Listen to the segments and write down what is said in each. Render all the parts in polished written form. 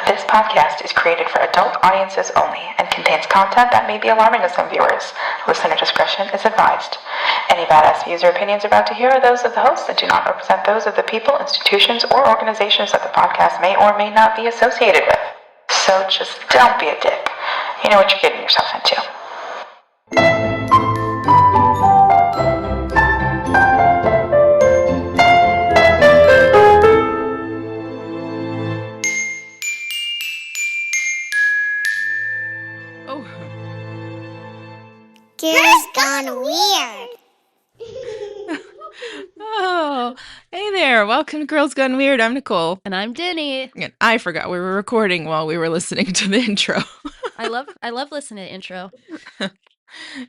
This podcast is created for adult audiences only and contains content that may be alarming to some viewers. Listener discretion is advised. Any badass views or opinions about to hear are those of the hosts and do not represent those of the people, institutions, or organizations that the podcast may or may not be associated with. So just don't be a dick. You know what you're getting yourself into. Girls Gone Weird. Oh, hey there. Welcome to Girls Gone Weird. I'm Nicole. And I'm Dini. And I forgot we were recording while we were listening to the intro. I love listening to intro.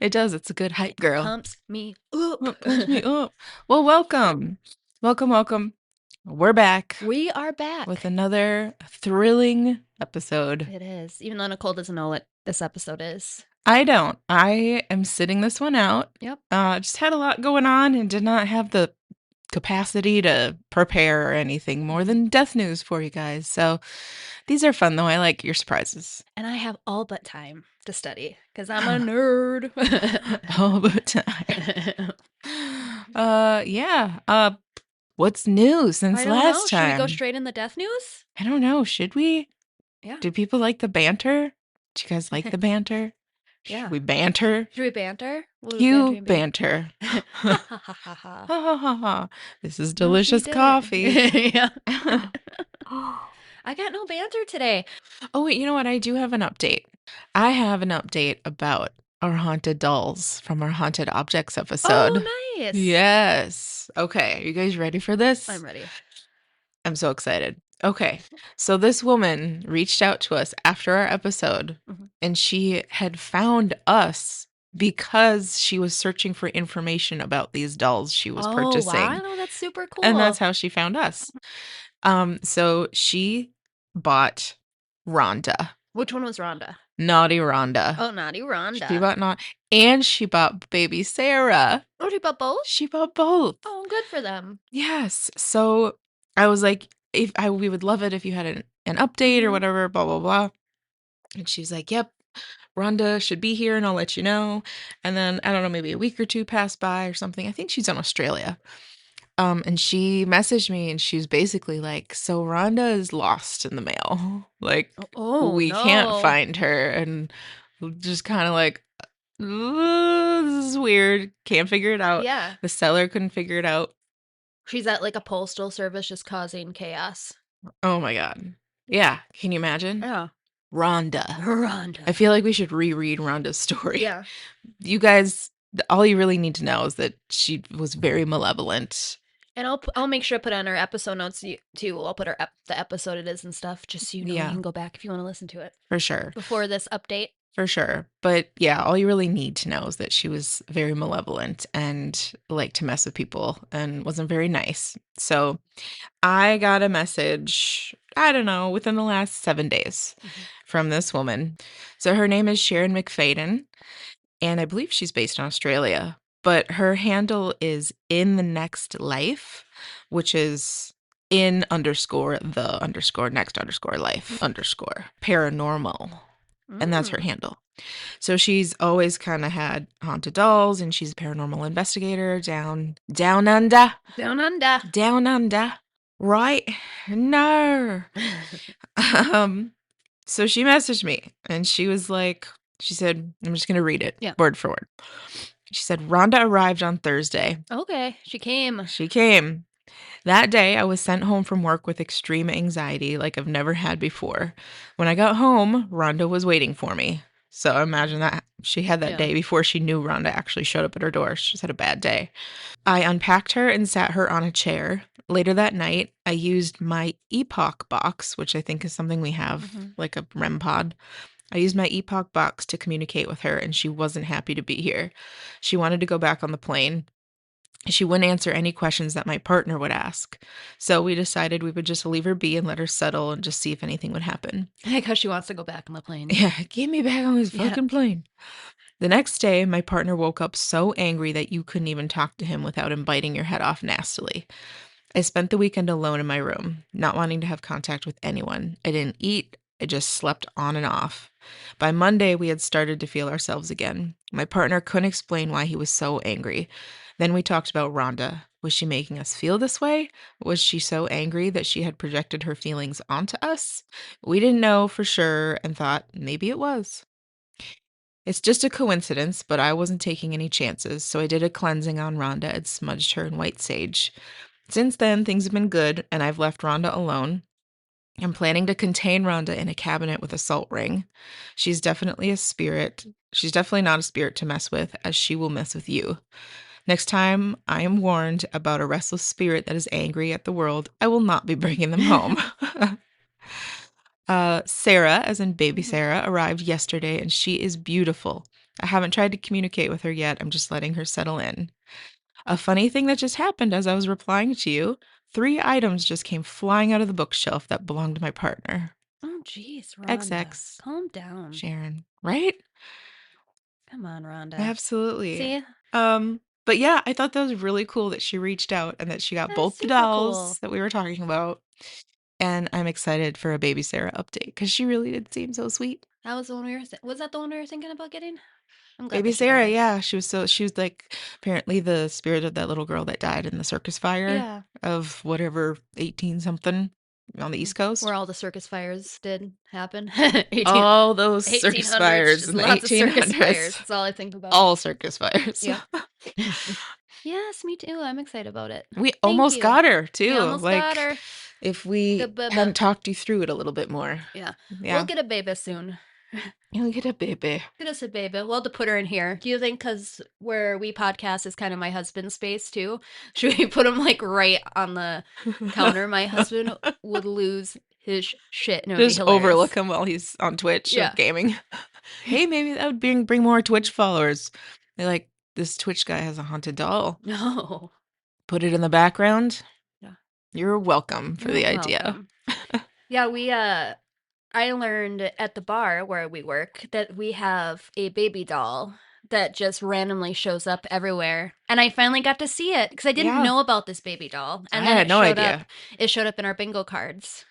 It does. It's a good hype, girl. Pumps me up. Pumps me up. Well, welcome. Welcome. We're back. We are back. With another thrilling episode. It is. Even though Nicole doesn't know what this episode is. I don't. I am sitting this one out. Yep. Just had a lot going on and did not have the capacity to prepare or anything more than death news for you guys. So these are fun, though. I like your surprises. And I have all but time to study because I'm a nerd. All but time. Yeah. What's new since last time? Should we go straight in the death news? I don't know. Should we? Yeah. Do people like the banter? Do you guys like the banter? Yeah. Should we banter? Should we banter? You banter. Ha ha ha ha Ha ha ha ha. This is delicious coffee. Yeah. I got no banter today. Oh, wait, you know what? I do have an update. I have an update about our haunted dolls from our haunted objects episode. Oh, nice. Yes. Okay. Are you guys ready for this? I'm ready. I'm so excited. Okay. So this woman reached out to us after our episode, and she had found us because she was searching for information about these dolls she was purchasing. Oh, wow. That's super cool. And that's how she found us. So she bought Rhonda. Which one was Rhonda? Naughty Rhonda. Oh, Naughty Rhonda. She bought and she bought baby Sarah. Oh, she bought both? She bought both. Oh, good for them. Yes. So I was like, we would love it if you had an update or whatever, blah, blah, blah. And she's like, yep, Rhonda should be here and I'll let you know. And then, I don't know, maybe a week or two passed by or something. I think she's in Australia. And she messaged me and she was basically like, so Rhonda is lost in the mail. Like, we can't find her. And just kind of like, this is weird. Can't figure it out. Yeah. The seller couldn't figure it out. She's at like a postal service just causing chaos. Oh my God. Yeah. Can you imagine? Yeah. Rhonda. I feel like we should reread Rhonda's story. Yeah. You guys, all you really need to know is that she was very malevolent. And I'll make sure to put on our episode notes too. I'll put the episode it is and stuff, just so you know you can go back if you want to listen to it. For sure. Before this update. For sure. But yeah, all you really need to know is that she was very malevolent and liked to mess with people and wasn't very nice. So I got a message, I don't know, within the last 7 days from this woman. So her name is Sharon McFadden, and I believe she's based in Australia. But her handle is in the next life, which is in _ next _ life _ paranormal. And that's her handle. So she's always kind of had haunted dolls, and she's a paranormal investigator down under. Down under. Down under. Right? No. So she messaged me, and she was like, she said, I'm just going to read it word for word. She said, Rhonda arrived on Thursday. Okay. She came. That day, I was sent home from work with extreme anxiety like I've never had before. When I got home, Rhonda was waiting for me. So imagine that. She had that day before she knew Rhonda actually showed up at her door. She just had a bad day. I unpacked her and sat her on a chair. Later that night, I used my Epoch box, which I think is something we have, like a REM pod. I used my Epoch box to communicate with her, and she wasn't happy to be here. She wanted to go back on the plane. She wouldn't answer any questions that my partner would ask. So we decided we would just leave her be and let her settle and just see if anything would happen. Because she wants to go back on the plane. Yeah, get me back on this fucking plane. The next day, my partner woke up so angry that you couldn't even talk to him without him biting your head off nastily. I spent the weekend alone in my room, not wanting to have contact with anyone. I didn't eat. I just slept on and off. By Monday, we had started to feel ourselves again. My partner couldn't explain why he was so angry. Then we talked about Rhonda. Was she making us feel this way? Was she so angry that she had projected her feelings onto us? We didn't know for sure and thought maybe it was. It's just a coincidence, but I wasn't taking any chances, so I did a cleansing on Rhonda and smudged her in white sage. Since then, things have been good, and I've left Rhonda alone. I'm planning to contain Rhonda in a cabinet with a salt ring. She's definitely a spirit. She's definitely not a spirit to mess with, as she will mess with you. Next time I am warned about a restless spirit that is angry at the world, I will not be bringing them home. Sarah, as in baby Sarah, arrived yesterday, and she is beautiful. I haven't tried to communicate with her yet. I'm just letting her settle in. A funny thing that just happened as I was replying to you, 3 items just came flying out of the bookshelf that belonged to my partner. Oh, jeez, Rhonda. XX. Calm down. Sharon, right? Come on, Rhonda. Absolutely. See? But yeah, I thought that was really cool that she reached out and that she got That's both the super dolls cool. that we were talking about. And I'm excited for a baby Sarah update because she really did seem so sweet. That was the one was that the one we were thinking about getting? I'm glad Baby that she got Sarah, it. yeah, she was like apparently the spirit of that little girl that died in the circus fire Yeah. of whatever 18 something on the East Coast. Where all the circus fires did happen. All those circus 1800s, fires just in the lots of circus 1800s. fires. That's all I think about. All circus fires. Yeah. Yes, me too. I'm excited about it. We Thank almost you. got her too. We almost got her. If we hadn't talked you through it a little bit more. Yeah. Yeah. We'll get a baby soon. You'll get a baby. Get us a baby. We'll have to put her in here. Do you think because where we podcast is kind of my husband's space too? Should we put him like right on the counter? My husband would lose his shit. And it would Just be hilarious. overlook him while he's on Twitch or gaming. Hey, maybe that would bring more Twitch followers. They're like, this Twitch guy has a haunted doll. No. Put it in the background. Yeah. You're welcome for the idea. Yeah, I learned at the bar where we work that we have a baby doll that just randomly shows up everywhere. And I finally got to see it because I didn't know about this baby doll. And I had no idea. It showed up in our bingo cards.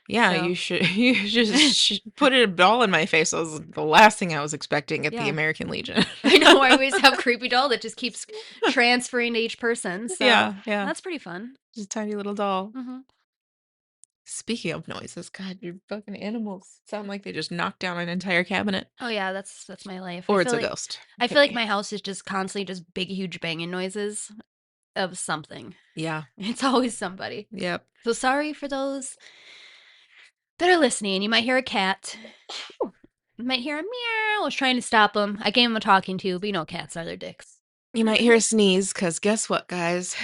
Yeah, So. you just put a doll in my face. That was the last thing I was expecting at the American Legion. I know, I always have creepy doll that just keeps transferring to each person. So yeah. That's pretty fun. Just a tiny little doll. Mm-hmm. Speaking of noises, God, your fucking animals sound like they just knocked down an entire cabinet. Oh yeah, that's my life. Or it's a ghost. I feel like my house is just constantly just big, huge banging noises of something. Yeah. It's always somebody. Yep. So sorry for those that are listening. You might hear a cat. You might hear a meow. I was trying to stop them. I gave him a talking to, but you know cats are their dicks. You might hear a sneeze, because guess what, guys?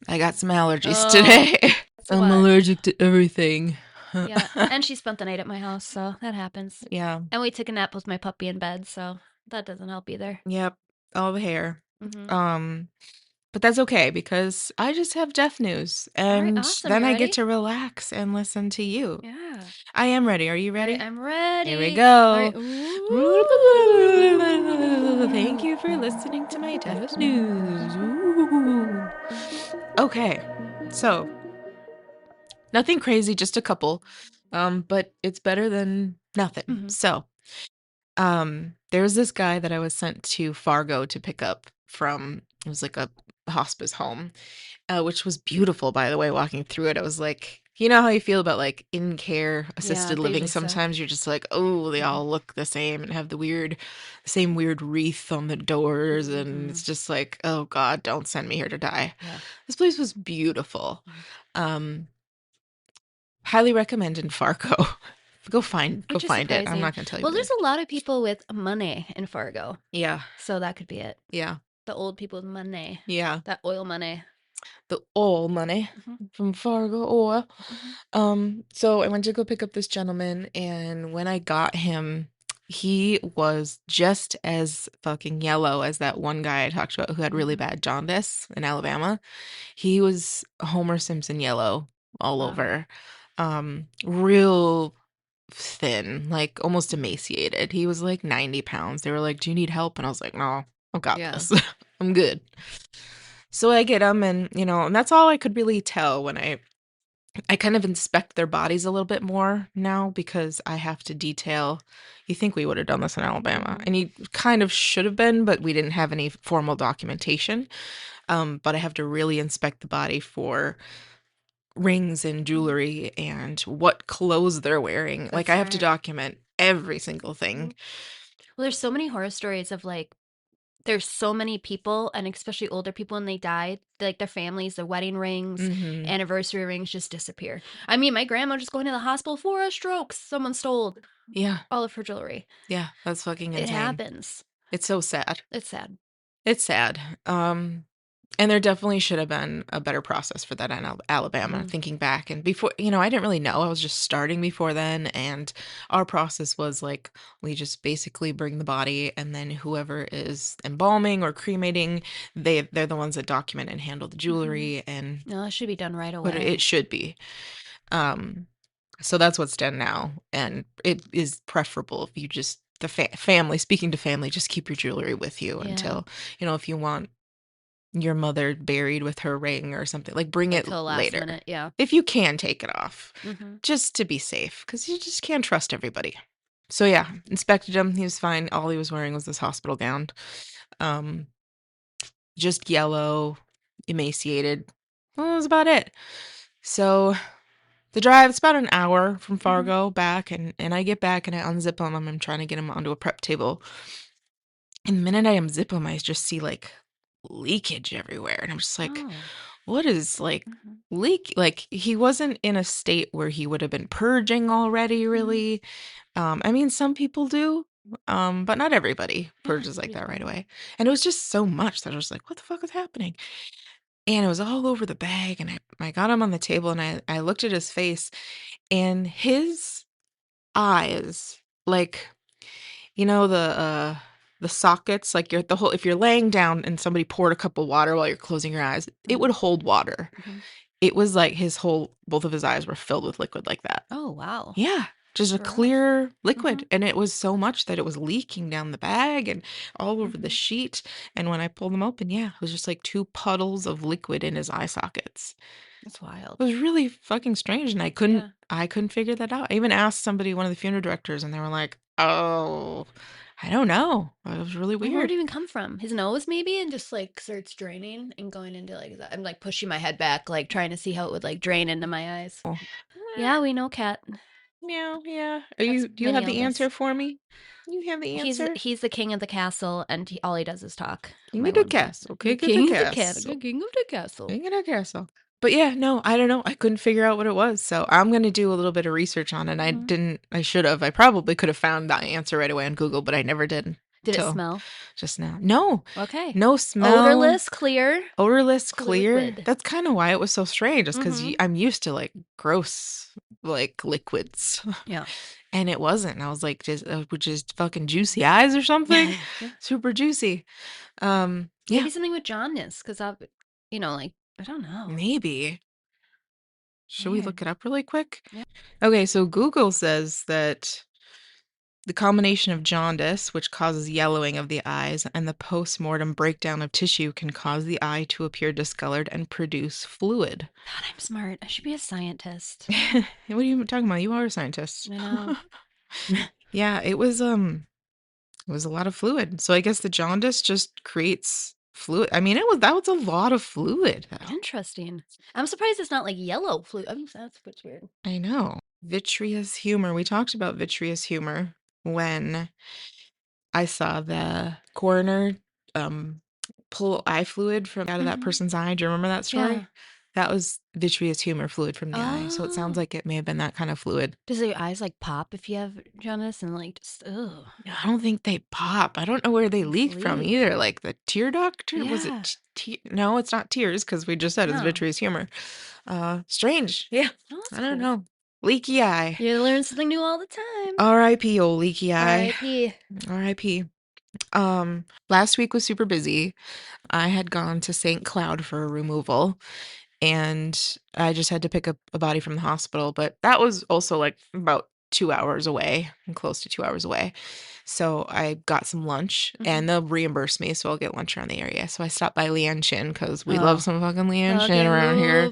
I got some allergies today. I'm allergic to everything. Yeah, and she spent the night at my house, so that happens. Yeah. And we took a nap with my puppy in bed, so that doesn't help either. Yep. All the hair. Mm-hmm. But that's okay because I just have death news, and awesome. then I get to relax and listen to you. Yeah. I am ready. Are you ready? I'm ready. Here we go. Right. Thank you for listening to my death news. Ooh. Okay, so nothing crazy, just a couple, but it's better than nothing. Mm-hmm. So, there was this guy that I was sent to Fargo to pick up from. It was like a hospice home, which was beautiful, by the way. Walking through it, I was like, you know how you feel about like in care assisted living. Sometimes you're just like, oh, they all look the same and have the same weird wreath on the doors, and it's just like, oh God, don't send me here to die. Yeah. This place was beautiful. Highly recommend in Fargo. Go find it. I'm not gonna tell you. Well, there's a lot of people with money in Fargo. Yeah. So that could be it. Yeah. The old people with money. Yeah. That oil money. The oil money from Fargo oil. So I went to go pick up this gentleman, and when I got him, he was just as fucking yellow as that one guy I talked about who had really bad jaundice in Alabama. He was Homer Simpson yellow all over. Real thin, like almost emaciated. He was like 90 pounds. They were like, do you need help? And I was like, no, I've got this. I'm good. So I get him, and and that's all I could really tell when I I kind of inspect their bodies a little bit more now because I have to detail. You think we would have done this in Alabama, and you kind of should have been, but we didn't have any formal documentation. But I have to really inspect the body for rings and jewelry and what clothes they're wearing. Like, I have to smart. document every single thing. Well, there's so many horror stories of like, there's so many people, and especially older people when they died, like their families, their wedding rings, Mhm. anniversary rings just disappear. I mean, my grandma just going to the hospital for a stroke. Someone stole Yeah, all of her jewelry. yeah, that's fucking It insane. happens. It's so sad. It's sad. It's sad. And there definitely should have been a better process for that in Alabama, thinking back. And before, I didn't really know. I was just starting before then. And our process was like, we just basically bring the body, and then whoever is embalming or cremating, they're the ones that document and handle the jewelry. And No, it should be done right but away. it should be. So that's what's done now. And it is preferable if you just, the family, speaking to family, just keep your jewelry with you until, if you want your mother buried with her ring or something, like bring it Until last later. minute, yeah. If you can take it off, just to be safe, because you just can't trust everybody. So yeah, inspected him. He was fine. All he was wearing was this hospital gown. Just yellow, emaciated. Well, that was about it. So the drive, it's about an hour from Fargo back, and I get back and I unzip him. I'm trying to get him onto a prep table. And the minute I unzip him, I just see like leakage everywhere. And I'm just like, what is like leak? Like, he wasn't in a state where he would have been purging already, really. I mean, some people do, but not everybody purges like that right away. And it was just so much that I was like, what the fuck is happening? And it was all over the bag. And I got him on the table, and I looked at his face, and his eyes, like, the sockets, like the whole, if you're laying down and somebody poured a cup of water while you're closing your eyes, it would hold water. It was like both of his eyes were filled with liquid like that. Oh, wow. Yeah, just a Gross. clear liquid. And it was so much that it was leaking down the bag and all over the sheet. And when I pulled them open, yeah, it was just like 2 puddles of liquid in his eye sockets. That's wild. It was really fucking strange, and I couldn't figure that out. I even asked one of the funeral directors, and they were like, "Oh, I don't know." It was really Where would weird. it even come from? His nose, maybe, and just like starts draining and going into like that. I'm like pushing my head back, like trying to see how it would like drain into my eyes. Yeah, we know, Kat. Yeah, yeah. That's Do you have the many answer Elvis. for me? You have the answer? He's the king of the castle, and all he does is talk. King My of the one friend. castle. The King of the king of the castle. castle. King of the castle. King of the castle. But yeah, no, I don't know. I couldn't figure out what it was. So I'm going to do a little bit of research on it. I should have. I probably could have found the answer right away on Google, but I never did. Did it smell? Just now. No. Okay. No smell. Odorless, clear. Odorless, clear. Liquid. That's kind of why it was so strange. Is because I'm used to like gross, like liquids. Yeah. And it wasn't. And I was like, just fucking juicy eyes or something. Super juicy. Yeah. Maybe something with jaundice, because like, I don't know. Maybe. Should we look it up really quick? Yeah. Okay, so Google says that the combination of jaundice, which causes yellowing of the eyes, and the post-mortem breakdown of tissue can cause the eye to appear discolored and produce fluid. God, I'm smart. I should be a scientist. What are you talking about? You are a scientist. I know. Yeah, it was a lot of fluid. So I guess the jaundice just creates fluid. I mean, that was a lot of fluid. Interesting. I'm surprised it's not like yellow fluid. I mean, that's what's weird. I know. Vitreous humor. We talked about vitreous humor when I saw the coroner pull eye fluid from out of that person's eye. Do you remember that story? Yeah. That was vitreous humor fluid from the eye. So it sounds like it may have been that kind of fluid. Does your eyes like pop if you have jaundice and like just ugh? I don't think they pop. I don't know where they leak from leak. either. Like the tear duct? Was Yeah. it no, it's not tears because we just said it's No. vitreous humor. Strange. Yeah. Oh, that's I don't cool. know. Leaky eye. You learn something new all the time. R.I.P. old leaky eye. R.I.P. R.I.P. Last week was super busy. I had gone to St. Cloud for a removal, and I just had to pick up a body from the hospital, but that was also like about 2 hours away. I'm close to 2 hours away. So I got some lunch and they'll reimburse me. So I'll get lunch around the area. So I stopped by Lian Chin because we love some fucking Lian Chin around here.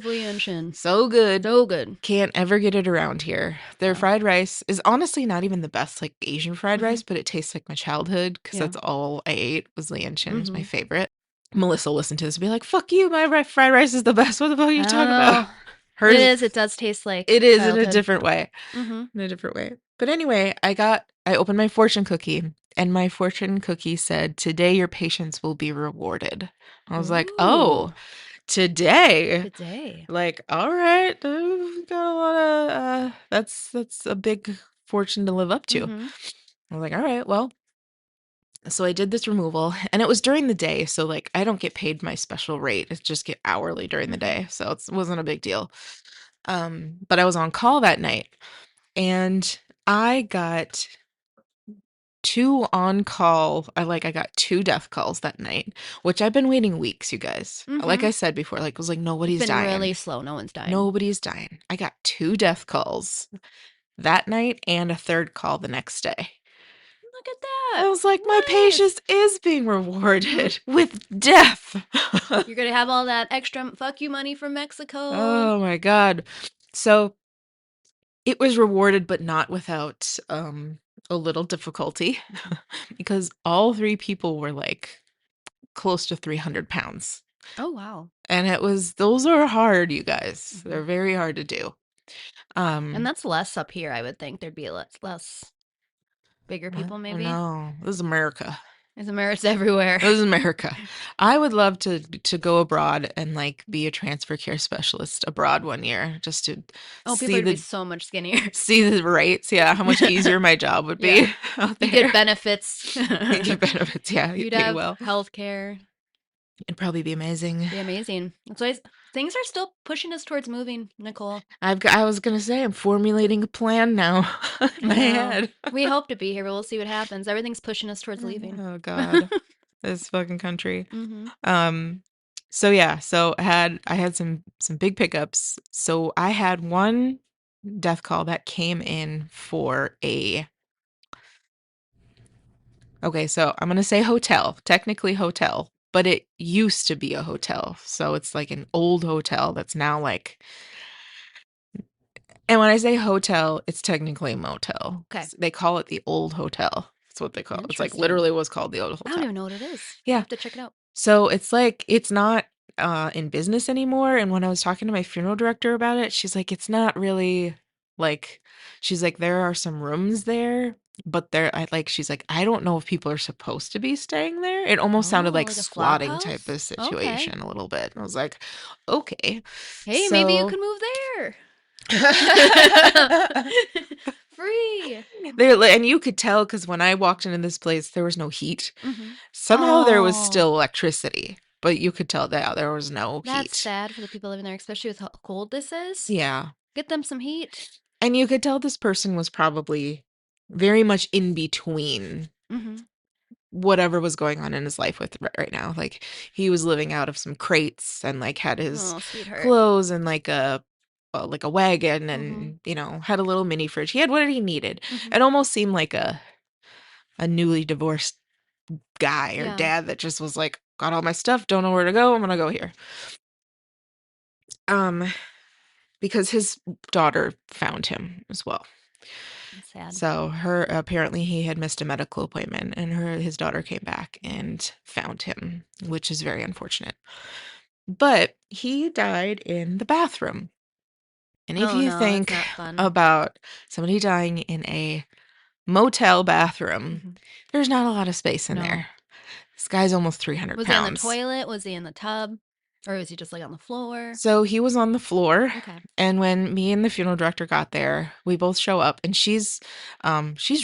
So good. So good. Can't ever get it around here. Their fried rice is honestly not even the best like Asian fried rice, but it tastes like my childhood because that's all I ate was Lian Chin. It was my favorite. Melissa listened to this and be like, fuck you, my fried rice is the best. What the fuck are you talking about? Hers, it is. It does taste like it is childhood. in a different way. In a different way. But anyway, I opened my fortune cookie and my fortune cookie said, today your patience will be rewarded. I was like, oh, today. Like, all right, got a lot of, that's a big fortune to live up to. I was like, all right, well. So I did this removal and it was during the day. So like I don't get paid my special rate. It's just get hourly during the day. So it wasn't a big deal. But I was on call that night and I got 2 on call. I got 2 death calls that night, which I've been waiting weeks, you guys. Like I said before, like it was like nobody's dying. It's been really slow. No one's dying. Nobody's dying. I got 2 death calls that night and a 3rd call the next day. Look at that. I was like, my patience is being rewarded with death. You're going to have all that extra fuck you money from Mexico. Oh my God. So it was rewarded, but not without a little difficulty because all 3 people were like close to 300 pounds. Oh, wow. And those are hard, you guys. They're very hard to do. And that's less up here, I would think. There'd be less bigger people, maybe. No, this is America. It's everywhere. This is America. I would love to go abroad and like be a transfer care specialist abroad one year just to people would be so much skinnier. See the rates, yeah, how much easier my job would be out there. You get benefits. You get benefits, yeah. You'd have health care. It'd probably be amazing. Be amazing. That's why things are still pushing us towards moving, Nicole. I was gonna say I'm formulating a plan now in my head. We hope to be here, but we'll see what happens. Everything's pushing us towards leaving. Oh God, this fucking country. So yeah, so I had some big pickups. So I had one death call that came in for okay, so I'm gonna say hotel, technically hotel. But it used to be a hotel. So it's like an old hotel that's now like, and when I say hotel, it's technically a motel. Okay. They call it the old hotel. That's what they call it. It's like literally what's called the old hotel. I don't even know what it is. Yeah. I have to check it out. So it's like, it's not in business anymore. And when I was talking to my funeral director about it, she's like, it's not really like, she's like, there are some rooms there. But she's like, I don't know if people are supposed to be staying there. It almost sounded like a squatting flop type house? of situation a little bit. And I was like, okay. Hey, maybe you could move there. Free. And you could tell because when I walked into this place, there was no heat. Somehow there was still electricity, but you could tell that there was no heat. That's sad for the people living there, especially with how cold this is. Yeah. Get them some heat. And you could tell this person was probably very much in between whatever was going on in his life with right now. Like he was living out of some crates and like had his clothes and like a wagon and had a little mini fridge. He had what he needed. It almost seemed like a newly divorced guy or dad that just was like, got all my stuff, don't know where to go, I'm gonna go here. Because his daughter found him as well. Sad. So apparently he had missed a medical appointment and his daughter came back and found him, which is very unfortunate. But he died in the bathroom. And if you think about somebody dying in a motel bathroom, there's not a lot of space in there. This guy's almost 300 pounds. Was he on the toilet? Was he in the tub? Or was he just like on the floor? So he was on the floor. Okay. And when me and the funeral director got there, we both show up and she's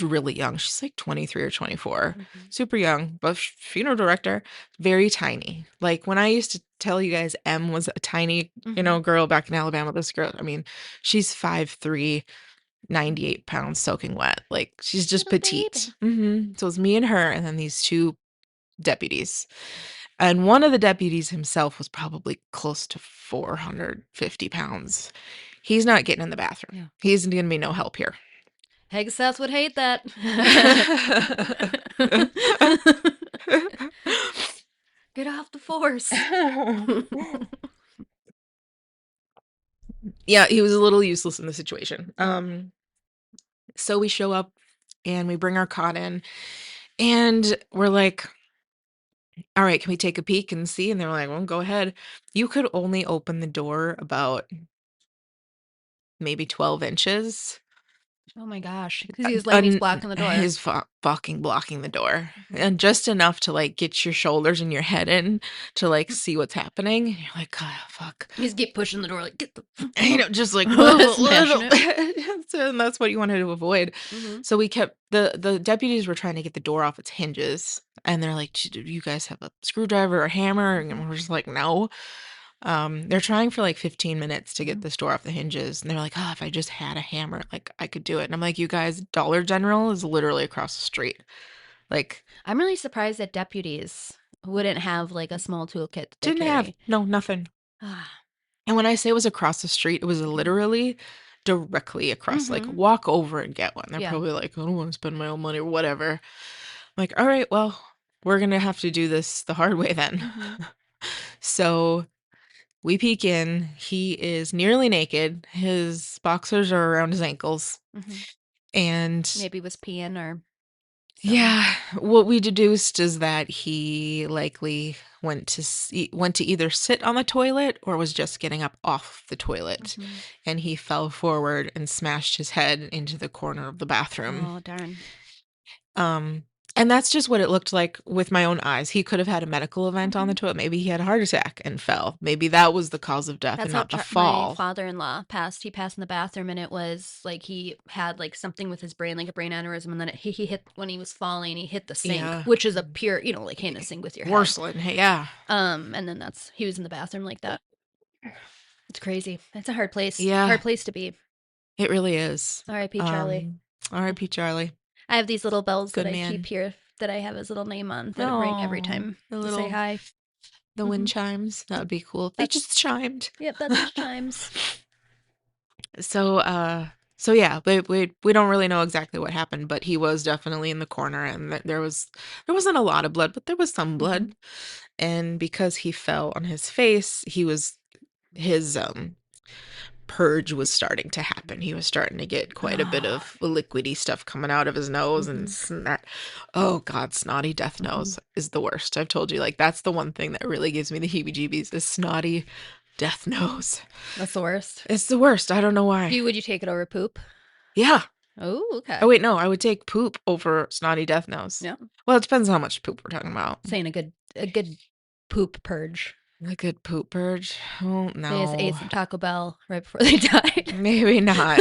really young. She's like 23 or 24, super young, but funeral director, very tiny. Like when I used to tell you guys M was a tiny, girl back in Alabama, this girl, I mean, she's 5'3", 98 pounds soaking wet. Like she's just petite. So it's me and her and then these 2 deputies. And one of the deputies himself was probably close to 450 pounds. He's not getting in the bathroom. He's going to be no help here. Hegseth would hate that. Get off the force. Yeah, he was a little useless in the situation. So we show up and we bring our cot in and we're like, all right, can we take a peek and see? And they're like, well, go ahead. You could only open the door about maybe 12 inches. Oh my gosh. Because he was like, he's blocking the door. He's fucking blocking the door. And just enough to like get your shoulders and your head in to like see what's happening. And you're like, God, fuck. You just keep pushing the door like, get the... Just like, Smashing so, and that's what you wanted to avoid. So we kept, the deputies were trying to get the door off its hinges. And they're like, do you guys have a screwdriver or a hammer? And we're just like, no. They're trying for like 15 minutes to get this door off the hinges. And they're like, oh, if I just had a hammer, like I could do it. And I'm like, you guys, Dollar General is literally across the street. Like, I'm really surprised that deputies wouldn't have like a small toolkit that they didn't have, no, nothing. And when I say it was across the street, it was literally directly across, like walk over and get one. They're probably like, I don't want to spend my own money or whatever. I'm like, all right, well, we're going to have to do this the hard way then. So we peek in. He is nearly naked. His boxers are around his ankles. And maybe was peeing or... yeah, what we deduced is that he likely went to either sit on the toilet or was just getting up off the toilet. And he fell forward and smashed his head into the corner of the bathroom. Oh, darn. And that's just what it looked like with my own eyes. He could have had a medical event on the toilet. Maybe he had a heart attack and fell. Maybe that was the cause of death and not the fall. My father-in-law passed. He passed in the bathroom, and it was like he had like something with his brain, like a brain aneurysm, and then he hit when he was falling. He hit the sink, which is a pure, like hitting a sink with your head. Porcelain, yeah. And then he was in the bathroom like that. It's crazy. It's a hard place. Yeah, hard place to be. It really is. R.I.P. Charlie. R.I.P. Charlie. I have these little bells Good that man. I keep here that I have his little name on that I ring every time to say hi. The wind chimes. That would be cool. They just chimed. Yep, that just chimes. So yeah, we don't really know exactly what happened, but he was definitely in the corner, and there wasn't a lot of blood, but there was some blood. And because he fell on his face, his purge was starting to happen. He was starting to get quite a bit of liquidy stuff coming out of his nose and oh God, snotty death nose is the worst. I've told you, like, that's the one thing that really gives me the heebie-jeebies is snotty death nose. That's the worst. It's the worst. I don't know why. Would you take it over poop? Yeah. Oh, okay. Oh wait, no, I would take poop over snotty death nose. Yeah. Well, it depends on how much poop we're talking about. Saying a good poop purge. A good poop purge? Oh, no. They just ate some Taco Bell right before they died. Maybe not.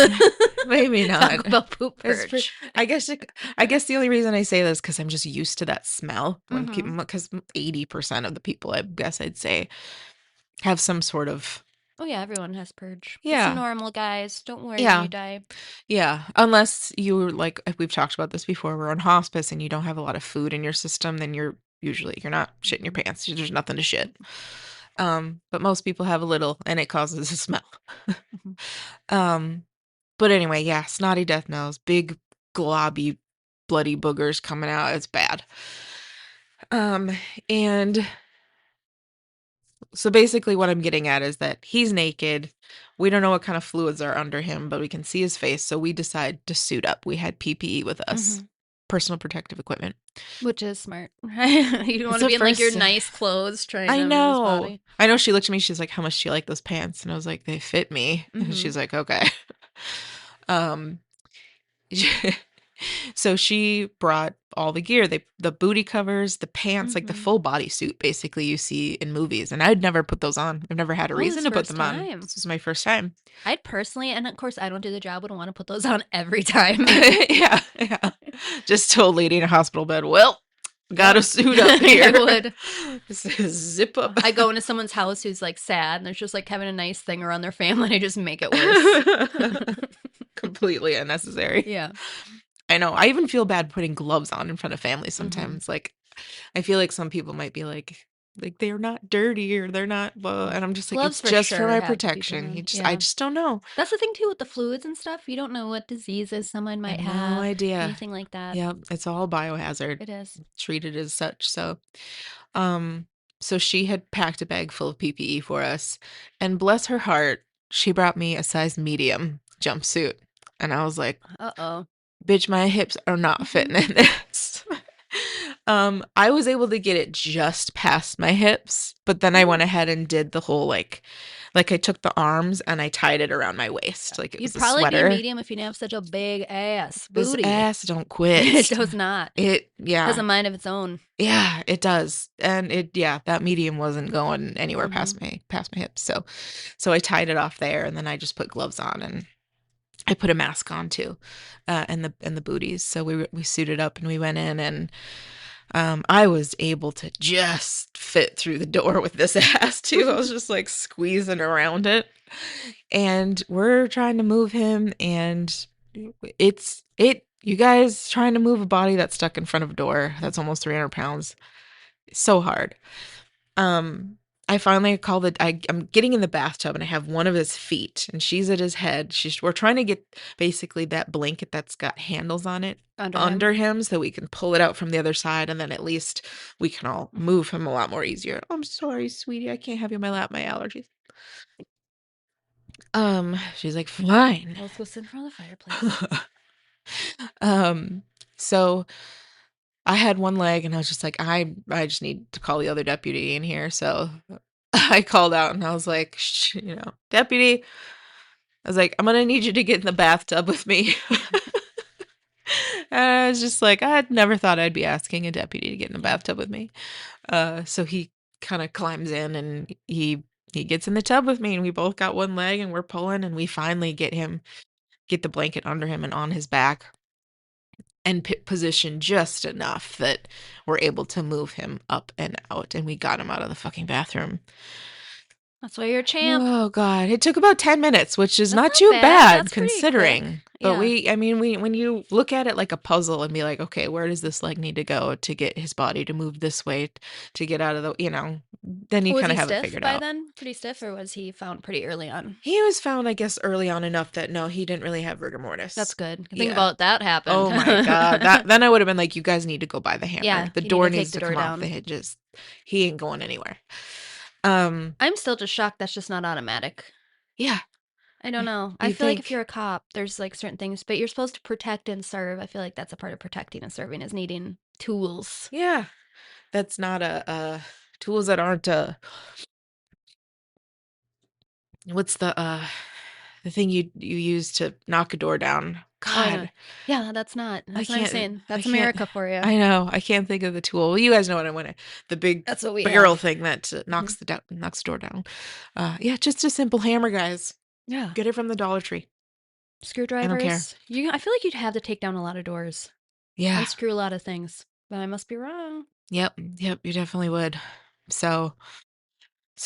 Maybe not. Taco Bell poop purge. I guess the only reason I say this is because I'm just used to that smell. When people, because 80% of the people, I guess I'd say, have some sort of... Oh, yeah, everyone has purge. Yeah. It's normal, guys. Don't worry when you die. Yeah, unless you, like, we've talked about this before, we're on hospice and you don't have a lot of food in your system, then you're not shitting your pants. There's nothing to shit. But most people have a little, and it causes a smell. But anyway, yeah, snotty death nose, big globby bloody boogers coming out. It's bad. And so basically what I'm getting at is that he's naked. We don't know what kind of fluids are under him, but we can see his face. So we decide to suit up. We had PPE with us, personal protective equipment. Which is smart. You don't want to be in like your nice clothes trying to move his body. I know. She looked at me. She's like, how much do you like those pants? And I was like, they fit me. And she's like, okay. So she brought all the gear, the booty covers, the pants, like the full body suit, basically you see in movies. And I'd never put those on. I've never had a reason to put them on. This was my first time. I'd personally, and of course I don't do the job, wouldn't want to put those on every time. Yeah. Just told lady in a hospital bed, well, got a suit up here. I would. Zip up. I go into someone's house who's like sad and there's just like having a nice thing around their family and I just make it worse. Completely unnecessary. Yeah. I know. I even feel bad putting gloves on in front of family sometimes. Like, I feel like some people might be like, like they're not dirty or they're not, well, and I'm just like, Gloves it's for just for sure my have to be put protection. on. I Yeah. just don't know. That's the thing too with the fluids and stuff. You don't know what diseases someone I might have no have, idea. anything like that. Yep, it's all biohazard. It is. Treated as such. Um, so she had packed a bag full of PPE for us, and bless her heart, she brought me a size medium jumpsuit, and I was like, Uh-oh. bitch, my hips are not fitting in this. I was able to get it just past my hips, but then I went ahead and did the whole like I took the arms and I tied it around my waist like it You'd was a probably be sweater. medium if you didn't have such a big ass This booty. ass don't quit. It does not. It Has a mind of its own. Yeah, it does. And that medium wasn't going anywhere Mm-hmm. past my hips. So I tied it off there, and then I just put gloves on, and I put a mask on too, and the booties. So we suited up and we went in, and I was able to just fit through the door with this ass too. I was just like squeezing around it, and we're trying to move him, and you guys trying to move a body that's stuck in front of a door that's almost 300 pounds. So hard. I finally I'm getting in the bathtub, and I have one of his feet, and she's at his head. We're trying to get basically that blanket that's got handles on it under him so we can pull it out from the other side, and then at least we can all move him a lot more easier. I'm sorry, sweetie. I can't have you in my lap. My allergies. She's like, fine. Let's go sit in front of the fireplace. So I had one leg, and I was just like, I just need to call the other deputy in here. So I called out, and I was like, deputy, I was like, I'm going to need you to get in the bathtub with me. And I was just like, I never thought I'd be asking a deputy to get in the bathtub with me. So he kind of climbs in, and he gets in the tub with me, and we both got one leg, and we're pulling, and we finally get the blanket under him and on his back, and position just enough that we're able to move him up and out, and we got him out of the fucking bathroom. That's why you're a champ. Oh God, it took about 10 minutes, which is That's not not too bad. bad That's pretty considering. quick. But Yeah. when you look at it like a puzzle and be like, okay, where does this leg need to go to get his body to move this way to get out of the, then you Was kind he of have it stiff figured by out. then? Pretty stiff, or was he found pretty early on? He was found, I guess, early on enough that no, he didn't really have rigor mortis. That's good. Yeah. Think about that happened. Oh my God. Then I would have been like, you guys need to go buy the hammer. Yeah, The you door need to needs take to the come door off the down. hinges. He ain't going anywhere. I'm still just shocked that's just not automatic. Yeah. I don't know. I feel like if you're a cop, there's like certain things, but you're supposed to protect and serve. I feel like that's a part of protecting and serving is needing tools. Yeah. That's not tools that aren't what's the thing you use to knock a door down? God. Yeah, that's not. That's what I'm saying. I That's can't- America for you. I know. I can't think of the tool. Well, you guys know what I want. The big That's what we barrel have. thing that knocks the door down. Yeah, just a simple hammer, guys. Yeah. Get it from the Dollar Tree. Screwdrivers. care. I feel like you'd have to take down a lot of doors. Yeah. Unscrew a lot of things. But I must be wrong. Yep, you definitely would. So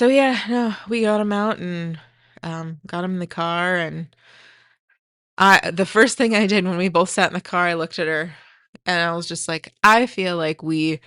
yeah, no, we got him out and got him in the car, and the first thing I did when we both sat in the car, I looked at her and I was just like, I feel like we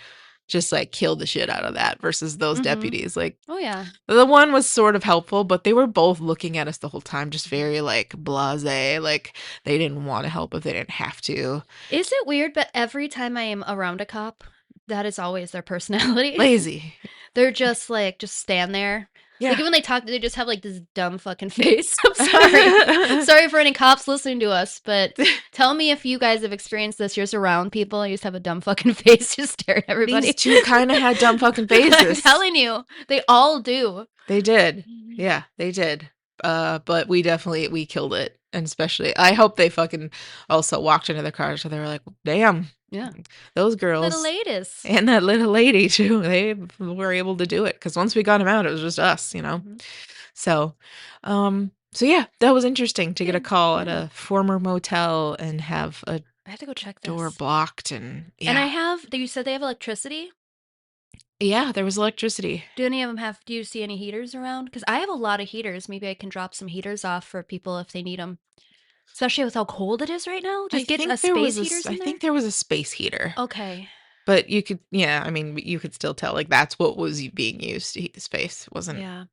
just like killed the shit out of that versus those deputies. Like, Oh yeah. the one was sort of helpful, but they were both looking at us the whole time, just very like blasé, like they didn't want to help if they didn't have to. Is it weird? But every time I am around a cop, that is always their personality. Lazy. They're just stand there. Yeah. Like when they talk, they just have like this dumb fucking face. I'm sorry. Sorry for any cops listening to us, but tell me if you guys have experienced this. You're just around people and you just have a dumb fucking face, just stare at everybody. These two kind of had dumb fucking I'm faces. telling you, they all do. They did. Yeah, they did. But we killed it. And especially, I hope they fucking also walked into their cars so they were like, damn. Yeah. Those girls. Little ladies. And that little lady too. They were able to do it. Because once we got him out, it was just us, So, yeah, that was interesting to get a call at a former motel and have a I have to go check this. door blocked and And you said they have electricity? Yeah, there was electricity. Do you see any heaters around? Because I have a lot of heaters. Maybe I can drop some heaters off for people if they need them. Especially with how cold it is right now. Just get a space heater. I think there was a space heater. Okay. But you could, yeah, I mean, you could still tell, like, that's what was being used to heat the space. Yeah.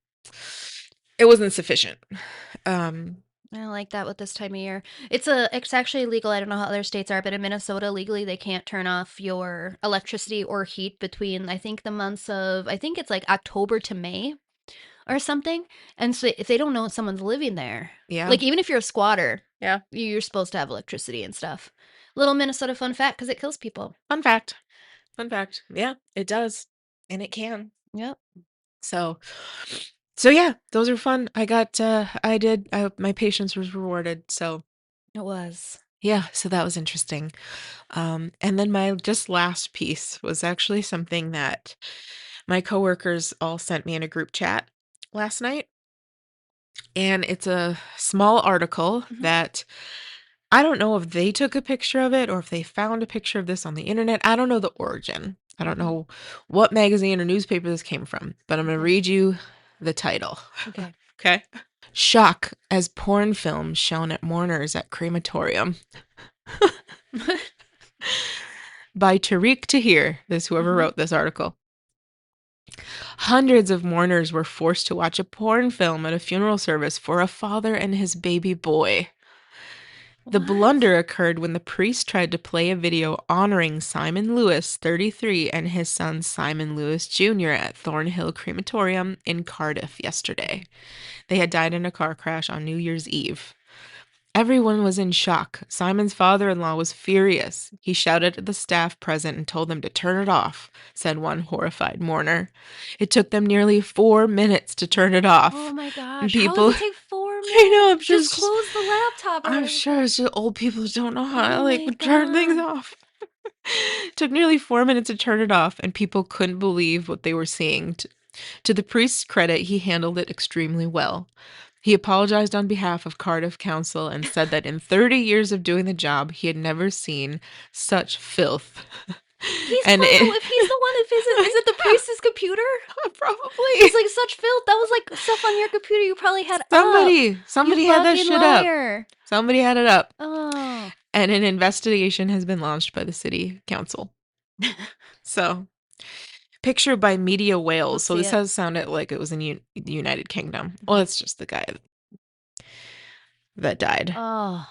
It wasn't sufficient. I don't like that with this time of year. It's actually illegal. I don't know how other states are, but in Minnesota, legally, they can't turn off your electricity or heat between, I think, the months of, I think it's like October to May or something. And so if they don't know someone's living there, Yeah. like even if you're a squatter, Yeah. you're supposed to have electricity and stuff. Little Minnesota fun fact, because it kills people. Fun fact. Yeah, it does. And it can. Yep. So yeah, those are fun. My patience was rewarded. So It was. yeah, so that was interesting. And then my just last piece was actually something that my coworkers all sent me in a group chat last night. And it's a small article that I don't know if they took a picture of it or if they found a picture of this on the internet. I don't know the origin. I don't know what magazine or newspaper this came from, but I'm going to read you the title. Okay. Okay. Shock as porn film shown at mourners at crematorium. By Tariq Tahir, whoever wrote this article. Hundreds of mourners were forced to watch a porn film at a funeral service for a father and his baby boy. The blunder occurred when the priest tried to play a video honoring Simon Lewis, 33, and his son Simon Lewis Jr. at Thornhill Crematorium in Cardiff yesterday. They had died in a car crash on New Year's Eve. Everyone was in shock. Simon's father-in-law was furious. He shouted at the staff present and told them to turn it off, said one horrified mourner. It took them nearly 4 minutes to turn it off. Oh my gosh. And How people, does it take 4 minutes? I know, I'm sure Just close the laptop. I'm sure it's just old people don't know how to, Oh my turn things God. off. It took nearly 4 minutes to turn it off, and people couldn't believe what they were seeing. To the priest's credit, he handled it extremely well. He apologized on behalf of Cardiff Council and said that in 30 years of doing the job, he had never seen such filth. He's if he's the one that visits, is it the priest's computer? Probably. He's like such filth. That was like stuff on your computer you probably had Somebody had that shit liar. up. Somebody had it up. Oh. And an investigation has been launched by the city council. So, picture by Media Wales. Let's So see this it. has sounded like it was in the United Kingdom. Well, it's just the guy that died. Oh.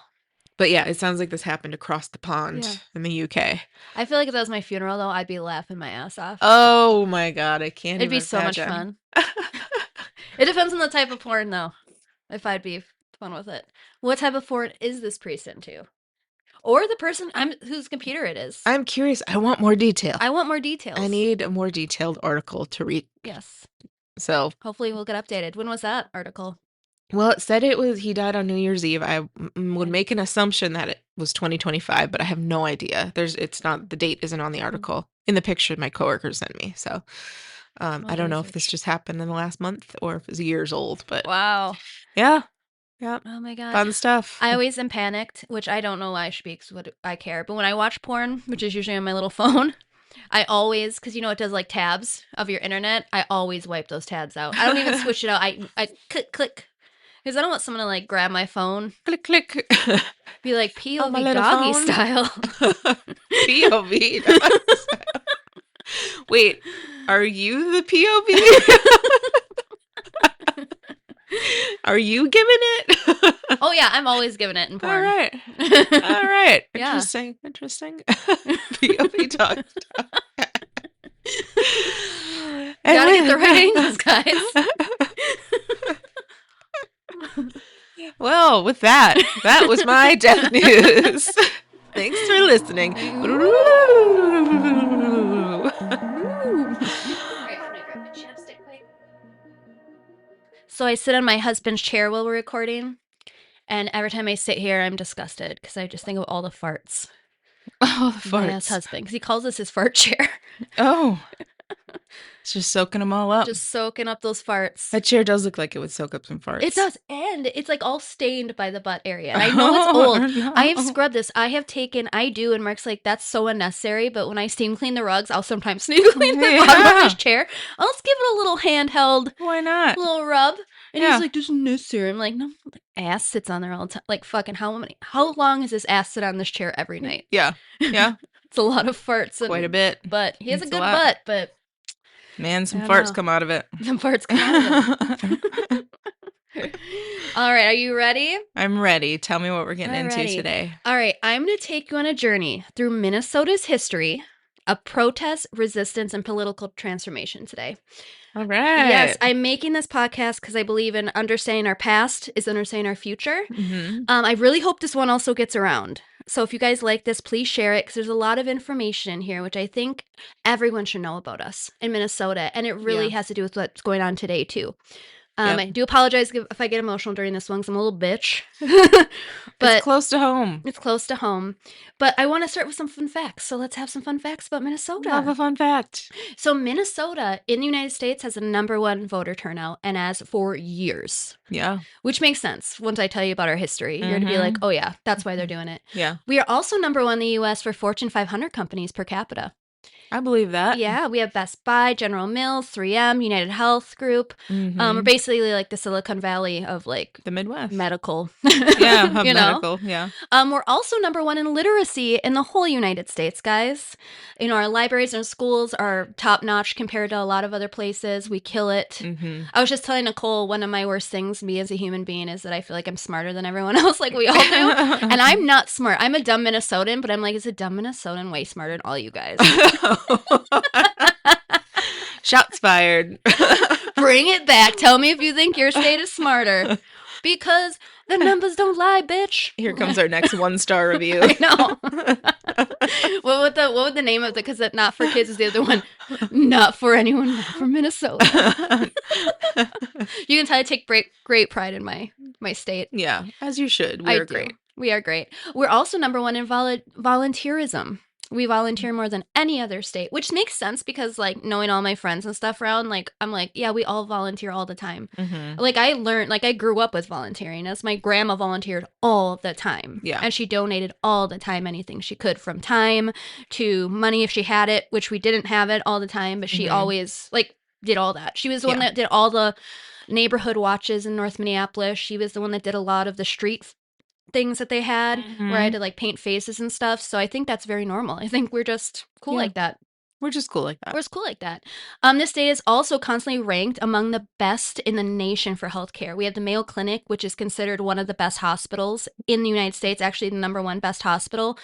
But yeah, it sounds like this happened across the pond Yeah. in the UK. I feel like if that was my funeral, though, I'd be laughing my ass off. Oh my God, I can't It'd even be so much imagine. fun. It depends on the type of porn, though, if I'd be fun with it. What type of porn is this priest into? Or the person whose computer it is. I'm curious. I want more detail. I want more details. I need a more detailed article to read. Yes. So hopefully we'll get updated. When was that article? Well, it said he died on New Year's Eve. I would make an assumption that it was 2025, but I have no idea. The date isn't on the article in the picture my coworker sent me. So I don't know if this just happened in the last month or if it's years old, but wow. Yeah. Yeah. Oh my God. Fun stuff. I always am panicked, which I don't know why I should be because what I care. But when I watch porn, which is usually on my little phone, I always, because it does like tabs of your internet, I always wipe those tabs out. I don't even switch it out. I click. Because I don't want someone to like grab my phone. Click. Be like Oh, my POV little doggy phone. style. POV. doggy style. Wait, are you the POV? Are you giving it? Oh yeah, I'm always giving it in porn. All right. All right. Yeah. Interesting. POV dog style. Gotta get the right angles, guys. Well, with that was my death news. Thanks for listening. So I sit on my husband's chair while we're recording, and every time I sit here, I'm disgusted because I just think of all the farts. Oh, the My farts. ex-husband, because he calls this his fart chair. Oh. It's just soaking them all up. Just soaking up those farts. That chair does look like it would soak up some farts. It does, and it's like all stained by the butt area. And I know it's old. No. I have scrubbed this. I do, and Mark's like, that's so unnecessary. But when I steam clean the rugs, I'll sometimes steam clean the bottom of his chair. I'll just give it a little handheld, Why not? little rub. And Yeah. he's like, this is necessary. I'm like, no, the ass sits on there all the time. Like, fucking, how long does this ass sit on this chair every night? Yeah. Yeah. It's a lot of farts. Quite a bit. But he has It's a a good lot. butt, but Man, some I don't farts know. come out of it. some farts come out of it. All right, are you ready? I'm ready. Tell me what we're getting into Alrighty. today. All right, I'm going to take you on a journey through Minnesota's history of protest, resistance, and political transformation today. All right. Yes, I'm making this podcast because I believe in understanding our past is understanding our future. Mm-hmm. I really hope this one also gets around. So if you guys like this, please share it because there's a lot of information in here, which I think everyone should know about us in Minnesota. And it really Yeah. has to do with what's going on today, too. Yep. I do apologize if I get emotional during this one because I'm a little bitch. But it's close to home. It's close to home. But I want to start with some fun facts. So let's have some fun facts about Minnesota. Love a fun fact. So Minnesota in the United States has a #1 voter turnout and has for years. Yeah. Which makes sense once I tell you about our history. You're going to be like, oh yeah, that's why they're doing it. Yeah. We are also #1 in the U.S. for Fortune 500 companies per capita. I believe that. Yeah, we have Best Buy, General Mills, 3M, United Health Group. Mm-hmm. We're basically like the Silicon Valley of like The Midwest. medical. Yeah, of you know? medical. Yeah. We're also #1 in literacy in the whole United States, guys. You know, our libraries and schools are top notch compared to a lot of other places. We kill it. Mm-hmm. I was just telling Nicole, one of my worst things, me as a human being, is that I feel like I'm smarter than everyone else, like we all do. And I'm not smart. I'm a dumb Minnesotan, but I'm like, is a dumb Minnesotan way smarter than all you guys? Shots fired. Bring it back. Tell me if you think your state is smarter. Because the numbers don't lie, bitch. Here comes our next 1-star review. I know. what would the name of the, because Not for Kids is the other one. Not for anyone, not from Minnesota. You can tell I take great pride in my state. Yeah, as you should. We're great. We are great. We're also #1 in volunteerism. We volunteer more than any other state, which makes sense because, like, knowing all my friends and stuff around, like, I'm like, yeah, we all volunteer all the time. Mm-hmm. Like, I grew up with volunteering as my grandma volunteered all the time. Yeah. And she donated all the time, anything she could, from time to money if she had it, which we didn't have it all the time, but she always, like, did all that. She was the one that did all the neighborhood watches in North Minneapolis. She was the one that did a lot of the street things that they had where I had to like paint faces and stuff. So I think that's very normal. I think we're just cool like that. We're just cool like that. We're just cool like that. This state is also constantly ranked among the best in the nation for healthcare. We have the Mayo Clinic, which is considered one of the best hospitals in the United States, actually the #1 best hospital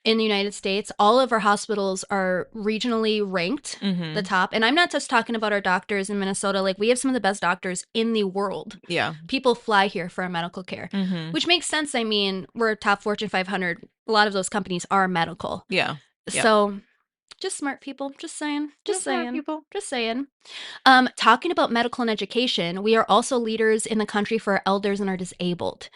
in the United States. All of our hospitals are regionally ranked the top. And I'm not just talking about our doctors in Minnesota. Like, we have some of the best doctors in the world. Yeah. People fly here for our medical care, which makes sense. I mean, we're top Fortune 500. A lot of those companies are medical. Yeah. So just smart people. Just saying. Just saying. Smart people. Just saying. Talking about medical and education, we are also leaders in the country for our elders and our disabled.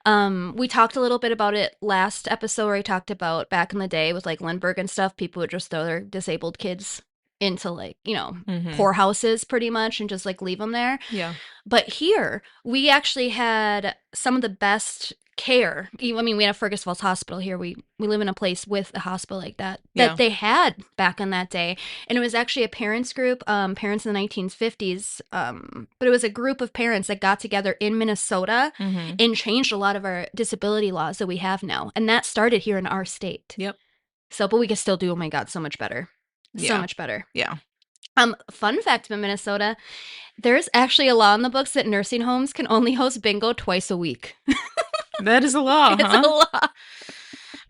We talked a little bit about it last episode where I talked about back in the day with like Lindbergh and stuff. People would just throw their disabled kids into like, you know, poorhouses pretty much and just like leave them there. Yeah. But here, we actually had some of the best care. I mean, we have Fergus Falls Hospital here. We live in a place with a hospital like that they had back in that day. And it was actually a parents group, parents in the 1950s. But it was a group of parents that got together in Minnesota and changed a lot of our disability laws that we have now. And that started here in our state. Yep. So, but we can still do, oh my God, so much better. So much better. Yeah. Fun fact about Minnesota, there's actually a law in the books that nursing homes can only host bingo twice a week. That is a law, It's a law.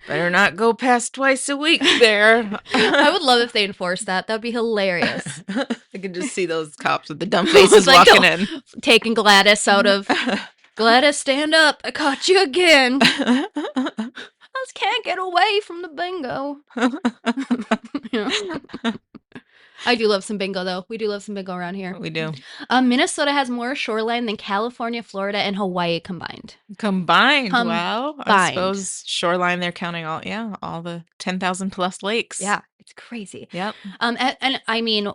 Better not go past twice a week there. I would love if they enforced that. That would be hilarious. I could just see those cops with the dumb faces like walking in. Taking Gladys out of, Gladys, stand up. I caught you again. I just can't get away from the bingo. I do love some bingo, though. We do love some bingo around here. We do. Minnesota has more shoreline than California, Florida, and Hawaii combined. Combined. Wow. I suppose shoreline, they're counting all the 10,000 plus lakes. Yeah, it's crazy. Yep. And I mean,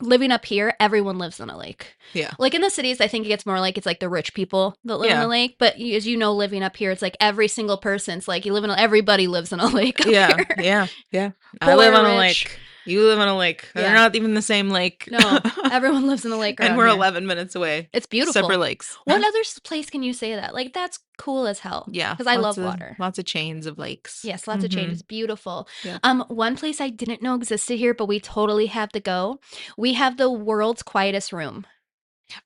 living up here, everyone lives on a lake. Yeah. Like in the cities, I think it gets more like it's like the rich people that live on the lake. But as you know, living up here, it's like every single person's like everybody lives on a lake. Up here. Yeah. Poor, I live on a rich. lake. You live on a lake. Yeah. They're not even the same lake. No, everyone lives in the lake And around we're here. 11 minutes away. It's beautiful. Separate lakes. What other place can you say that? Like, that's cool as hell. Yeah. Because I love water. Lots of chains of lakes. Yes, lots of changes. Beautiful. Yeah. One place I didn't know existed here, but we totally have to go. We have the world's quietest room.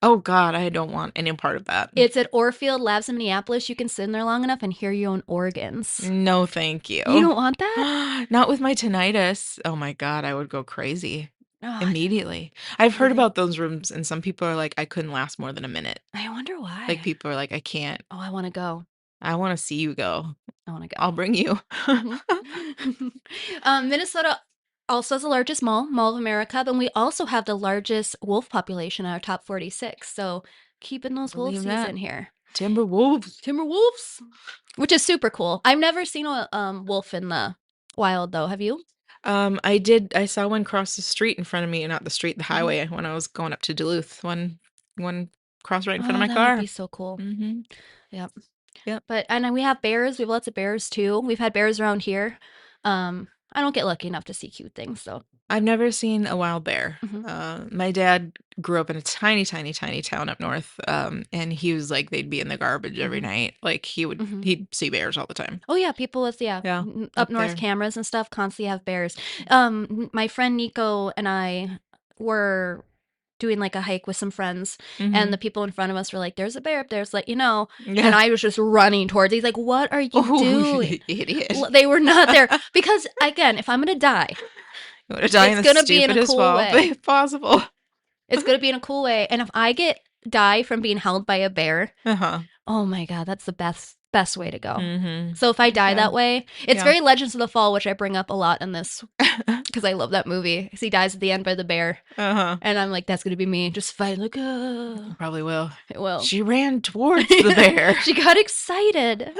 Oh, God, I don't want any part of that. It's at Orfield Labs in Minneapolis. You can sit in there long enough and hear your own organs. No, thank you. You don't want that? Not with my tinnitus. Oh, my God, I would go crazy Oh, immediately. I've heard Really? about those rooms, and some people are like, I couldn't last more than a minute. I wonder why. Like, people are like, I can't. Oh, I want to go. I want to see you go. I want to go. I'll bring you. Minnesota also has the largest Mall of America, but we also have the largest wolf population in our top 46. So keeping those Believe wolves that. in here. Timberwolves. Timberwolves, which is super cool. I've never seen a wolf in the wild though. Have you? I did. I saw one cross the street in front of me, not the street, the Mm-hmm. highway, when I was going up to Duluth. One crossed right in front of my that car. would be so cool. Mm-hmm. Yep. Yep. But and then we have bears. We have lots of bears too. We've had bears around here. I don't get lucky enough to see cute things, so. I've never seen a wild bear. Mhm. My dad grew up in a tiny, tiny, tiny town up north, and he was like, they'd be in the garbage every night. Like he'd see bears all the time. Oh yeah, people with Yeah, up up north there. cameras and stuff constantly have bears. My friend Nico and I were doing like a hike with some friends, and the people in front of us were like, "There's a bear up there." It's like, you know, Yeah. and I was just running towards. He's like, "What are you Oh, doing?" you idiot! They were not there because again, if I'm gonna die, You want to die in it's the gonna be in a stupidest cool way way. possible. It's gonna be in a cool way, and if I die from being held by a bear, oh my god, that's the best way to go. Mm-hmm. So if I die Yeah. that way, it's Yeah. very Legends of the Fall, which I bring up a lot in this because I love that movie. 'Cause he dies at the end by the bear, and I'm like, that's gonna be me. Just fight like, Probably will. it will. She ran towards the bear. She got excited.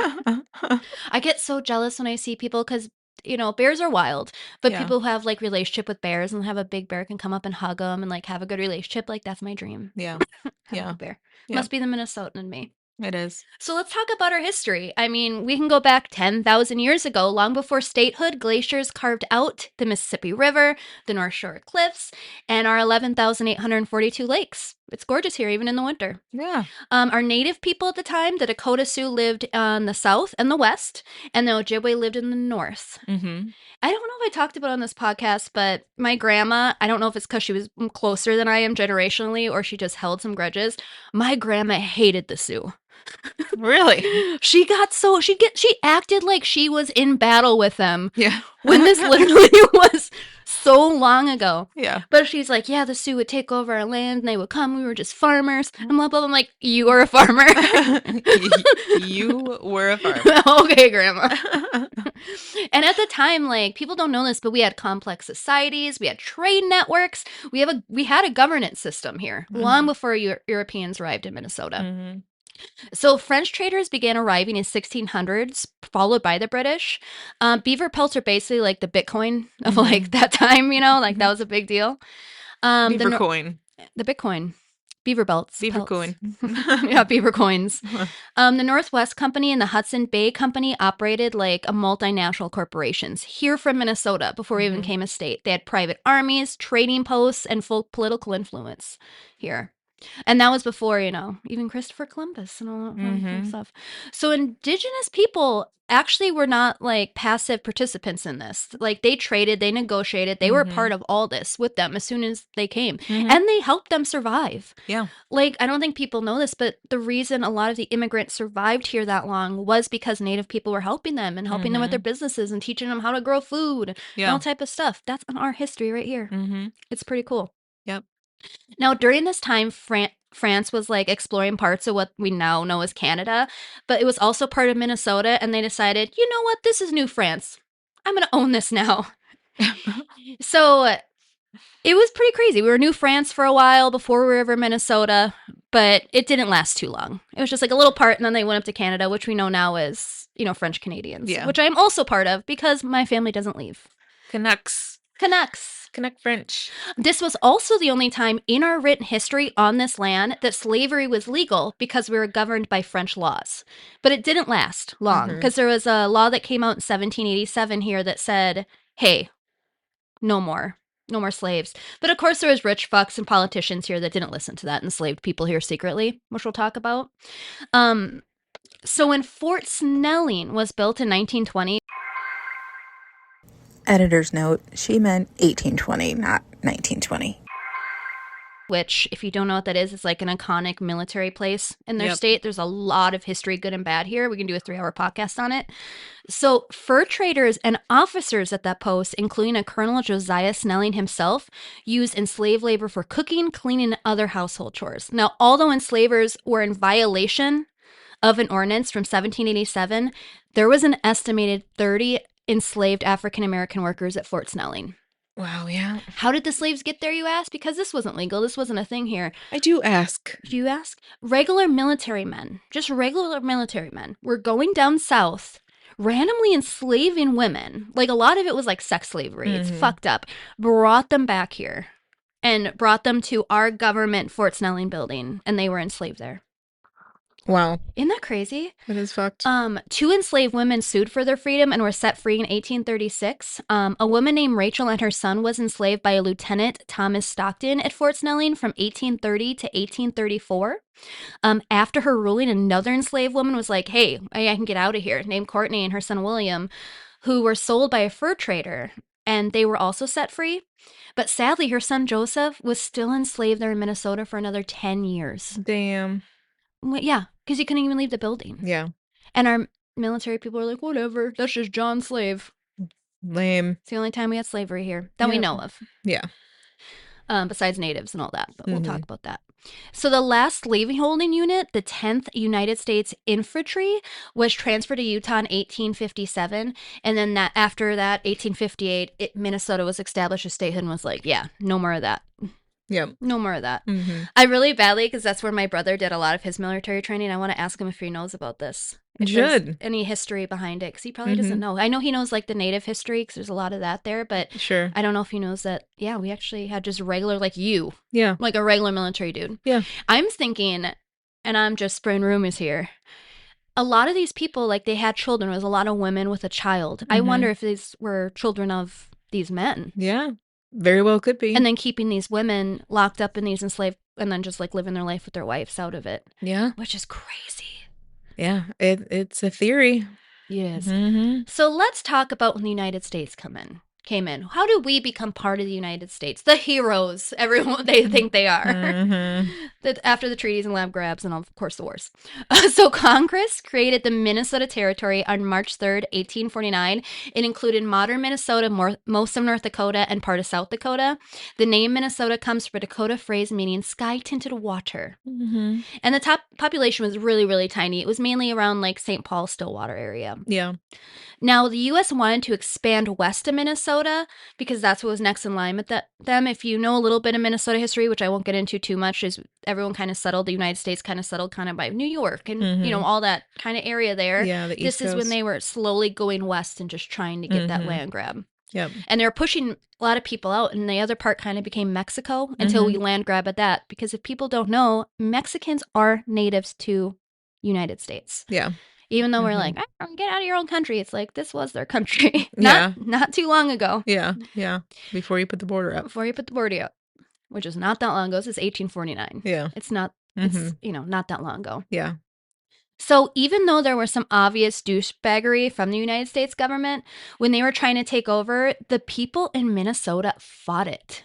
I get so jealous when I see people because, you know, bears are wild, but Yeah. people who have like relationship with bears and have a big bear can come up and hug them and like have a good relationship. Like that's my dream. Yeah, Have a Yeah. good bear. Yep. Must be the Minnesotan in me. it is. So let's talk about our history. I mean, we can go back 10,000 years ago, long before statehood, glaciers carved out the Mississippi River, the North Shore cliffs, and our 11,842 lakes. It's gorgeous here, even in the winter. Yeah. Our native people at the time, the Dakota Sioux, lived on the south and the west, and the Ojibwe lived in the north. Mm-hmm. I don't know if I talked about it on this podcast, but my grandma, I don't know if it's because she was closer than I am generationally or she just held some grudges. My grandma hated the Sioux. Really? She acted like she was in battle with them Yeah. when this literally was so long ago. Yeah. But she's like, yeah, the Sioux would take over our land and they would come. We were just farmers. And blah, blah, blah. I'm like, you are a farmer. You were a farmer. Okay, Grandma. And at the time, like, people don't know this, but we had complex societies. We had trade networks. We had a governance system here long before Europeans arrived in Minnesota. Mm-hmm. So French traders began arriving in 1600s, followed by the British. Beaver pelts are basically like the Bitcoin of like that time, you know, like that was a big deal. Beaver coin. The Bitcoin. Beaver belts. Beaver pelts. coin. Yeah, beaver coins. The Northwest Company and the Hudson Bay Company operated like a multinational corporations here from Minnesota before we even became a state. They had private armies, trading posts, and full political influence here. And that was before, you know, even Christopher Columbus and all that kind of stuff. So indigenous people actually were not like passive participants in this. Like they traded, they negotiated, they were part of all this with them as soon as they came. And they helped them survive. Yeah. Like, I don't think people know this, but the reason a lot of the immigrants survived here that long was because Native people were helping them and helping them with their businesses and teaching them how to grow food and all type of stuff. That's in our history right here. It's pretty cool. Yep. Now, during this time, France was like exploring parts of what we now know as Canada, but it was also part of Minnesota, and they decided, you know what, this is New France. I'm going to own this now. So it was pretty crazy. We were New France for a while before we were ever Minnesota, but it didn't last too long. It was just like a little part, and then they went up to Canada, which we know now as, you know, French Canadians, which I'm also part of because my family doesn't leave. Canucks. Canuck French. This was also the only time in our written history on this land that slavery was legal because we were governed by French laws. But it didn't last long because there was a law that came out in 1787 here that said, hey, no more. No more slaves. But of course, there was rich fucks and politicians here that didn't listen to that, enslaved people here secretly, which we'll talk about. So when Fort Snelling was built in 1920, Editor's note, she meant 1820, not 1920. which, if you don't know what that is, it's like an iconic military place in their Yep. state. There's a lot of history, good and bad here. We can do a 3-hour podcast on it. So fur traders and officers at that post, including a Colonel Josiah Snelling himself, used enslaved labor for cooking, cleaning, and other household chores. Now, although enslavers were in violation of an ordinance from 1787, there was an estimated 30 enslaved African-American workers at Fort Snelling. Wow, yeah. How did the slaves get there, you ask? Because this wasn't legal. This wasn't a thing here. I do ask. Do you ask? Regular military men, just regular military men, were going down south, randomly enslaving women. Like, a lot of it was like sex slavery. It's fucked up. Brought them back here and brought them to our government Fort Snelling building, and they were enslaved there. Wow. Isn't that crazy? That is fucked. 2 enslaved women sued for their freedom and were set free in 1836. A woman named Rachel and her son was enslaved by a Lieutenant Thomas Stockton at Fort Snelling from 1830 to 1834. After her ruling, another enslaved woman was like, hey, I can get out of here, named Courtney and her son William, who were sold by a fur trader, and they were also set free. But sadly, her son Joseph was still enslaved there in Minnesota for another 10 years. Damn. Well, yeah, because he couldn't even leave the building. Yeah. And our military people are like, whatever, that's just John's slave. Lame. It's the only time we had slavery here that we Yep. know of. Yeah. Besides natives and all that, but we'll talk about that. So the last slaveholding unit, the 10th United States Infantry, was transferred to Utah in 1857. And then after that, 1858, Minnesota was established as statehood and was like, yeah, no more of that. Yep. No more of that. Mm-hmm. I really badly, because that's where my brother did a lot of his military training. I want to ask him if he knows about this. If there's Should. any history behind it, because he probably doesn't know. I know he knows like the native history, because there's a lot of that there, but Sure. I don't know if he knows that, yeah, we actually had just regular, like you, Yeah. like a regular military dude. Yeah. I'm thinking, and I'm just spreading rumors here, a lot of these people, like they had children. There was a lot of women with a child. I wonder if these were children of these men. Yeah. Very well could be. And then keeping these women locked up in these enslaved, and then just like living their life with their wives out of it. Yeah. Which is crazy. Yeah. It's a theory. Yes. Mm-hmm. So let's talk about when the United States came in. How do we become part of the United States? The heroes, everyone they think they are. Mm-hmm. That after the treaties and land grabs and of course the wars. So Congress created the Minnesota Territory on March 3rd, 1849. It included modern Minnesota, most of North Dakota, and part of South Dakota. The name Minnesota comes from a Dakota phrase meaning sky-tinted water. Mm-hmm. And the top population was really, really tiny. It was mainly around like St. Paul, Stillwater area. Yeah. Now, the U.S. wanted to expand west of Minnesota because that's what was next in line with them. If you know a little bit of Minnesota history, which I won't get into too much, is everyone kind of settled, the United States kind of settled kind of by New York and, you know, all that kind of area there. Yeah, the East This is when Coast. they were slowly going west and just trying to get that land grab. Yep. And they were pushing a lot of people out, and the other part kind of became Mexico until we land grab at that. Because if people don't know, Mexicans are natives to United States. Yeah. Even though we're like, get out of your own country. It's like, this was their country. Not too long ago. Yeah. Yeah. Before you put the border up. Before you put the border up, which is not that long ago. This is 1849. Yeah. It's not, it's, you know, not that long ago. Yeah. So even though there was some obvious douchebaggery from the United States government, when they were trying to take over, the people in Minnesota fought it.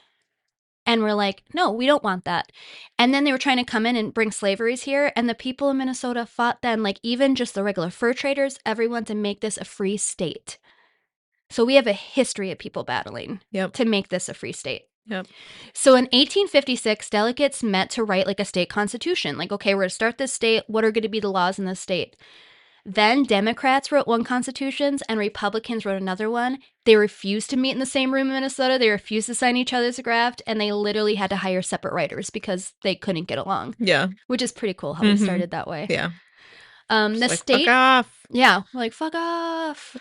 And we're like, no, we don't want that. And then they were trying to come in and bring slaveries here. And the people in Minnesota fought then, like even just the regular fur traders, everyone to make this a free state. So we have a history of people battling to make this a free state. Yep. So in 1856, delegates met to write like a state constitution. Like, okay, we're going to start this state. What are going to be the laws in this state? Then Democrats wrote one constitution and Republicans wrote another one. They refused to meet in the same room in Minnesota. They refused to sign each other's draft, and they literally had to hire separate writers because they couldn't get along. Yeah. Which is pretty cool how we started that way. Yeah. The like, state. Fuck off. Yeah. We're like, fuck off.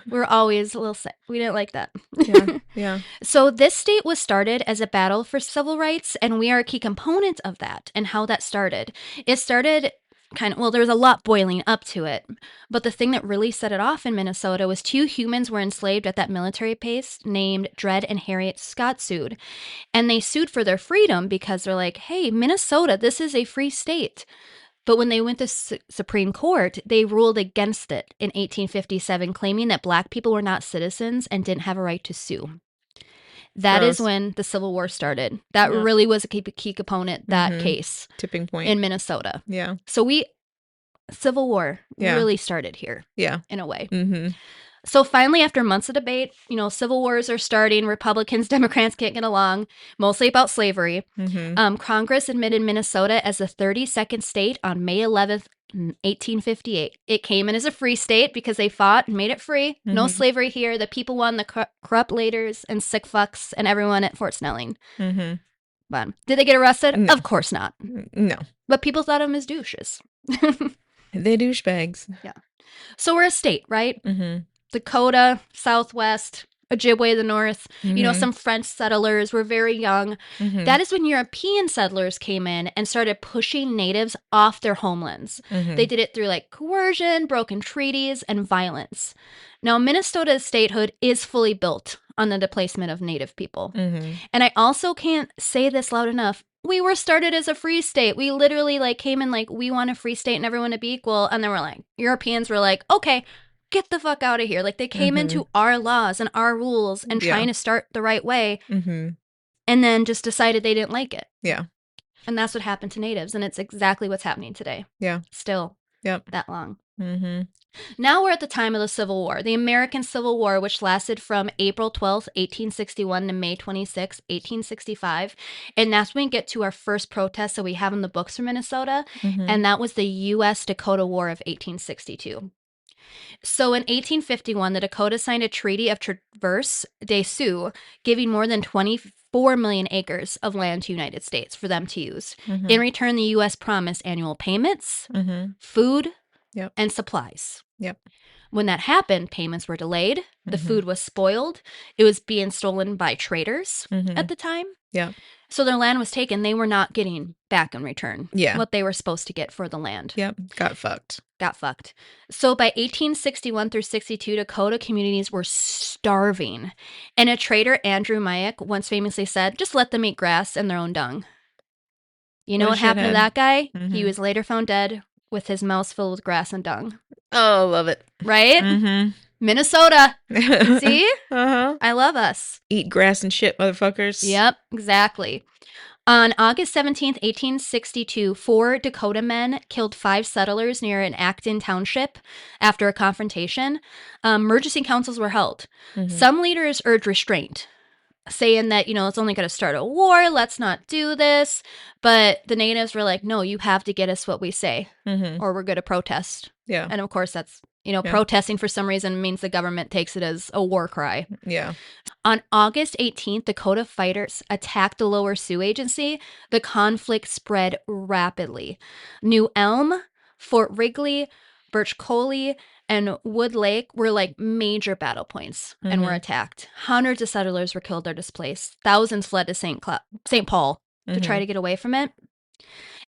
We're always a little sick. We didn't like that. Yeah. Yeah. So this state was started as a battle for civil rights, and we are a key component of that and how that started. It started there was a lot boiling up to it. But the thing that really set it off in Minnesota was 2 humans were enslaved at that military base named Dred and Harriet Scott sued. And they sued for their freedom because they're like, hey, Minnesota, this is a free state. But when they went to Supreme Court, they ruled against it in 1857, claiming that Black people were not citizens and didn't have a right to sue. That is Gross. when the Civil War started. That Yeah. really was a key component, that Mhm. case Tipping point. in Minnesota. Yeah. So Civil War Yeah. really started here Yeah. in a way. Mm-hmm. So finally, after months of debate, civil wars are starting. Republicans, Democrats can't get along, mostly about slavery. Mm-hmm. Congress admitted Minnesota as the 32nd state on May 11th, 1858. It came in as a free state because they fought and made it free. No Mhm. slavery here. The people won, the corrupt leaders and sick fucks and everyone at Fort Snelling. Mm-hmm. But did they get arrested? No. Of course not. No. But people thought of them as douches. They douchebags. So we're a state, right? Mm-hmm. Dakota, Southwest, Ojibwe, the North. Mhm. Some French settlers were very young. Mhm. That is when European settlers came in and started pushing natives off their homelands. Mhm. They did it through coercion, broken treaties, and violence. Now, Minnesota's statehood is fully built on the displacement of native people. Mhm. And I also can't say this loud enough. We were started as a free state. We literally came in we want a free state and everyone to be equal. And then Europeans were like, okay, get the fuck out of here. They came Mhm. into our laws and our rules and Yeah. trying to start the right way Mm-hmm. and then just decided they didn't like it. Yeah. And that's what happened to natives. And it's exactly what's happening today. Yeah. Still Yep. that long. Mm-hmm. Now we're at the time of the Civil War, the American Civil War, which lasted from April 12th, 1861 to May 26th, 1865. And that's when we get to our first protest that we have in the books from Minnesota. Mm-hmm. And that was the U.S. Dakota War of 1862. So in 1851, the Dakota signed a Treaty of Traverse des Sioux, giving more than 24 million acres of land to United States for them to use. Mm-hmm. In return, the U.S. promised annual payments, Mm-hmm. food, Yep. and supplies. Yep. When that happened, payments were delayed. The Mhm. food was spoiled. It was being stolen by traders Mhm. at the time. Yeah. So their land was taken. They were not getting back in return Yeah. what they were supposed to get for the land. Yep. Got fucked. Got fucked. So by 1861 through 62, Dakota communities were starving. And a trader, Andrew Mayak, once famously said, just let them eat grass and their own dung. You know What a what happened to shithead. that guy? He Mhm. was later found dead with his mouth filled with grass and dung. Oh, love it. Right? Mm-hmm. Minnesota. See? Uh-huh. I love us. Eat grass and shit, motherfuckers. Yep, exactly. On August 17th, 1862, 4 Dakota men killed 5 settlers near an Acton township after a confrontation. Emergency councils were held. Mhm. Some leaders urged restraint, saying that, it's only going to start a war. Let's not do this. But the natives were like, no, you have to get us what we say Mhm. or we're going to protest. Yeah. And of course, that's, protesting for some reason means the government takes it as a war cry. Yeah. On August 18th, Dakota fighters attacked the Lower Sioux Agency. The conflict spread rapidly. New Elm, Fort Wrigley, Birch Coulee, and Wood Lake were major battle points and were Mhm. attacked. Hundreds of settlers were killed or displaced. Thousands fled to St. Paul to try to get away from it.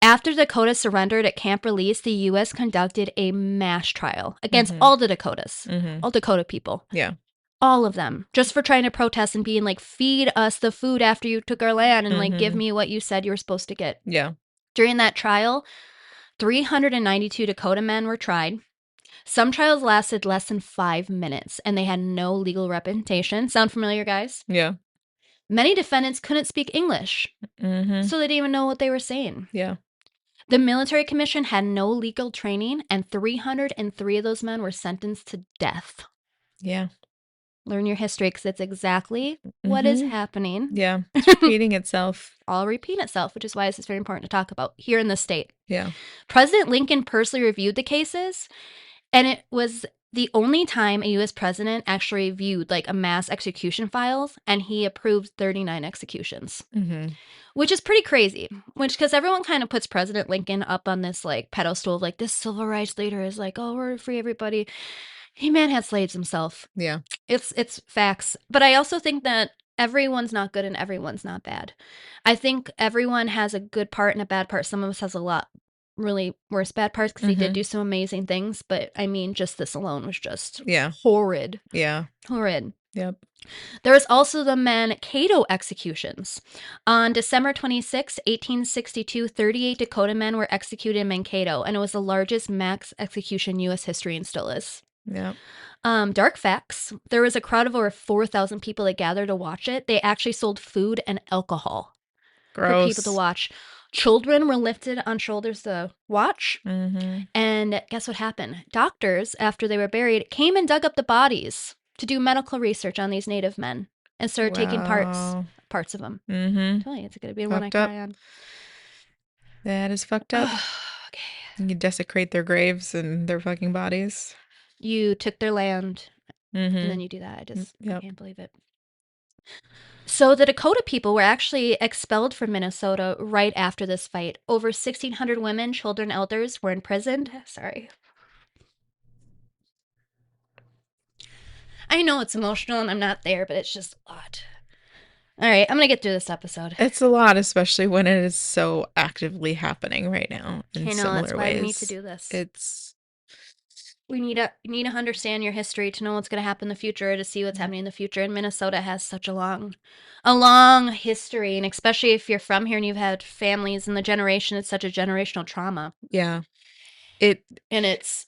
After Dakota surrendered at Camp Release, the U.S. conducted a mass trial against Mhm. all the Dakotas, Mhm. all Dakota people. Yeah. All of them, just for trying to protest and being feed us the food after you took our land and give Mhm. me what you said you were supposed to get. Yeah. During that trial, 392 Dakota men were tried. Some trials lasted less than 5 minutes and they had no legal representation. Sound familiar, guys? Yeah. Many defendants couldn't speak English, Mm-hmm. so they didn't even know what they were saying. Yeah. The military commission had no legal training, and 303 of those men were sentenced to death. Yeah. Learn your history because it's exactly what is Mhm. happening. Yeah. It's repeating itself. All repeat itself, which is why this is very important to talk about here in the state. Yeah. President Lincoln personally reviewed the cases, and it was the only time a U.S. president actually reviewed a mass execution files, and he approved 39 executions, Mm-hmm. which is pretty crazy. Because everyone kind of puts President Lincoln up on this pedestal of this civil rights leader is oh, we're free everybody. He man had slaves himself. Yeah. It's facts. But I also think that everyone's not good and everyone's not bad. I think everyone has a good part and a bad part. Some of us has a lot really worst bad parts because he did do some amazing things. But I mean, just this alone was just horrid. Yeah. Horrid. Yep. There was also the Mankato executions. On December 26, 1862, 38 Dakota men were executed in Mankato, and it was the largest mass execution in U.S. history and still is. Yep. Dark facts. There was a crowd of over 4,000 people that gathered to watch it. They actually sold food and alcohol for people to watch. Children were lifted on shoulders to watch. And guess what happened? Doctors, after they were buried, came and dug up the bodies to do medical research on these native men and started taking parts of them. I'm telling you, it's going to be one I cry on. That is fucked up. Okay. You desecrate their graves and their fucking bodies. You took their land, and then you do that. I can't believe it. So the Dakota people were actually expelled from Minnesota right after this fight. Over 1,600 women, children, elders were imprisoned. Sorry. I know it's emotional and I'm not there, but it's just a lot. All right, I'm going to get through this episode. It's a lot, especially when it is so actively happening right now in I know, similar that's why ways. we need to do this. It's... We need to understand your history to know what's going to happen in the future, to see what's happening in the future. And Minnesota has such a long history, and especially if you're from here and you've had families in the generation, it's such a generational trauma. Yeah. And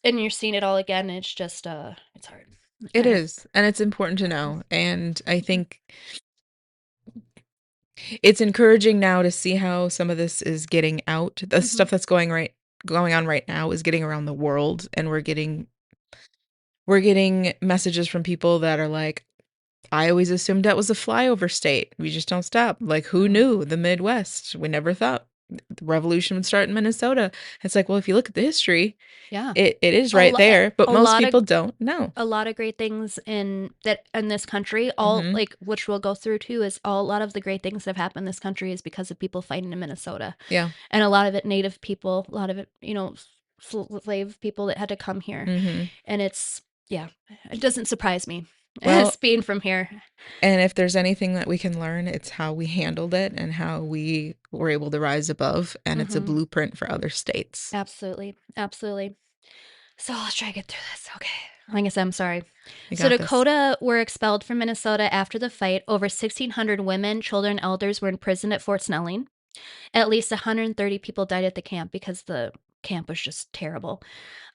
you're seeing it all again. And it's just it's hard. It is, and it's important to know. And I think it's encouraging now to see how some of this is getting out. The stuff that's going on right now is getting around the world, and we're getting messages from people that are like, I always assumed that was a flyover state. We just don't stop. Like, who knew the Midwest? We never thought the revolution would start in Minnesota. It's like, well, if you look at the history, it is right there, but most people don't know. A lot of great things in this country, like, which we'll go through too, is a lot of the great things that have happened in this country is because of people fighting in Minnesota. Yeah. And a lot of it Native people, a lot of it, slave people that had to come here. And it doesn't surprise me. As being from here. And if there's anything that we can learn, it's how we handled it and how we were able to rise above. And it's a blueprint for other states. Absolutely. Absolutely. So let's try to get through this. Okay. Like I said, I'm sorry. So Dakota were expelled from Minnesota after the fight. Over 1,600 women, children, elders were imprisoned at Fort Snelling. At least 130 people died at the camp because the camp was just terrible.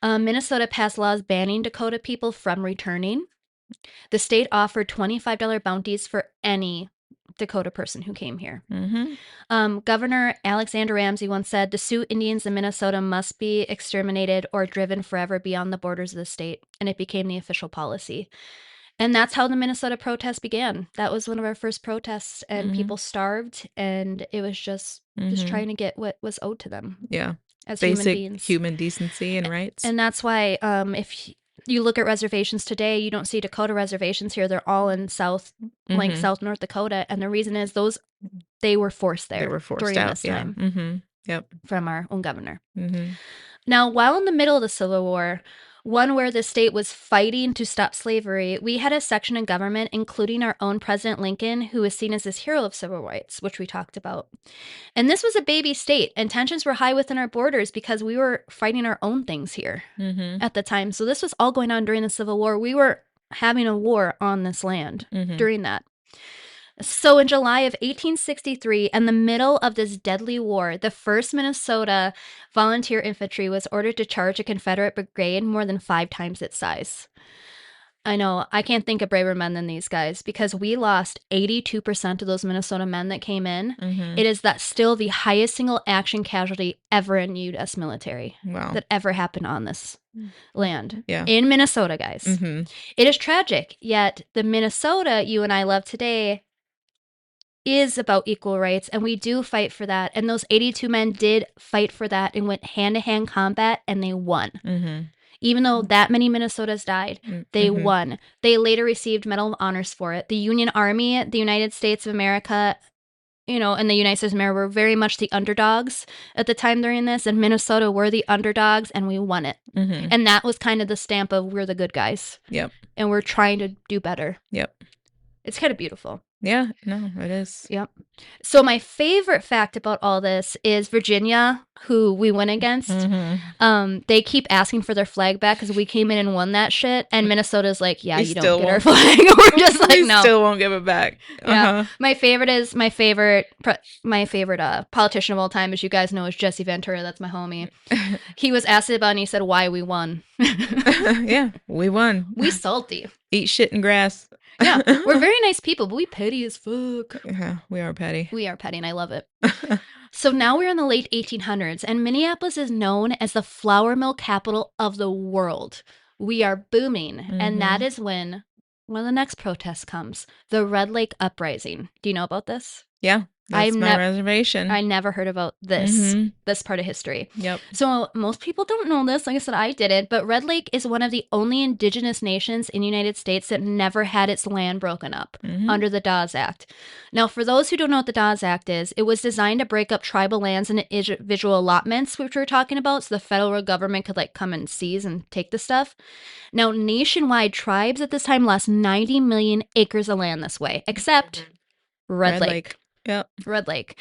Minnesota passed laws banning Dakota people from returning. The state offered $25 bounties for any Dakota person who came here. Governor Alexander Ramsey once said, the Sioux Indians in Minnesota must be exterminated or driven forever beyond the borders of the state. And it became the official policy. And that's how the Minnesota protest began. That was one of our first protests, and people starved, and it was just trying to get what was owed to them. Yeah. As basic human beings. Human decency and rights. And that's why if you look at reservations today, you don't see Dakota reservations here. They're all in South North Dakota. And the reason is they were forced there. They were forced during out, this time. Yep. From our own governor. Now, while in the middle of the Civil War, one where the state was fighting to stop slavery, we had a section in government, including our own President Lincoln, who was seen as this hero of civil rights, which we talked about. And this was a baby state, and tensions were high within our borders because we were fighting our own things here at the time. So this was all going on during the Civil War. We were having a war on this land during that. So in July of 1863, in the middle of this deadly war, the 1st Minnesota Volunteer Infantry was ordered to charge a Confederate brigade more than 5 times its size. I know, I can't think of braver men than these guys, because we lost 82% of those Minnesota men that came in. It is still the highest single action casualty ever in U.S. military that ever happened on this land. In Minnesota, guys. It is tragic, yet the Minnesota you and I love today is about equal rights, and we do fight for that. And those 82 men did fight for that and went hand-to-hand combat, and they won. Even though that many Minnesotas died, they won. They later received Medal of Honors for it. The Union Army, the United States of America, and the United States of America were very much the underdogs at the time during this, and Minnesota were the underdogs, and we won it. And that was kind of the stamp of we're the good guys. And we're trying to do better. It's kind of beautiful. Yeah, no, it is. Yep. So my favorite fact about all this is Virginia, who we went against. Mhm. They keep asking for their flag back because we came in and won that shit, and Minnesota's like, yeah, We you don't still get our won't. flag. We're just like, We no. still won't give it back. Yeah. My favorite politician of all time, as you guys know, is Jesse Ventura. That's my homie. He was asked about it and he said why we won. Yeah, we won. We salty. Eat shit and grass. Yeah, we're very nice people, but we petty as fuck. Yeah, we are petty. We are petty, and I love it. So now we're in the late 1800s, and Minneapolis is known as the flour mill capital of the world. We are booming, and that is when one of the next protests comes, the Red Lake Uprising. Do you know about this? Yeah, that's my reservation. I never heard about this part of history. Yep. So most people don't know this. Like I said, I didn't. But Red Lake is one of the only indigenous nations in the United States that never had its land broken up under the Dawes Act. Now, for those who don't know what the Dawes Act is, it was designed to break up tribal lands into individual allotments, which we were talking about, so the federal government could like come and seize and take the stuff. Now, nationwide, tribes at this time lost 90 million acres of land this way, except Red Lake. Yep. Red Lake.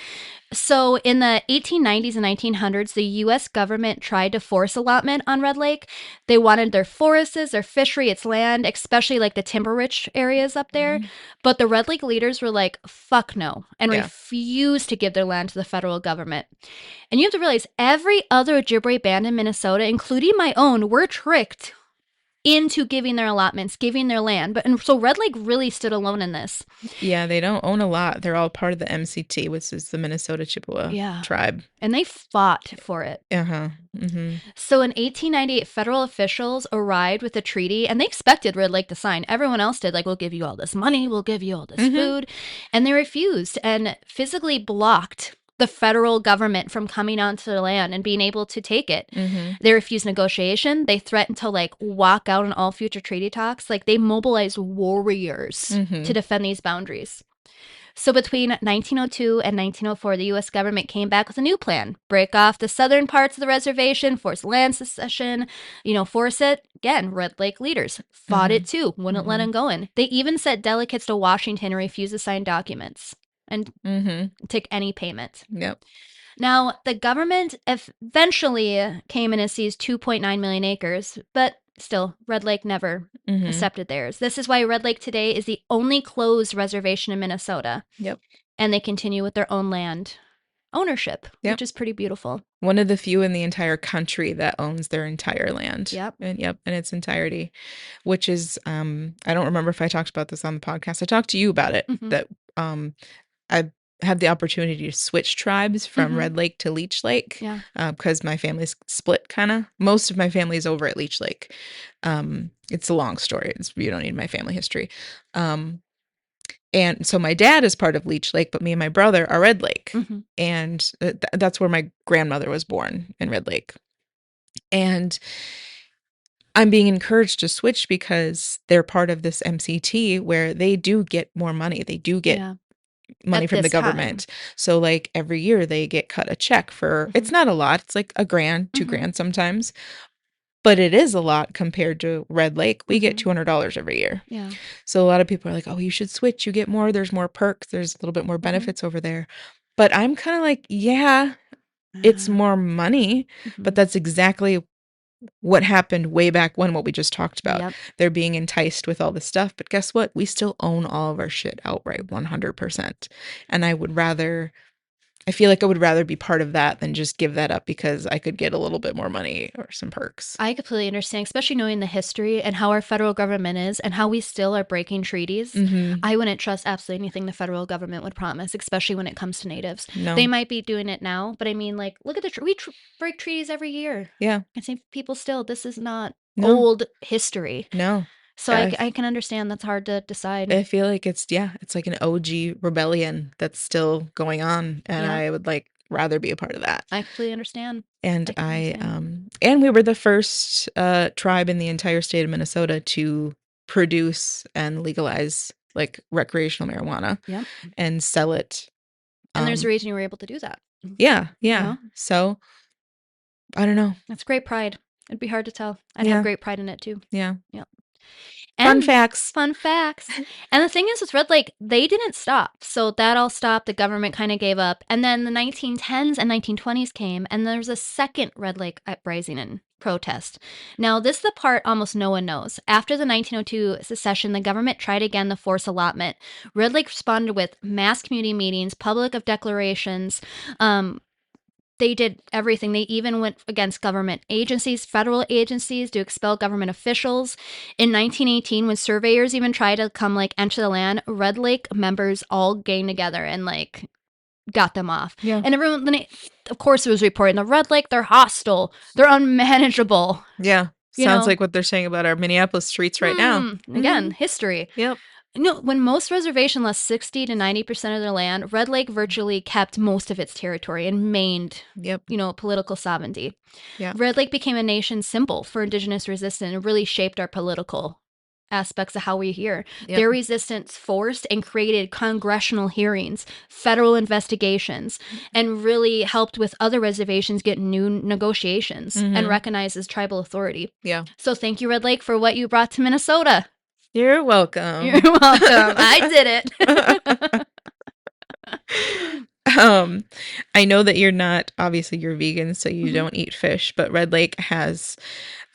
So in the 1890s and 1900s, the U.S. government tried to force allotment on Red Lake. They wanted their forests, their fishery, its land, especially like the timber-rich areas up there. But the Red Lake leaders were like, fuck no, and refused to give their land to the federal government. And you have to realize every other Ojibwe band in Minnesota, including my own, were tricked into giving their allotments, giving their land. So Red Lake really stood alone in this. Yeah, they don't own a lot. They're all part of the MCT, which is the Minnesota Chippewa tribe. And they fought for it. So in 1898, federal officials arrived with a treaty, and they expected Red Lake to sign. Everyone else did, like, we'll give you all this money, we'll give you all this food. And they refused and physically blocked the federal government from coming onto the land and being able to take it. They refused negotiation. They threatened to like walk out on all future treaty talks. Like they mobilized warriors to defend these boundaries. So between 1902 and 1904, the U.S. government came back with a new plan. Break off the southern parts of the reservation, force land secession, force it. Again, Red Lake leaders fought it too, wouldn't let them go in. They even sent delegates to Washington and refused to sign documents and take any payment. Yep. Now, the government eventually came in and seized 2.9 million acres, but still, Red Lake never accepted theirs. This is why Red Lake today is the only closed reservation in Minnesota. Yep. And they continue with their own land ownership, which is pretty beautiful. One of the few in the entire country that owns their entire land. Yep. In its entirety, which is, I don't remember if I talked about this on the podcast. I talked to you about it, that I had the opportunity to switch tribes from Red Lake to Leech Lake because my family's split kind of. Most of my family's over at Leech Lake. It's a long story. You don't need my family history. And so my dad is part of Leech Lake, but me and my brother are Red Lake. And that's where my grandmother was born, in Red Lake. And I'm being encouraged to switch because they're part of this MCT where they do get more money. They do get money from the government. So like every year they get cut a check for, it's not a lot. It's like $1,000, $2,000 sometimes, but it is a lot compared to Red Lake. We get $200 every year. Yeah. So a lot of people are like, oh, you should switch. You get more. There's more perks. There's a little bit more benefits over there. But I'm kind of like, yeah, it's more money, but that's exactly what happened way back when, what we just talked about. Yep. They're being enticed with all this stuff, but guess what? We still own all of our shit outright, 100%. And I feel like I would rather be part of that than just give that up because I could get a little bit more money or some perks. I completely understand, especially knowing the history and how our federal government is and how we still are breaking treaties. I wouldn't trust absolutely anything the federal government would promise, especially when it comes to natives. No. They might be doing it now, but I mean, like, look at we break treaties every year. Yeah. And same people still, this is not old history. No. So I can understand that's hard to decide. I feel like it's like an OG rebellion that's still going on. And I would like rather be a part of that. I completely understand. And and we were the first tribe in the entire state of Minnesota to produce and legalize like recreational marijuana and sell it. And there's a reason you were able to do that. Yeah. Yeah. You know? So I don't know. That's great pride. It'd be hard to tell. I'd have great pride in it too. Yeah. Yeah. Fun And facts. Fun facts. And the thing is with Red Lake, they didn't stop. So that all stopped. The government kind of gave up. And then the 1910s and 1920s came, and there was a second Red Lake uprising and protest. Now, this is the part almost no one knows. After the 1902 secession, the government tried again the forced allotment. Red Lake responded with mass community meetings, public of declarations, they did everything. They even went against government agencies, federal agencies, to expel government officials. In 1918, when surveyors even tried to come enter the land, Red Lake members all gang together and got them off. Yeah. And everyone, then of course, it was reported in the Red Lake, they're hostile, they're unmanageable. Yeah. You Sounds know? like what they're saying about our Minneapolis streets right now. Again, history. Yep. When most reservations lost 60 to 90% of their land, Red Lake virtually kept most of its territory and maintained, Yep. political sovereignty. Yeah. Red Lake became a nation symbol for Indigenous resistance and really shaped our political aspects of how we hear. Yep. Their resistance forced and created congressional hearings, federal investigations, and really helped with other reservations get new negotiations and recognized as tribal authority. Yeah. So thank you, Red Lake, for what you brought to Minnesota. You're welcome. You're welcome. I did it. I know that you're not, obviously you're vegan, so you don't eat fish, but Red Lake has,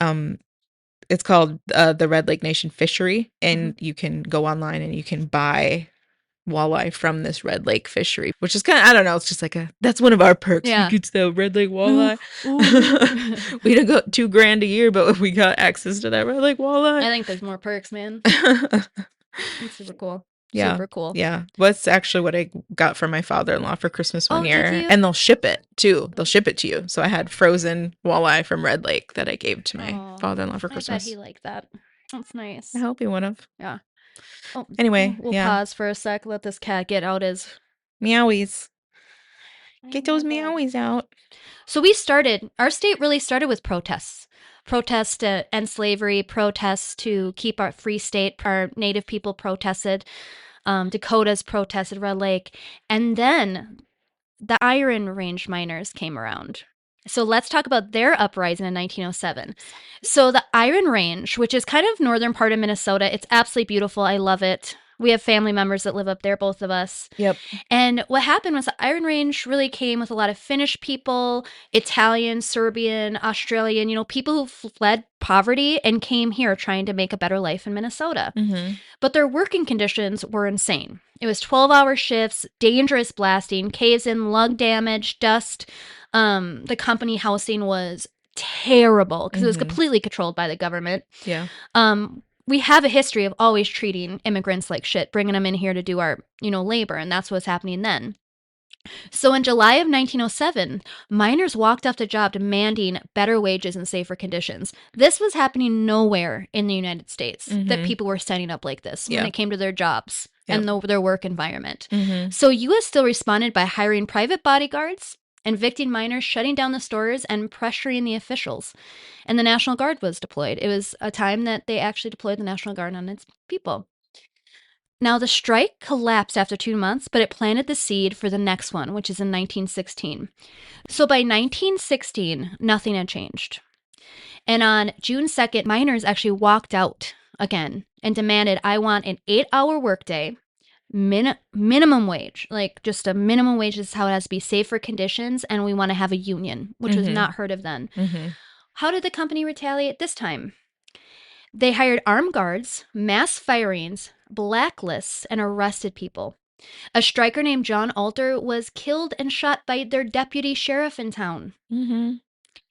it's called the Red Lake Nation Fishery, and you can go online and you can buy walleye from this Red Lake fishery, which is kind of, I don't know, it's just that's one of our perks. Yeah. We could sell Red Lake walleye. We don't go $2,000 a year, but we got access to that Red Lake walleye. I think there's more perks, man. It's super cool. Yeah. Super cool. Yeah. That's actually what I got for my father-in-law for Christmas one Oh, year. did you? And they'll ship it too. They'll ship it to you. So I had frozen walleye from Red Lake that I gave to my Aw, father-in-law for I bet Christmas. he liked that. That's nice. I hope he would have. Yeah. Oh, Anyway, we'll yeah. pause for a sec. Let this cat get out his Meowies. Get those meowies out. So our state really started with protests. Protests to end slavery, protests to keep our free state. Our native people protested. Dakotas protested, Red Lake. And then the Iron Range miners came around. So let's talk about their uprising in 1907. So the Iron Range, which is kind of northern part of Minnesota, it's absolutely beautiful. I love it. We have family members that live up there, both of us. Yep. And what happened was the Iron Range really came with a lot of Finnish people, Italian, Serbian, Australian, people who fled poverty and came here trying to make a better life in Minnesota. Mm-hmm. But their working conditions were insane. It was 12-hour shifts, dangerous blasting, caves in, lung damage, dust. The company housing was terrible because it was completely controlled by the government. Yeah. We have a history of always treating immigrants like shit, bringing them in here to do our, labor, and that's what's happening then. So in July of 1907, miners walked off the job demanding better wages and safer conditions. This was happening nowhere in the United States that people were standing up like this when it came to their jobs and their work environment. So U.S. still responded by hiring private bodyguards, evicting miners, shutting down the stores, and pressuring the officials. And the National Guard was deployed. It was a time that they actually deployed the National Guard on its people. Now, the strike collapsed after 2 months, but it planted the seed for the next one, which is in 1916. So by 1916, nothing had changed. And on June 2nd, miners actually walked out again and demanded, I want an 8-hour workday, minimum wage, just a minimum wage is how it has to be, safer conditions, and we want to have a union, which was not heard of then. How did the company retaliate this time? They hired armed guards, mass firings, blacklists, and arrested people. A striker named John Alter was killed and shot by their deputy sheriff in town.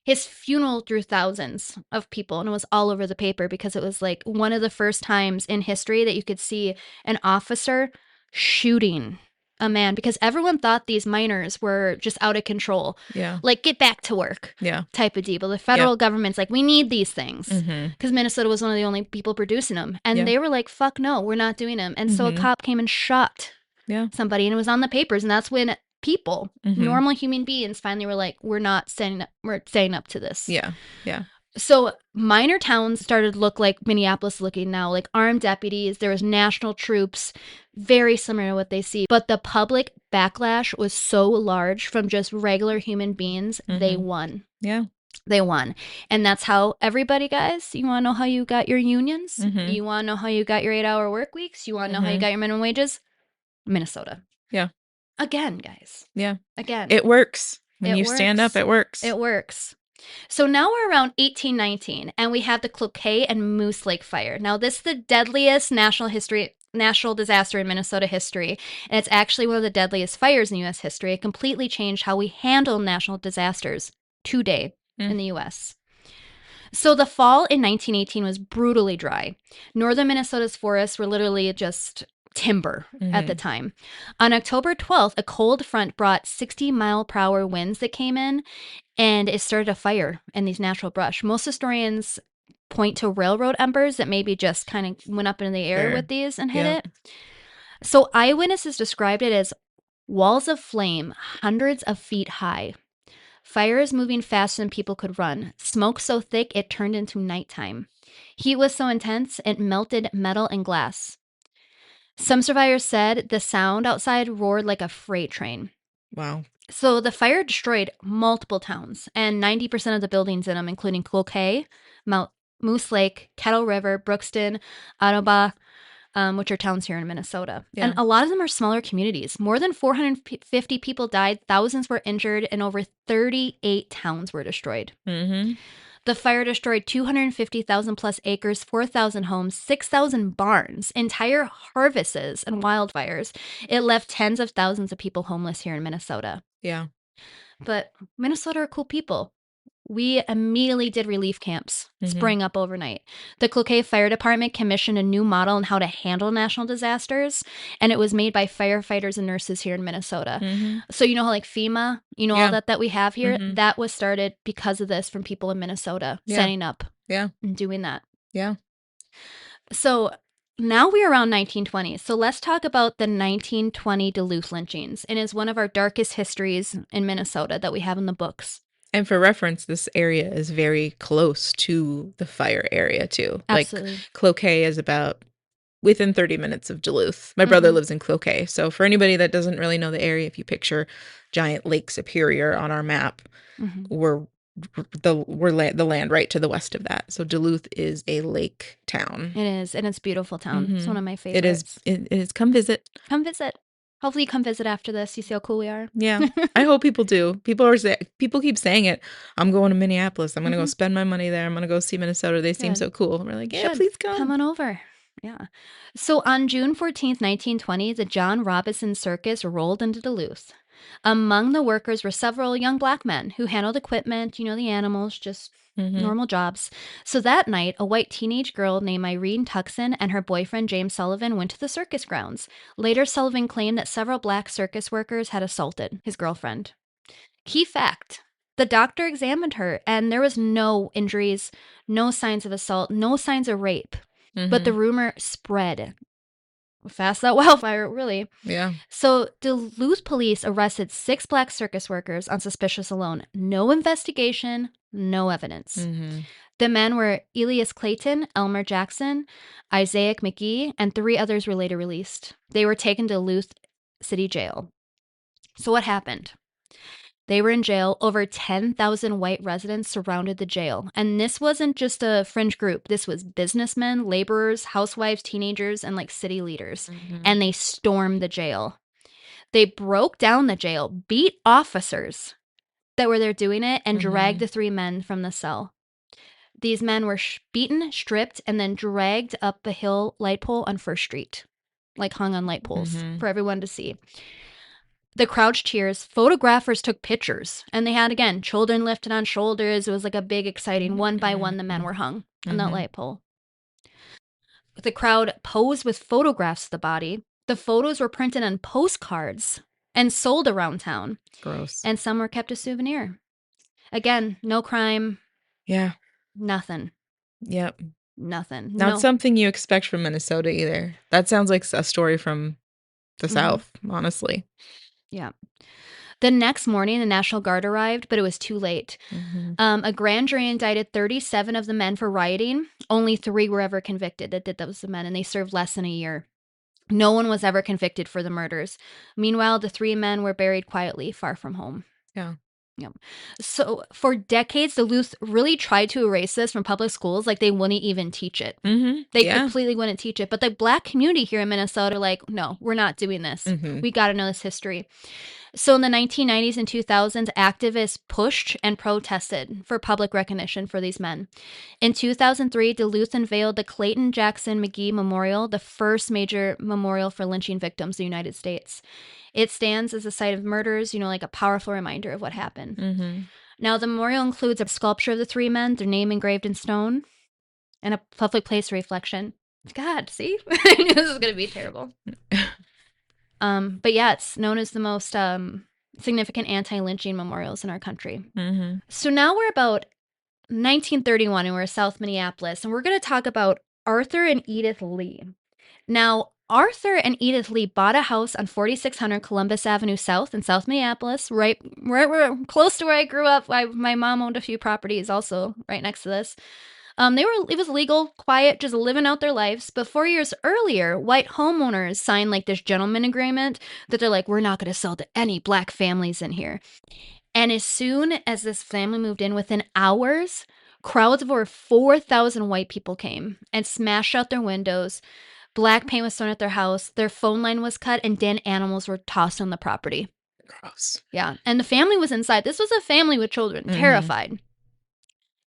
His funeral drew thousands of people, and it was all over the paper because it was one of the first times in history that you could see an officer shooting a man, because everyone thought these miners were just out of control. Yeah. Get back to work. Yeah. Type of deal. But the federal government's we need these things. Because Minnesota was one of the only people producing them. And they were like, fuck no, we're not doing them. And so a cop came and shot somebody, and it was on the papers. And that's when people, normal human beings, finally were like, we're staying up to this. Yeah. Yeah. So minor towns started to look like Minneapolis looking now, armed deputies. There was national troops, very similar to what they see. But the public backlash was so large from just regular human beings, they won. Yeah. They won. And that's how everybody, guys, you want to know how you got your unions? Mhm. You want to know how you got your 8-hour work weeks? You want to know how you Mhm. got your minimum wages? Minnesota. Yeah. Again, guys. Yeah. Again. It works. When It you stand up, works. it works. It works. So now we're around 1819, and we have the Cloquet and Moose Lake fire. Now, this is the deadliest natural disaster in Minnesota history, and it's actually one of the deadliest fires in U.S. history. It completely changed how we handle natural disasters today in the U.S. So the fall in 1918 was brutally dry. Northern Minnesota's forests were literally just timber at the time. On October 12th, a cold front brought 60-mile-per-hour winds that came in, and it started a fire in these natural brush. Most historians point to railroad embers that maybe just kind of went up in the air Sure. with these and hit Yeah. it. So eyewitnesses described it as walls of flame hundreds of feet high. Fires moving faster than people could run. Smoke so thick it turned into nighttime. Heat was so intense it melted metal and glass. Some survivors said the sound outside roared like a freight train. Wow. So the fire destroyed multiple towns, and 90% of the buildings in them, including Cloquet, Moose Lake, Kettle River, Brookston, Ottawa, which are towns here in Minnesota. Yeah. And a lot of them are smaller communities. More than 450 people died, thousands were injured, and over 38 towns were destroyed. Mm-hmm. The fire destroyed 250,000 plus acres, 4,000 homes, 6,000 barns, entire harvests, and wildfires. It left tens of thousands of people homeless here in Minnesota. Yeah. But Minnesota are cool people. We immediately did relief camps, spring up overnight. The Cloquet Fire Department commissioned a new model on how to handle national disasters, and it was made by firefighters and nurses here in Minnesota. Mm-hmm. So you know how like FEMA, you know Yeah. all that we have here? Mhm. That was started because of this from people in Minnesota Yeah. setting up Yeah. and doing that. Yeah. So now we're around 1920. So let's talk about the 1920 Duluth lynchings. It is one of our darkest histories in Minnesota that we have in the books. And for reference, this area is very close to the fire area too. Absolutely. Like Cloquet is about within 30 minutes of Duluth. My brother lives in Cloquet. So for anybody that doesn't really know the area, if you picture giant Lake Superior on our map, we're the land right to the west of that. So Duluth is a lake town. It is, and it's a beautiful town. It's one of my It favorites. is. It is. Come visit. Come visit. Hopefully you come visit after this. You see how cool we are. Yeah, I hope people do. People keep saying it. I'm going to Minneapolis. I'm going to go spend my money there. I'm going to go see Minnesota. They seem Good. so cool. And we're like, yeah, Should. please come. Come on over. Yeah. So on June 14th, 1920, the John Robinson Circus rolled into Duluth. Among the workers were several young black men who handled equipment, you know, the animals, just normal jobs. So that night, a white teenage girl named Irene Tuckson and her boyfriend James Sullivan went to the circus grounds. Later, Sullivan claimed that several black circus workers had assaulted his girlfriend. Key fact. The doctor examined her, and there was no injuries, no signs of assault, no signs of rape. But the rumor spread. Fast that wildfire, really. Yeah. So Duluth police arrested 6 black circus workers on suspicious alone. No investigation, no evidence. The men were Elias Clayton, Elmer Jackson, Isaac McGee, and 3 others were later released. They were taken to Duluth City Jail. So what happened? They were in jail. Over 10,000 white residents surrounded the jail. And this wasn't just a fringe group. This was businessmen, laborers, housewives, teenagers, and like city leaders. And they stormed the jail. They broke down the jail, beat officers that were there doing it, and dragged the 3 men from the cell. These men were beaten, stripped, and then dragged up a hill light pole on First Street, like hung on light poles for everyone to see. The crowd cheers. Photographers took pictures, and they had, again, children lifted on shoulders. It was like a big, exciting, one by one, the men were hung on that light pole. The crowd posed with photographs of the body. The photos were printed on postcards and sold around town. Gross. And some were kept as souvenir. Again, no crime. Yeah. Nothing. Yep. Nothing. Not something you expect from Minnesota either. That sounds like a story from the South, honestly. Yeah. The next morning, the National Guard arrived, but it was too late. A grand jury indicted 37 of the men for rioting. Only 3 were ever convicted that was the men, and they served less than a year. No one was ever convicted for the murders. Meanwhile, the 3 men were buried quietly, far from home. Yeah. So for decades, Duluth really tried to erase this from public schools. Like, they wouldn't even teach it. Mm-hmm. They Yeah. completely wouldn't teach it. But the Black community here in Minnesota, like, no, we're not doing this. Mm-hmm. We got to know this history. So in the 1990s and 2000s, activists pushed and protested for public recognition for these men. In 2003, Duluth unveiled the Clayton Jackson McGee Memorial, the first major memorial for lynching victims in the United States. It stands as a site of murders, like a powerful reminder of what happened. Mm-hmm. Now, the memorial includes a sculpture of the three men, their name engraved in stone, and a public place reflection. God, see? I knew this was going to be terrible. But yeah, it's known as the most significant anti-lynching memorials in our country. Mm-hmm. So now we're about 1931 and we're in South Minneapolis, and we're going to talk about Arthur and Edith Lee. Now, Arthur and Edith Lee bought a house on 4600 Columbus Avenue South in South Minneapolis, right close to where I grew up. My mom owned a few properties also right next to this. It was legal, quiet, just living out their lives. But 4 years earlier, white homeowners signed like this gentleman agreement that they're like, we're not going to sell to any Black families in here. And as soon as this family moved in, within hours, crowds of over 4,000 white people came and smashed out their windows. Black paint was thrown at their house. Their phone line was cut, and dead animals were tossed on the property. Gross. Yeah. And the family was inside. This was a family with children, terrified.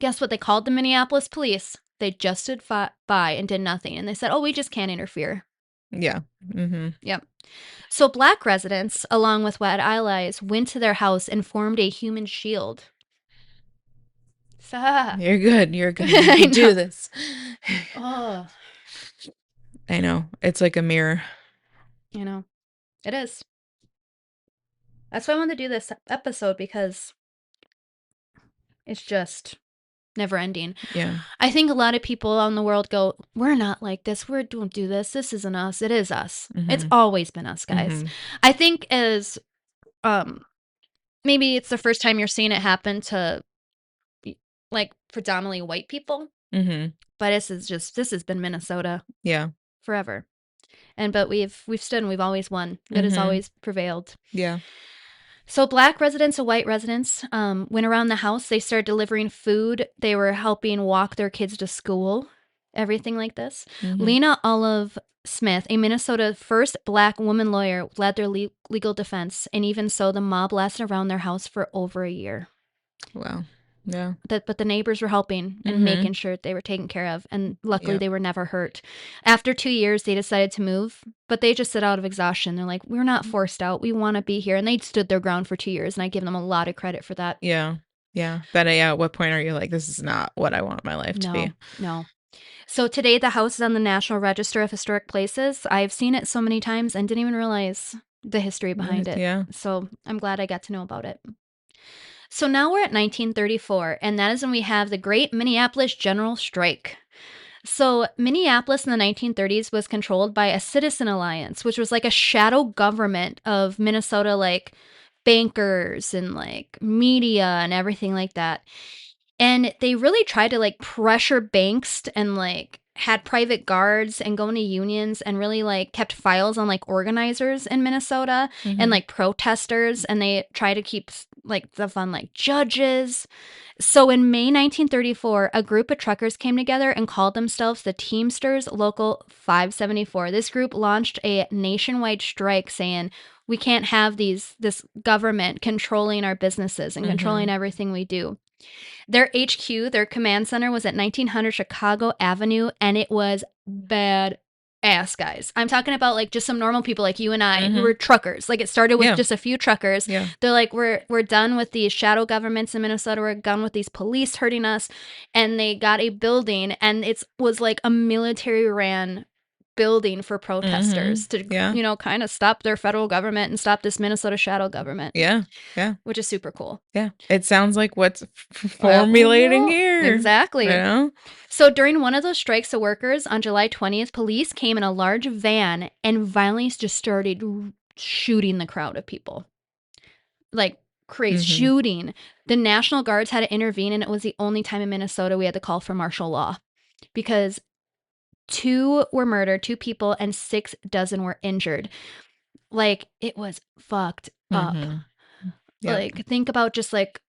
Guess what? They called the Minneapolis police. They just stood by and did nothing. And they said, oh, we just can't interfere. Yeah. Mm-hmm. Yep. So Black residents, along with white allies, went to their house and formed a human shield. You're good. You're good. You I can do know. this. Oh, I know. It's like a mirror. It is. That's why I wanted to do this episode, because it's just never ending. Yeah. I think a lot of people out in the world go, we're not like this. We don't do this. This isn't us. It is us. It's always been us, guys. I think as maybe it's the first time you're seeing it happen to like predominantly white people. But this has been Minnesota. Yeah. Forever. But we've stood and we've always won. Good has always prevailed. Yeah. So Black residents and white residents went around the house. They started delivering food. They were helping walk their kids to school, everything like this. Lena Olive Smith, a Minnesota first Black woman lawyer, led their legal defense. And even so, the mob lasted around their house for over a year. Wow. Yeah. But the neighbors were helping and making sure they were taken care of. And luckily, they were never hurt. After 2 years, they decided to move. But they just said out of exhaustion. They're like, we're not forced out. We want to be here. And they stood their ground for 2 years. And I give them a lot of credit for that. Yeah. Yeah. But at what point are you like, this is not what I want my life to be? No. So today, the house is on the National Register of Historic Places. I've seen it so many times and didn't even realize the history behind it. Yeah. So I'm glad I got to know about it. So now we're at 1934, and that is when we have the Great Minneapolis General Strike. So Minneapolis in the 1930s was controlled by a citizen alliance, which was like a shadow government of Minnesota, like bankers and like media and everything like that. And they really tried to like pressure banks and like had private guards and go into unions and really like kept files on like organizers in Minnesota and like protesters. And they try to keep like stuff on like judges. So in May 1934, a group of truckers came together and called themselves the Teamsters Local 574. This group launched a nationwide strike saying, we can't have this government controlling our businesses and controlling everything we do. Their HQ, their command center, was at 1900 Chicago Avenue, and it was bad ass, guys. I'm talking about like just some normal people like you and I who were truckers. Like it started with just a few truckers. Yeah. They're like, we're done with these shadow governments in Minnesota. We're done with these police hurting us. And they got a building, and it was like a military ran building for protesters to, kind of stop their federal government and stop this Minnesota shadow government. Yeah. Yeah. Which is super cool. Yeah. It sounds like what's formulating here. Exactly. So during one of those strikes of workers on July 20th, police came in a large van and violently just started shooting the crowd of people. Like crazy shooting. The National Guards had to intervene, and it was the only time in Minnesota we had to call for martial law because 2 were murdered, 2 people, and 6 dozen were injured. Like, it was fucked up. Yep. Like, think about just like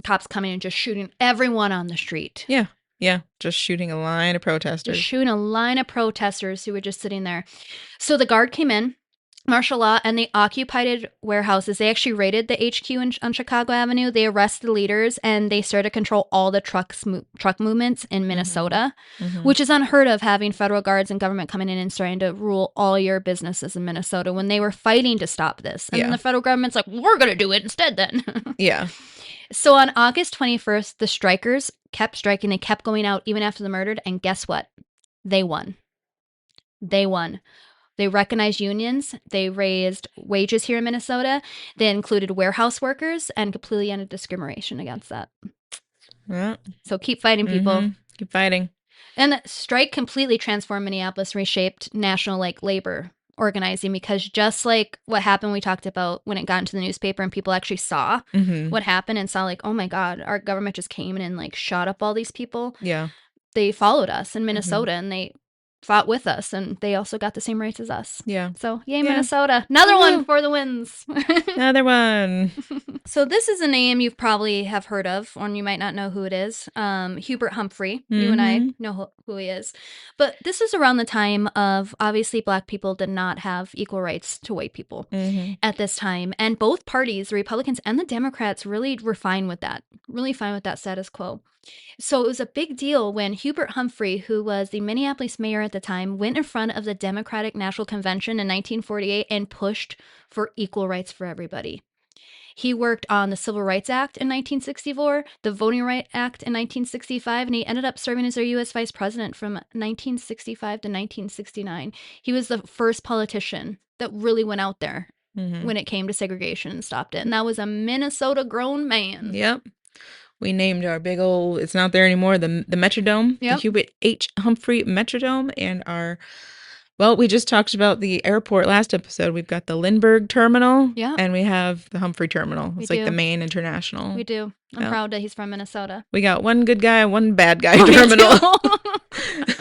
cops coming and just shooting everyone on the street. Yeah. Yeah. Just shooting a line of protesters. Just shooting a line of protesters who were just sitting there. So the guard came in, martial law, and they occupied warehouses. They actually raided the HQ on Chicago Avenue. They arrested leaders, and they started to control all the truck movements in Minnesota, which is unheard of, having federal guards and government coming in and starting to rule all your businesses in Minnesota when they were fighting to stop this. And then the federal government's like, we're going to do it instead then. Yeah. So on August 21st, the strikers kept striking. They kept going out even after the murder. And guess what? They won. They won. They recognized unions. They raised wages here in Minnesota. They included warehouse workers and completely ended discrimination against that. Yeah. So keep fighting, people. Keep fighting. And the strike completely transformed Minneapolis, reshaped national labor organizing, because just like what happened, we talked about when it got into the newspaper and people actually saw what happened and saw oh my God, our government just came in and shot up all these people. Yeah. They followed us in Minnesota and they fought with us, and they also got the same rights as us. Yeah. So yay, Minnesota. Another one for the wins. Another one. So this is a name you probably have heard of, or you might not know who it is. Hubert Humphrey. You and I know who he is. But this is around the time of, obviously, Black people did not have equal rights to white people at this time. And both parties, the Republicans and the Democrats, really were fine with that. Really fine with that status quo. So it was a big deal when Hubert Humphrey, who was the Minneapolis mayor at the time, went in front of the Democratic National Convention in 1948 and pushed for equal rights for everybody. He worked on the Civil Rights Act in 1964, the Voting Rights Act in 1965, and he ended up serving as their U.S. vice president from 1965 to 1969. He was the first politician that really went out there when it came to segregation and stopped it. And that was a Minnesota grown man. Yep. We named our big old, it's not there anymore, the Metrodome, the Hubert H. Humphrey Metrodome, and we just talked about the airport last episode. We've got the Lindbergh Terminal, and we have the Humphrey Terminal. It's like the main international. We do. I'm proud that he's from Minnesota. We got one good guy, one bad guy terminal.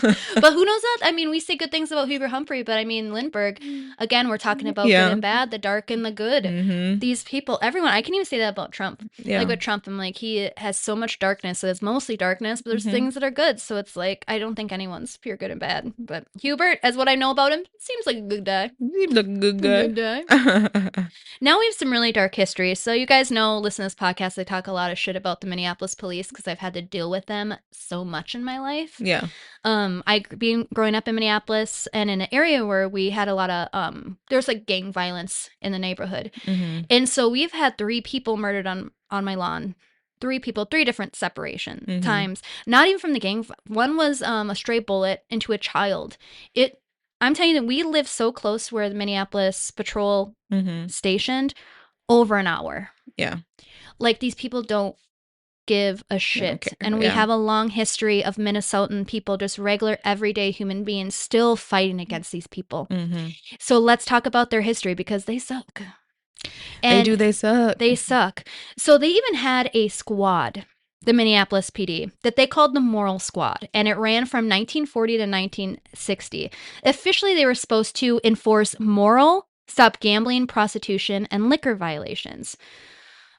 But who knows that? I mean, we say good things about Hubert Humphrey, but I mean, Lindbergh, again, we're talking about good and bad, the dark and the good. These people, everyone, I can even say that about Trump. Like with Trump, I'm like, he has so much darkness, so it's mostly darkness, but there's things that are good. So it's like, I don't think anyone's pure good and bad. But Hubert, as what I know about him, seems like a good guy. Seems like a good guy. Good guy. Now we have some really dark history. So you guys know, listen to this podcast, I talk a lot of shit about the Minneapolis police because I've had to deal with them so much in my life. Yeah. I being growing up in Minneapolis and in an area where we had a lot of there's gang violence in the neighborhood, and so we've had 3 people murdered on my lawn. 3 people, 3 different separation times. Not even from the gang. One was a stray bullet into a child. I'm telling you that we live so close where the Minneapolis patrol stationed, over an hour. Yeah. Like, these people don't give a shit. And we have a long history of Minnesotan people, just regular, everyday human beings, still fighting against these people. So let's talk about their history, because they suck. And they suck. They suck. So they even had a squad, the Minneapolis PD, that they called the Moral Squad, and it ran from 1940 to 1960. Officially, they were supposed to enforce moral, stop gambling, prostitution, and liquor violations.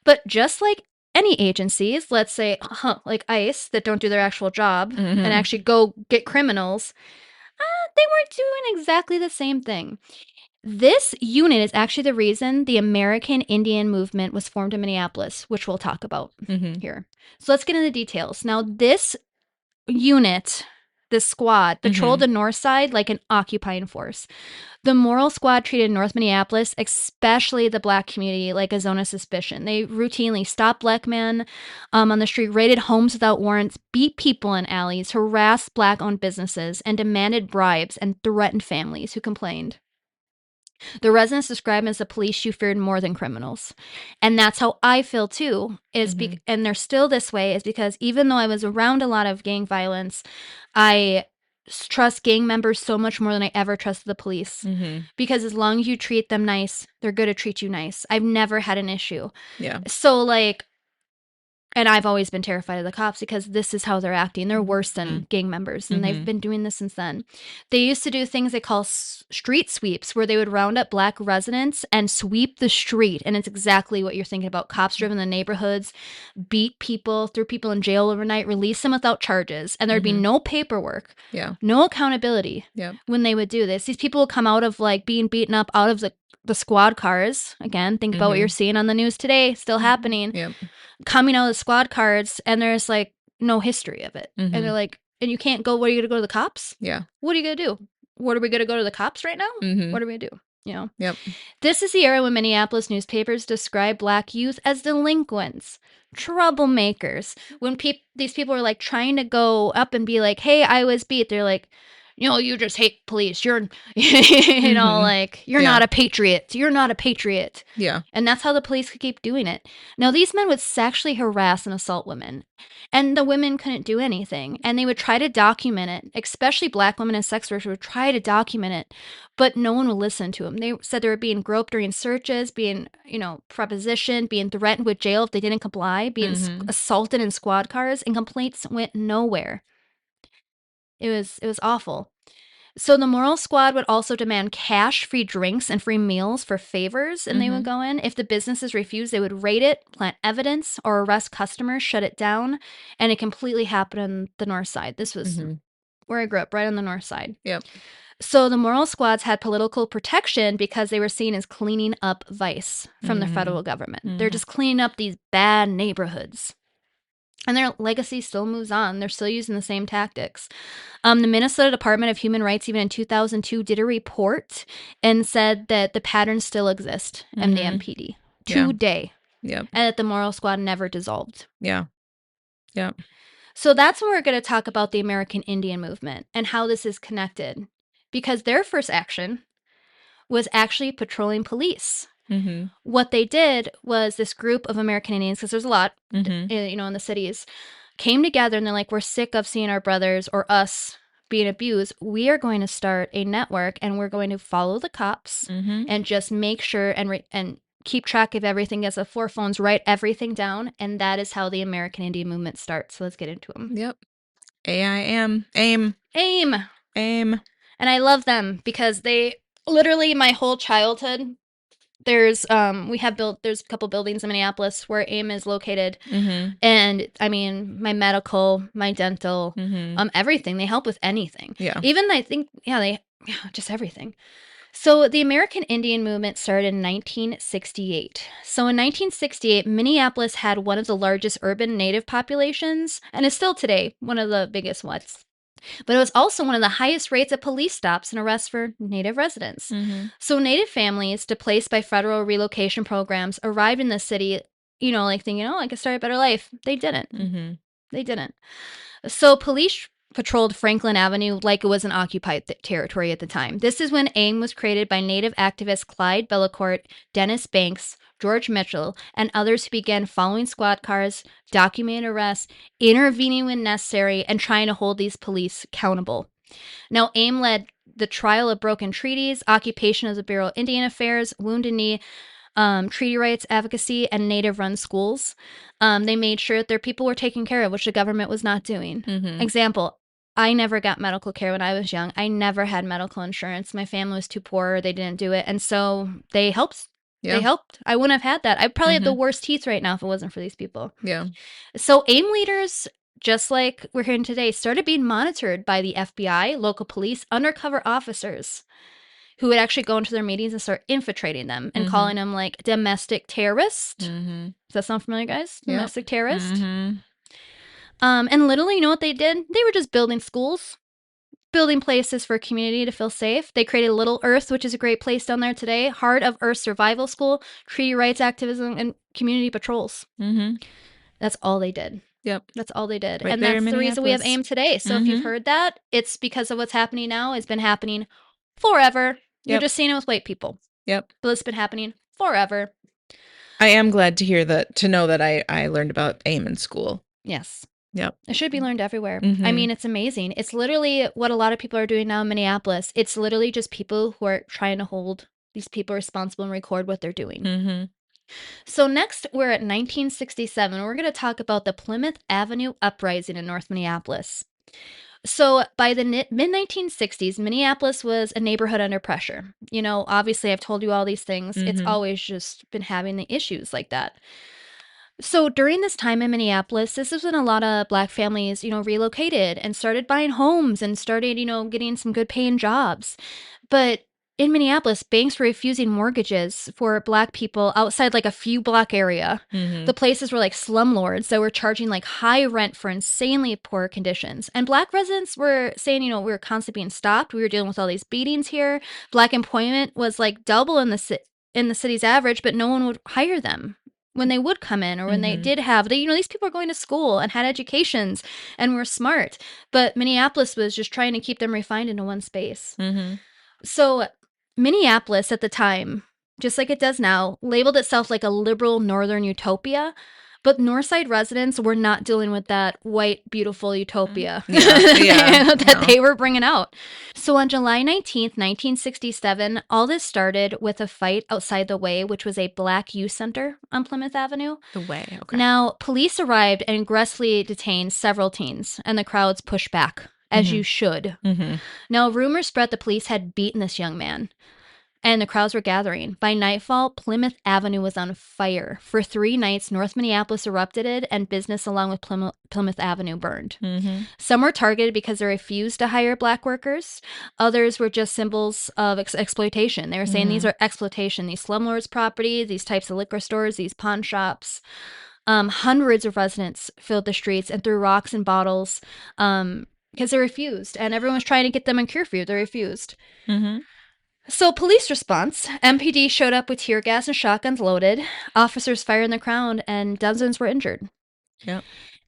But just like any agencies, let's say like ICE, that don't do their actual job and actually go get criminals, they weren't doing exactly the same thing. This unit is actually the reason the American Indian movement was formed in Minneapolis, which we'll talk about here. So let's get into the details. Now, this unit, this squad, patrolled the north side like an occupying force. The Moral Squad treated North Minneapolis, especially the Black community, like a zone of suspicion. They routinely stopped Black men on the street, raided homes without warrants, beat people in alleys, harassed Black-owned businesses, and demanded bribes and threatened families who complained. The residents described them as the police you feared more than criminals. And that's how I feel too, and they're still this way, is because even though I was around a lot of gang violence, I trust gang members so much more than I ever trusted the police. Because as long as you treat them nice, they're going to treat you nice. I've never had an issue. Yeah. So And I've always been terrified of the cops because this is how they're acting. They're worse than gang members, and they've been doing this since then. They used to do things they call street sweeps, where they would round up black residents and sweep the street. And it's exactly what you're thinking about. Cops driven the neighborhoods, beat people, threw people in jail overnight, release them without charges. And there'd be no paperwork, no accountability when they would do this. These people would come out of like being beaten up out of the squad cars. Again, think about what you're seeing on the news today, still happening. Coming out of the squad cars, and there's like no history of it. And they're like, and you can't go, what are you going to go to the cops? What are you going to do? What are we going to go to the cops right now? What are we going to do? You know? This is the era when Minneapolis newspapers describe black youth as delinquents, troublemakers. When these people are like trying to go up and be like, hey, I was beat. They're like, you just hate police. You're, like, you're not a patriot. You're not a patriot. Yeah. And that's how the police could keep doing it. Now, these men would sexually harass and assault women, and the women couldn't do anything. And they would try to document it, especially black women and sex workers would try to document it, but no one would listen to them. They said they were being groped during searches, being, prepositioned, being threatened with jail if they didn't comply, being assaulted in squad cars, and complaints went nowhere. It was awful. So the moral squad would also demand cash, free drinks, and free meals for favors, and they would go in. If the businesses refused, they would raid it, plant evidence, or arrest customers, shut it down, and it completely happened on the north side. This was where I grew up, right on the north side. Yep. So the moral squads had political protection because they were seen as cleaning up vice from the federal government. They're just cleaning up these bad neighborhoods. And their legacy still moves on. They're still using the same tactics. The Minnesota Department of Human Rights, even in 2002, did a report and said that the patterns still exist in the MPD today. Yep. And that the moral squad never dissolved. Yeah. Yep. So that's when we're going to talk about the American Indian movement and how this is connected. Because their first action was actually patrolling police. What they did was this group of American Indians, because there's a lot, in the cities, came together and they're like, we're sick of seeing our brothers or us being abused. We are going to start a network and we're going to follow the cops and just make sure and keep track of everything as a 4 phones, write everything down. And that is how the American Indian movement starts. So let's get into them. Yep. AIM. AIM. AIM. AIM. And I love them because they literally my whole childhood. There's there's a couple buildings in Minneapolis where AIM is located, and I mean my medical, my dental, everything. They help with anything. Yeah. Even I think just everything. So the American Indian movement started in 1968. So in 1968, Minneapolis had one of the largest urban native populations, and is still today one of the biggest ones. But it was also one of the highest rates of police stops and arrests for Native residents. So Native families displaced by federal relocation programs arrived in the city, thinking, I could start a better life. They didn't. They didn't. So police patrolled Franklin Avenue like it was an occupied territory at the time. This is when AIM was created by Native activists Clyde Bellecourt, Dennis Banks, George Mitchell, and others who began following squad cars, documenting arrests, intervening when necessary, and trying to hold these police accountable. Now, AIM led the trial of broken treaties, occupation of the Bureau of Indian Affairs, Wounded Knee, treaty rights advocacy, and Native-run schools. They made sure that their people were taken care of, which the government was not doing. Example, I never got medical care when I was young. I never had medical insurance. My family was too poor. They didn't do it. And so they helped. Yeah. They helped. I wouldn't have had that. I'd probably have the worst teeth right now if it wasn't for these people. Yeah. So AIM leaders, just like we're hearing today, started being monitored by the FBI, local police, undercover officers who would actually go into their meetings and start infiltrating them and calling them like domestic terrorists. Does that sound familiar, guys? Domestic terrorist. And literally, you know what they did? They were just building schools, building places for community to feel safe. They created Little Earth, which is a great place down there today, Heart of Earth Survival School, treaty rights activism, and community patrols. That's all they did. Yep. That's all they did. Right, and that's the reason we have AIM today. So if you've heard that, it's because of what's happening now. It's been happening forever. You're just seeing it with white people. Yep. But it's been happening forever. I am glad to hear that, to know that I learned about AIM in school. Yes. Yep. It should be learned everywhere. I mean, it's amazing. It's literally what a lot of people are doing now in Minneapolis. It's literally just people who are trying to hold these people responsible and record what they're doing. So next, we're at 1967. We're going to talk about the Plymouth Avenue uprising in North Minneapolis. So by the mid-1960s, Minneapolis was a neighborhood under pressure. You know, obviously, I've told you all these things. It's always just been having the issues like that. So during this time in Minneapolis, this is when a lot of Black families, you know, relocated and started buying homes and started, you know, getting some good paying jobs. But in Minneapolis, banks were refusing mortgages for Black people outside like a few block area. The places were like slumlords that were charging like high rent for insanely poor conditions. And Black residents were saying, you know, we were constantly being stopped. We were dealing with all these beatings here. Black employment was like double in the city's average, but no one would hire them when they would come in, or when they did have, you know, these people were going to school and had educations and were smart, but Minneapolis was just trying to keep them refined into one space. So Minneapolis at the time, just like it does now, labeled itself like a liberal northern utopia, but Northside residents were not dealing with that white, beautiful utopia that they were bringing out. So on July 19th, 1967, all this started with a fight outside the Way, which was a Black youth center on Plymouth Avenue. The Way, okay. Now, police arrived and aggressively detained several teens, and the crowds pushed back, as you should. Now, rumors spread the police had beaten this young man, and the crowds were gathering. By nightfall, Plymouth Avenue was on fire. For 3 nights, North Minneapolis erupted, and business along with Plymouth Avenue burned. Some were targeted because they refused to hire Black workers. Others were just symbols of exploitation. They were saying these are exploitation, these slumlords' property, these types of liquor stores, these pawn shops. Hundreds of residents filled the streets and threw rocks and bottles because they refused. And everyone was trying to get them in curfew. They refused. So police response, MPD showed up with tear gas and shotguns loaded. Officers fired in the crowd, and dozens were injured.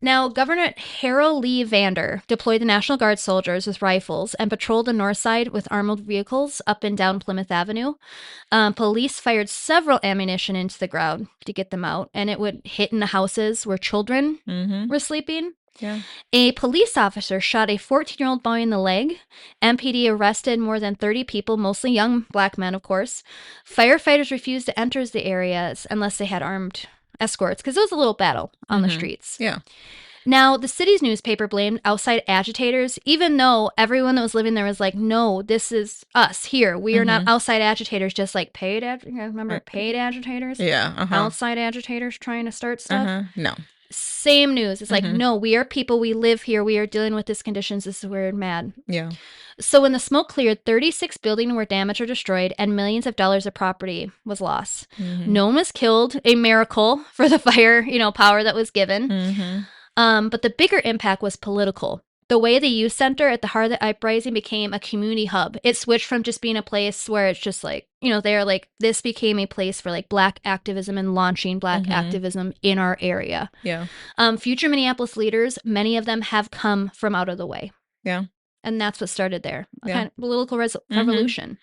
Now, Governor Harold Lee Vander deployed the National Guard soldiers with rifles and patrolled the north side with armored vehicles up and down Plymouth Avenue. Police fired several ammunition into the crowd to get them out, and it would hit in the houses where children were sleeping. A police officer shot a 14-year-old boy in the leg. MPD arrested more than 30 people, mostly young Black men, of course. Firefighters refused to enter the areas unless they had armed escorts, because it was a little battle on the streets. Now, the city's newspaper blamed outside agitators, even though everyone that was living there was like, no, this is us here. We are not outside agitators, just like paid agitators. Remember paid agitators? Outside agitators trying to start stuff? No. Same news. It's like, no, we are people. We live here. We are dealing with these conditions. This is weird, mad. So when the smoke cleared, 36 buildings were damaged or destroyed, and millions of dollars of property was lost. No one was killed. A miracle for the fire, power that was given. But the bigger impact was political. The Way, the youth center at the heart of the uprising, became a community hub. It switched from just being a place where it's just like, they're like, this became a place for like Black activism and launching Black activism in our area. Future Minneapolis leaders, many of them have come from out of the Way. And that's what started there, a kind of political revolution.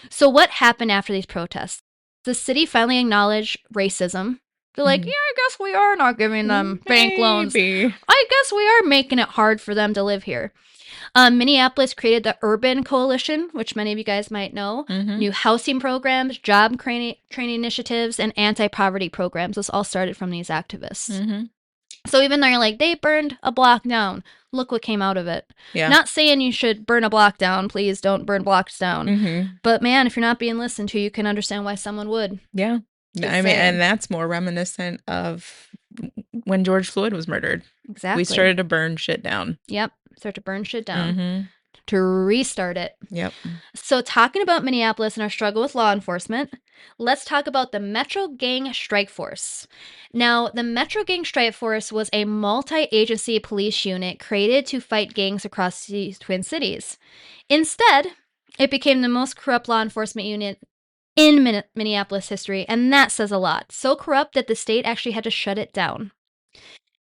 So what happened after these protests? The city finally acknowledged racism. They're like, yeah, I guess we are not giving them bank loans. I guess we are making it hard for them to live here. Minneapolis created the Urban Coalition, which many of you guys might know. New housing programs, job training initiatives, and anti-poverty programs. This all started from these activists. So even though you're like, they burned a block down, look what came out of it. Not saying you should burn a block down. Please don't burn blocks down. But man, if you're not being listened to, you can understand why someone would. I mean, and that's more reminiscent of when George Floyd was murdered. Exactly. We started to burn shit down. Start to burn shit down. To restart it. So talking about Minneapolis and our struggle with law enforcement, let's talk about the Metro Gang Strike Force. Now, the Metro Gang Strike Force was a multi-agency police unit created to fight gangs across the Twin Cities. Instead, it became the most corrupt law enforcement unit in Minneapolis history, and that says a lot. So corrupt that the state actually had to shut it down.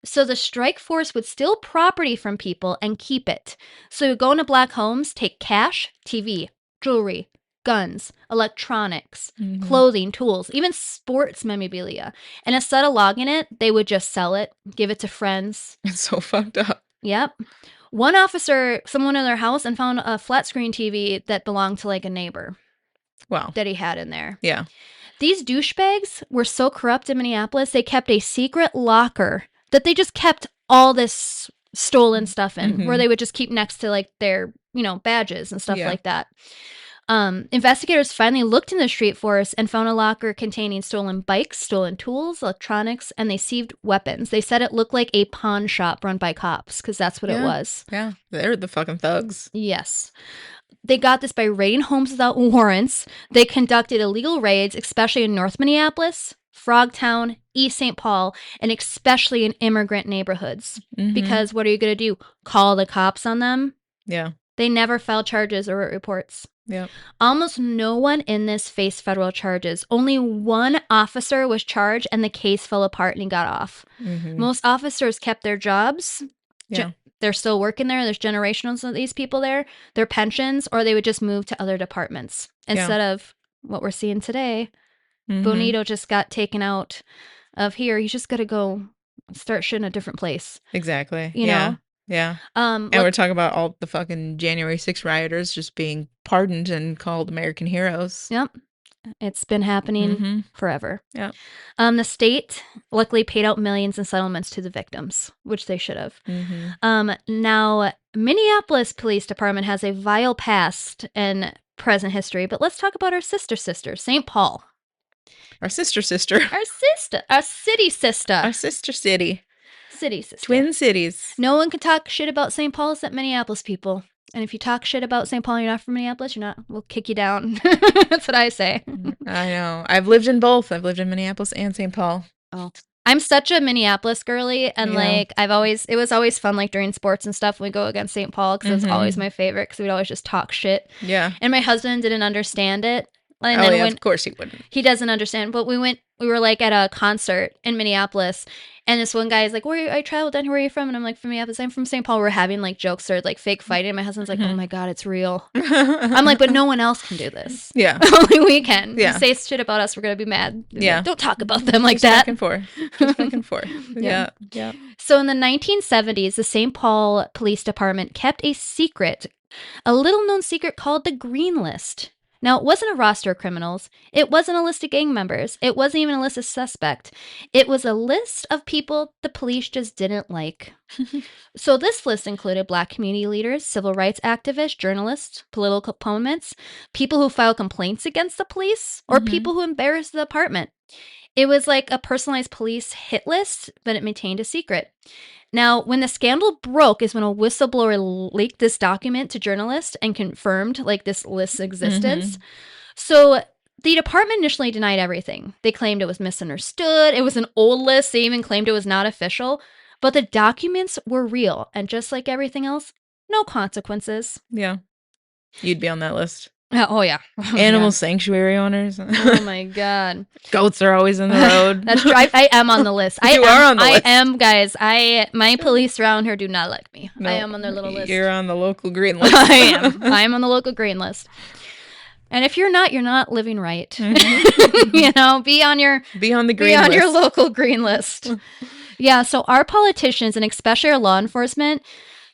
So the strike force would steal property from people and keep it. So you go into Black homes, take cash, TV, jewelry, guns, electronics, clothing, tools, even sports memorabilia. And instead of logging it, they would just sell it, give it to friends. It's so fucked up. One officer, someone in their house, and found a flat screen TV that belonged to like a neighbor. Wow. That he had in there. These douchebags were so corrupt in Minneapolis, they kept a secret locker that they just kept all this stolen stuff in, where they would just keep next to like their, badges and stuff like that. Investigators finally looked in the street force and found a locker containing stolen bikes, stolen tools, electronics, and they seized weapons. They said it looked like a pawn shop run by cops, because that's what it was. Yeah, they're the fucking thugs. Yes. They got this by raiding homes without warrants. They conducted illegal raids, especially in North Minneapolis, Frogtown, East St. Paul, and especially in immigrant neighborhoods. Because what are you going to do? Call the cops on them? Yeah. They never filed charges or wrote reports. Yeah. Almost no one in this faced federal charges. Only one officer was charged, and the case fell apart and he got off. Most officers kept their jobs. Yeah. They're still working there. There's generations of these people there. Their pensions, or they would just move to other departments instead of what we're seeing today. Bonito just got taken out of here. He's just got to go start shit in a different place. Exactly. You know? Yeah. And we're talking about all the fucking January 6th rioters just being pardoned and called American heroes. Yep. It's been happening forever. Yep. The state luckily paid out millions in settlements to the victims, which they should have. Now, Minneapolis Police Department has a vile past and present history, but let's talk about our sister, St. Paul. Our sister. Our city sister. Our sister city. City sister. Twin cities. No one can talk shit about St. Paul except Minneapolis people. And if you talk shit about St. Paul and you're not from Minneapolis, we'll kick you down. That's what I say. I know. I've lived in both. I've lived in Minneapolis and St. Paul. Oh. I'm such a Minneapolis girly, and it was always fun, like during sports and stuff, when we go against St. Paul, because it was always my favorite, because we'd always just talk shit. Yeah. And my husband didn't understand it. And then of course he wouldn't. He doesn't understand, but we were like at a concert in Minneapolis, and this one guy is like, I traveled down here, where are you from? And I'm like, from Minneapolis. I'm from St. Paul. We're having like jokes or like fake fighting, and my husband's like, oh my God, it's real. I'm like, but no one else can do this. Yeah. Only we can. Yeah. You say shit about us, we're going to be mad. Yeah. Like, don't talk about them like that. Back and forth. Just back and forth. Yeah. So in the 1970s, the St. Paul Police Department kept a little known secret called the Green List. Now, it wasn't a roster of criminals. It wasn't a list of gang members. It wasn't even a list of suspects. It was a list of people the police just didn't like. So this list included Black community leaders, civil rights activists, journalists, political opponents, people who filed complaints against the police, or people who embarrassed the department. It was like a personalized police hit list, but it maintained a secret. Now, when the scandal broke is when a whistleblower leaked this document to journalists and confirmed like this list's existence. So the department initially denied everything. They claimed it was misunderstood. It was an old list. They even claimed it was not official. But the documents were real. And just like everything else, no consequences. Yeah. You'd be on that list. Oh, yeah. Animal sanctuary owners. Oh, my God. Goats are always in the road. That's true. I am on the list. You are on the list. I am, guys. My police around here do not like me. No, I am on their little list. You're on the local green list. I am. I am on the local green list. And if you're not living right. Be on the green list. Be on your local green list. Yeah, so our politicians, and especially our law enforcement,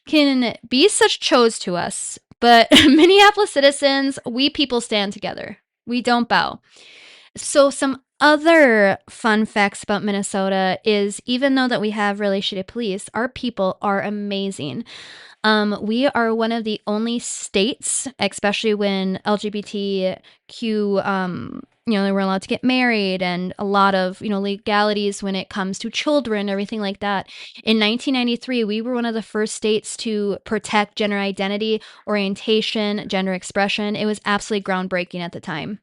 can be such chos to us. But Minneapolis citizens, we people stand together. We don't bow. So some other fun facts about Minnesota is, even though that we have really shitty police, our people are amazing. We are one of the only states, especially when LGBTQ, they were allowed to get married, and a lot of, legalities when it comes to children, everything like that. In 1993, we were one of the first states to protect gender identity, orientation, gender expression. It was absolutely groundbreaking at the time.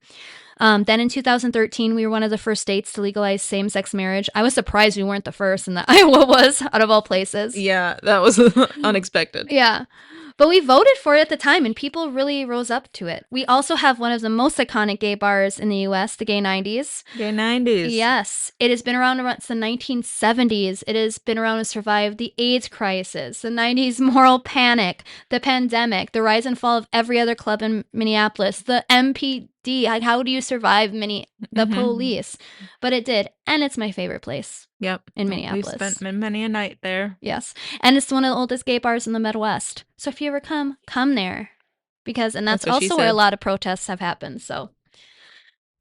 Then in 2013, we were one of the first states to legalize same-sex marriage. I was surprised we weren't the first, and that Iowa was, out of all places. Yeah, that was unexpected. Yeah. But we voted for it at the time, and people really rose up to it. We also have one of the most iconic gay bars in the U.S., the Gay 90s. Gay 90s. Yes. It has been around since the 1970s. It has been around to survive the AIDS crisis, the 90s moral panic, the pandemic, the rise and fall of every other club in Minneapolis, the MPD. Like, how do you survive the police? But it did, and it's my favorite place. Yep. In Minneapolis. We've spent many a night there. Yes. And it's one of the oldest gay bars in the Midwest. So if you ever come there. And that's also where a lot of protests have happened. So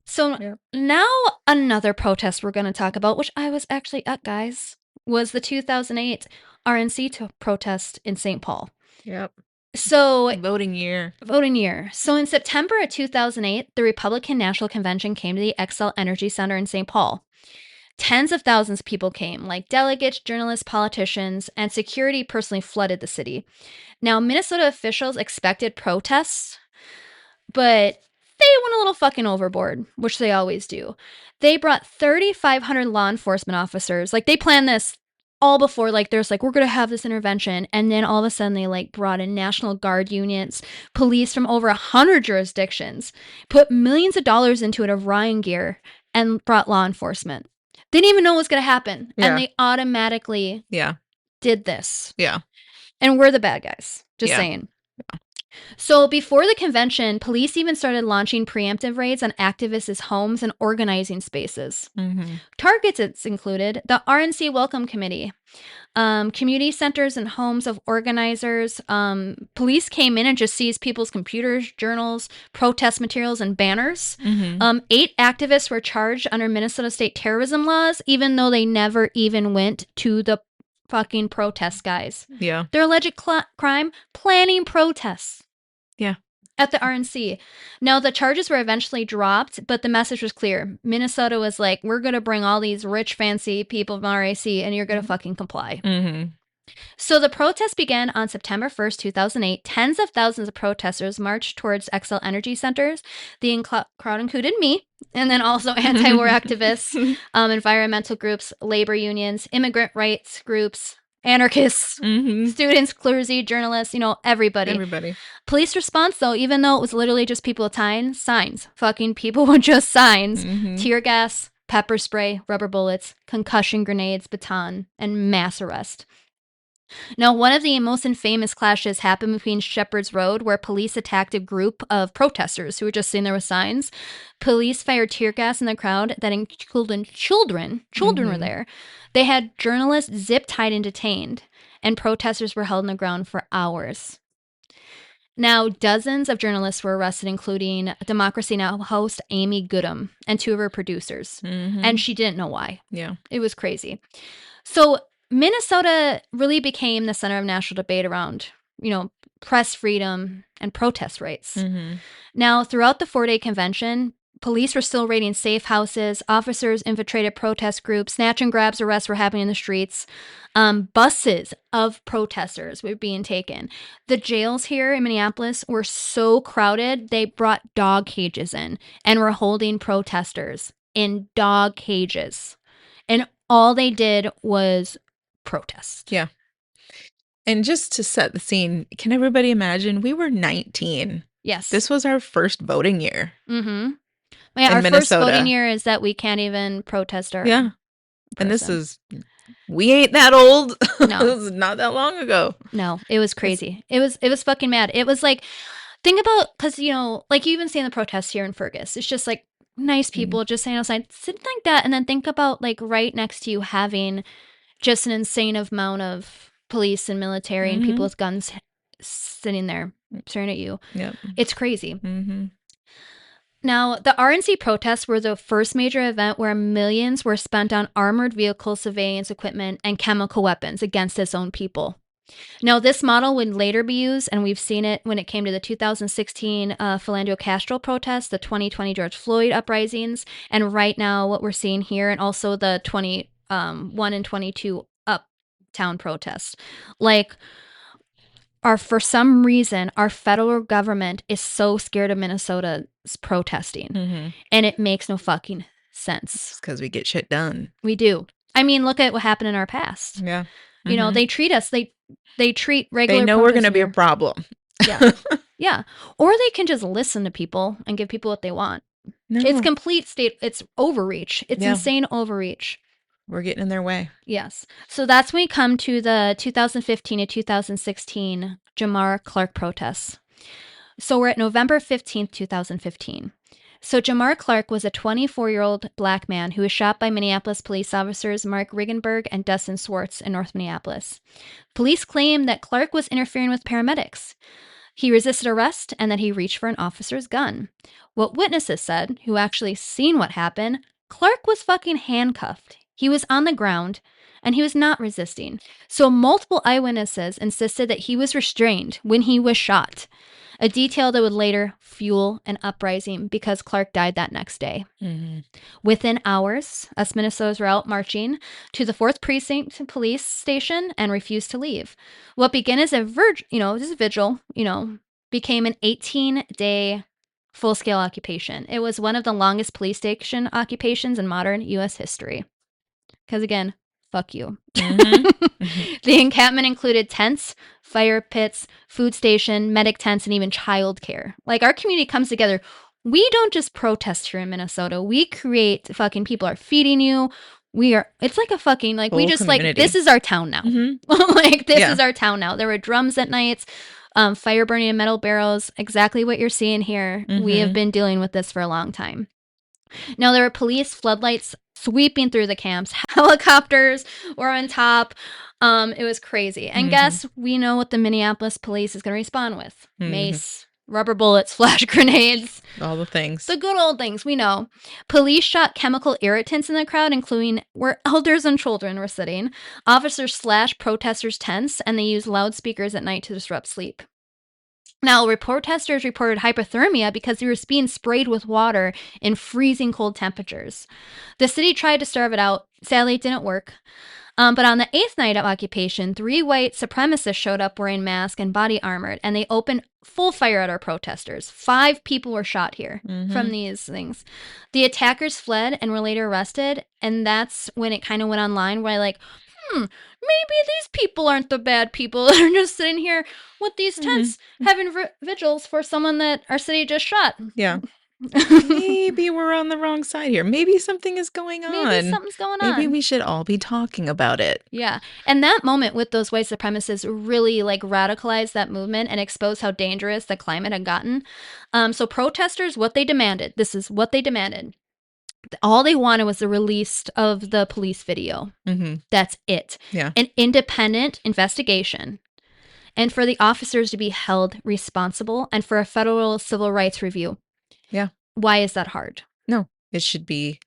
So Yep. now another protest we're going to talk about, which I was actually at, guys, was the 2008 RNC protest in St. Paul. Yep. So Voting year. So in September of 2008, the Republican National Convention came to the Opsahl Energy Center in St. Paul. Tens of thousands of people came, like delegates, journalists, politicians, and security personally flooded the city. Now, Minnesota officials expected protests, but they went a little fucking overboard, which they always do. They brought 3,500 law enforcement officers. Like, they planned this all before, like, there's like, we're going to have this intervention. And then all of a sudden, they like brought in National Guard units, police from over 100 jurisdictions, put millions of dollars into it of Ryan gear, and brought law enforcement. They didn't even know what was going to happen. Yeah. And they automatically Yeah. did this. Yeah. And we're the bad guys. Just Yeah. saying. So before the convention, police even started launching preemptive raids on activists' homes and organizing spaces. Mm-hmm. Targets it's included the RNC Welcome Committee, community centers and homes of organizers. Police came in and just seized people's computers, journals, protest materials, and banners. Mm-hmm. 8 activists were charged under Minnesota state terrorism laws, even though they never even went to the fucking protest, guys. Yeah. Their alleged crime, planning protests. Yeah. At the RNC. Now, the charges were eventually dropped, but the message was clear. Minnesota was like, we're going to bring all these rich, fancy people from RAC, and you're going to fucking comply. Mm-hmm. So the protest began on September 1st, 2008. Tens of thousands of protesters marched towards Opsahl Energy Centers. The crowd included me, and then also anti-war activists, environmental groups, labor unions, immigrant rights groups, anarchists, Mm-hmm. students, clergy, journalists, everybody. Everybody. Police response, though, even though it was literally just people with signs, fucking people with just signs, Mm-hmm. tear gas, pepper spray, rubber bullets, concussion grenades, baton, and mass arrest. Now, one of the most infamous clashes happened between Shepherd's Road, where police attacked a group of protesters who were just sitting there with signs. Police fired tear gas in the crowd that included children. Children were Mhm. there. They had journalists zip-tied and detained, and protesters were held on the ground for hours. Now, dozens of journalists were arrested, including Democracy Now! Host Amy Goodham and 2 of her producers. Mm-hmm. And she didn't know why. Yeah. It was crazy. So Minnesota really became the center of national debate around, press freedom and protest rights. Mm-hmm. Now, throughout the 4-day convention, police were still raiding safe houses. Officers infiltrated protest groups. Snatch and grabs arrests were happening in the streets. Buses of protesters were being taken. The jails here in Minneapolis were so crowded, they brought dog cages in and were holding protesters in dog cages. And all they did was protest. Yeah. And just to set the scene, can everybody imagine? We were 19. Yes. This was our first voting year. Mm-hmm. Yeah, in our Minnesota. first voting year is that we can't even protest our Yeah. And this person. is, we ain't that old. No. This is not that long ago. No, it was crazy. It was fucking mad. It was like, think about, because, like you even see in the protests here in Fergus, it's just like nice people just saying outside, sitting like that. And then think about like right next to you having just an insane amount of police and military and people with guns sitting there staring at you. Yep. It's crazy. Mm-hmm. Now, the RNC protests were the first major event where millions were spent on armored vehicle surveillance equipment and chemical weapons against its own people. Now, this model would later be used, and we've seen it when it came to the 2016 Philando Castro protests, the 2020 George Floyd uprisings, and right now what we're seeing here, and also the 21 and 22 Uptown protests. Like, for some reason, our federal government is so scared of Minnesota's protesting, Mm-hmm. and it makes no fucking sense. It's because we get shit done. We do. I mean, look at what happened in our past. Yeah. They treat us, they treat regular They know we're going to protesters be a here. problem. Yeah. Yeah. Or they can just listen to people and give people what they want. No, It's complete it's overreach. It's Yeah. insane overreach. we're getting in their way. Yes. So that's when we come to the 2015 to 2016 Jamar Clark protests. So we're at November 15th, 2015. So Jamar Clark was a 24-year-old black man who was shot by Minneapolis police officers Mark Riggenberg and Dustin Swartz in North Minneapolis. Police claim that Clark was interfering with paramedics. He resisted arrest and that he reached for an officer's gun. What witnesses said, who actually seen what happened, Clark was fucking handcuffed. He was on the ground and he was not resisting. So multiple eyewitnesses insisted that he was restrained when he was shot, a detail that would later fuel an uprising because Clark died that next day. Mm-hmm. Within hours, us Minnesotans were out marching to the 4th Precinct police station and refused to leave. What began as a vigil, became an 18-day full-scale occupation. It was one of the longest police station occupations in modern U.S. history. Because again, fuck you. Mm-hmm. The encampment included tents, fire pits, food station, medic tents, and even childcare. Like, our community comes together. We don't just protest here in Minnesota. We create fucking people are feeding you. It's like a fucking, like, we Whole just community. like, this is our town now. Mm-hmm. Like, this Yeah. is our town now. There were drums at nights, fire burning in metal barrels, exactly what you're seeing here. We have Mhm. been dealing with this for a long time. Now, there were police floodlights sweeping through the camps. Helicopters were on top. It was crazy. And Mhm. guess we know what the Minneapolis police is going to respond with. Mhm. Mace, rubber bullets, flash grenades. All the things. The good old things, we know. Police shot chemical irritants in the crowd, including where elders and children were sitting. Officers slashed protesters' tents, and they used loudspeakers at night to disrupt sleep. Now, protesters reported hypothermia because they were being sprayed with water in freezing cold temperatures. The city tried to starve it out. Sadly, it didn't work. But on the 8th night of occupation, 3 white supremacists showed up wearing masks and body armored, and they opened full fire at our protesters. 5 people were shot here from these things. The attackers fled and were later arrested, and that's when it kind of went online where maybe these people aren't the bad people that are just sitting here with these tents having vigils for someone that our city just shot. Yeah. Maybe we're on the wrong side here. Maybe something is going on. Maybe something's going on. Maybe we should all be talking about it. Yeah. And that moment with those white supremacists really like radicalized that movement and exposed how dangerous the climate had gotten. So protesters, this is what they demanded. All they wanted was the release of the police video. Mm-hmm. That's it. Yeah. An independent investigation. And for the officers to be held responsible and for a federal civil rights review. Yeah. Why is that hard? No, it should be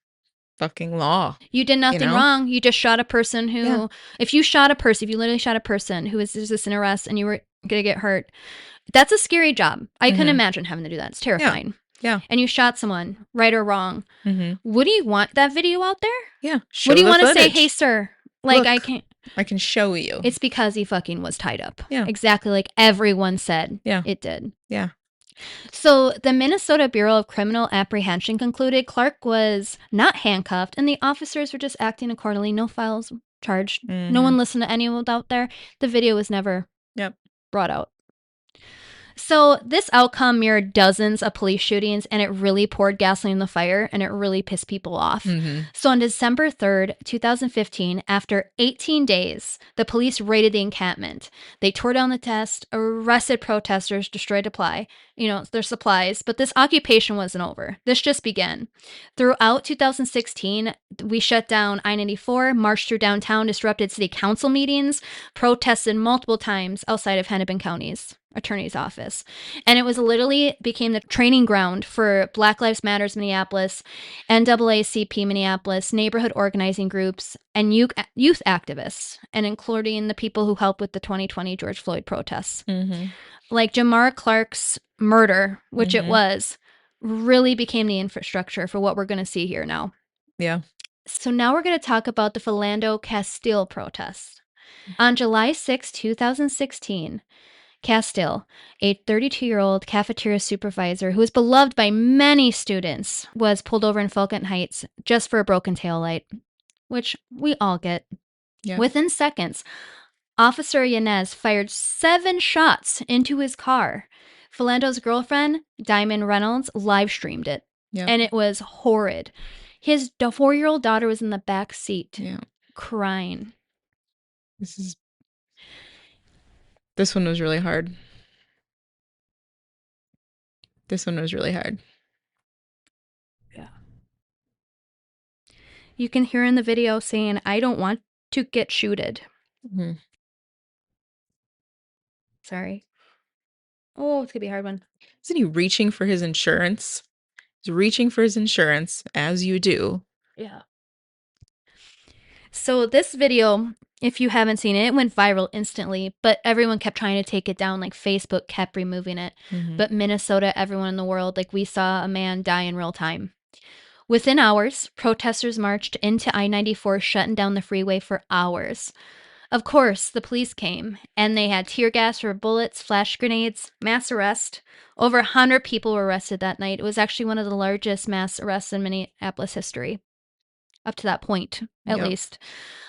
fucking law. You did nothing wrong. You just shot a person who, Yeah. if you literally shot a person who is resisting arrest and you were going to get hurt, that's a scary job. I couldn't imagine having to do that. It's terrifying. Yeah. And you shot someone, right or wrong. Mm-hmm. Would you want that video out there? Yeah. Would you want to say, footage. hey, sir, like, Look, I can show you. It's because he fucking was tied up. Yeah. Exactly like everyone said. Yeah. It did. Yeah. So the Minnesota Bureau of Criminal Apprehension concluded Clark was not handcuffed and the officers were just acting accordingly. No files charged. No one listened to anyone out there. The video was never brought out. So this outcome mirrored dozens of police shootings, and it really poured gasoline in the fire, and it really pissed people off. So on December 3rd, 2015, after 18 days, the police raided the encampment. They tore down the tents, arrested protesters, destroyed their supplies, but this occupation wasn't over. This just began. Throughout 2016, we shut down I-94, marched through downtown, disrupted city council meetings, protested multiple times outside of Hennepin County's attorney's office. And it was literally became the training ground for Black Lives Matters Minneapolis, NAACP Minneapolis, neighborhood organizing groups, and youth activists, and including the people who helped with the 2020 George Floyd protests. Like Jamar Clark's murder, which it was, really became the infrastructure for what we're going to see here now. Yeah. So now we're going to talk about the Philando Castile protest. On July 6, 2016, Castile, a 32-year-old cafeteria supervisor who was beloved by many students, was pulled over in Falcon Heights just for a broken taillight, which we all get. Yeah. Within seconds, Officer Yanez fired 7 shots into his car. Philando's girlfriend, Diamond Reynolds, live-streamed it, and it was horrid. His 4-year-old daughter was in the back seat, crying. This one was really hard. Yeah. You can hear in the video saying, I don't want to get shooted. Sorry. Oh, it's gonna be a hard one. Isn't he reaching for his insurance? He's reaching for his insurance, as you do. Yeah. So this video, if you haven't seen it, it went viral instantly, but everyone kept trying to take it down. Like Facebook kept removing it. Mhm. But Minnesota, everyone in the world, like we saw a man die in real time. Within hours, protesters marched into I-94, shutting down the freeway for hours. Of course, the police came, and they had tear gas or bullets, flash grenades, mass arrest. Over 100 people were arrested that night. It was actually one of the largest mass arrests in Minneapolis history. Up to that point, at Yep. least.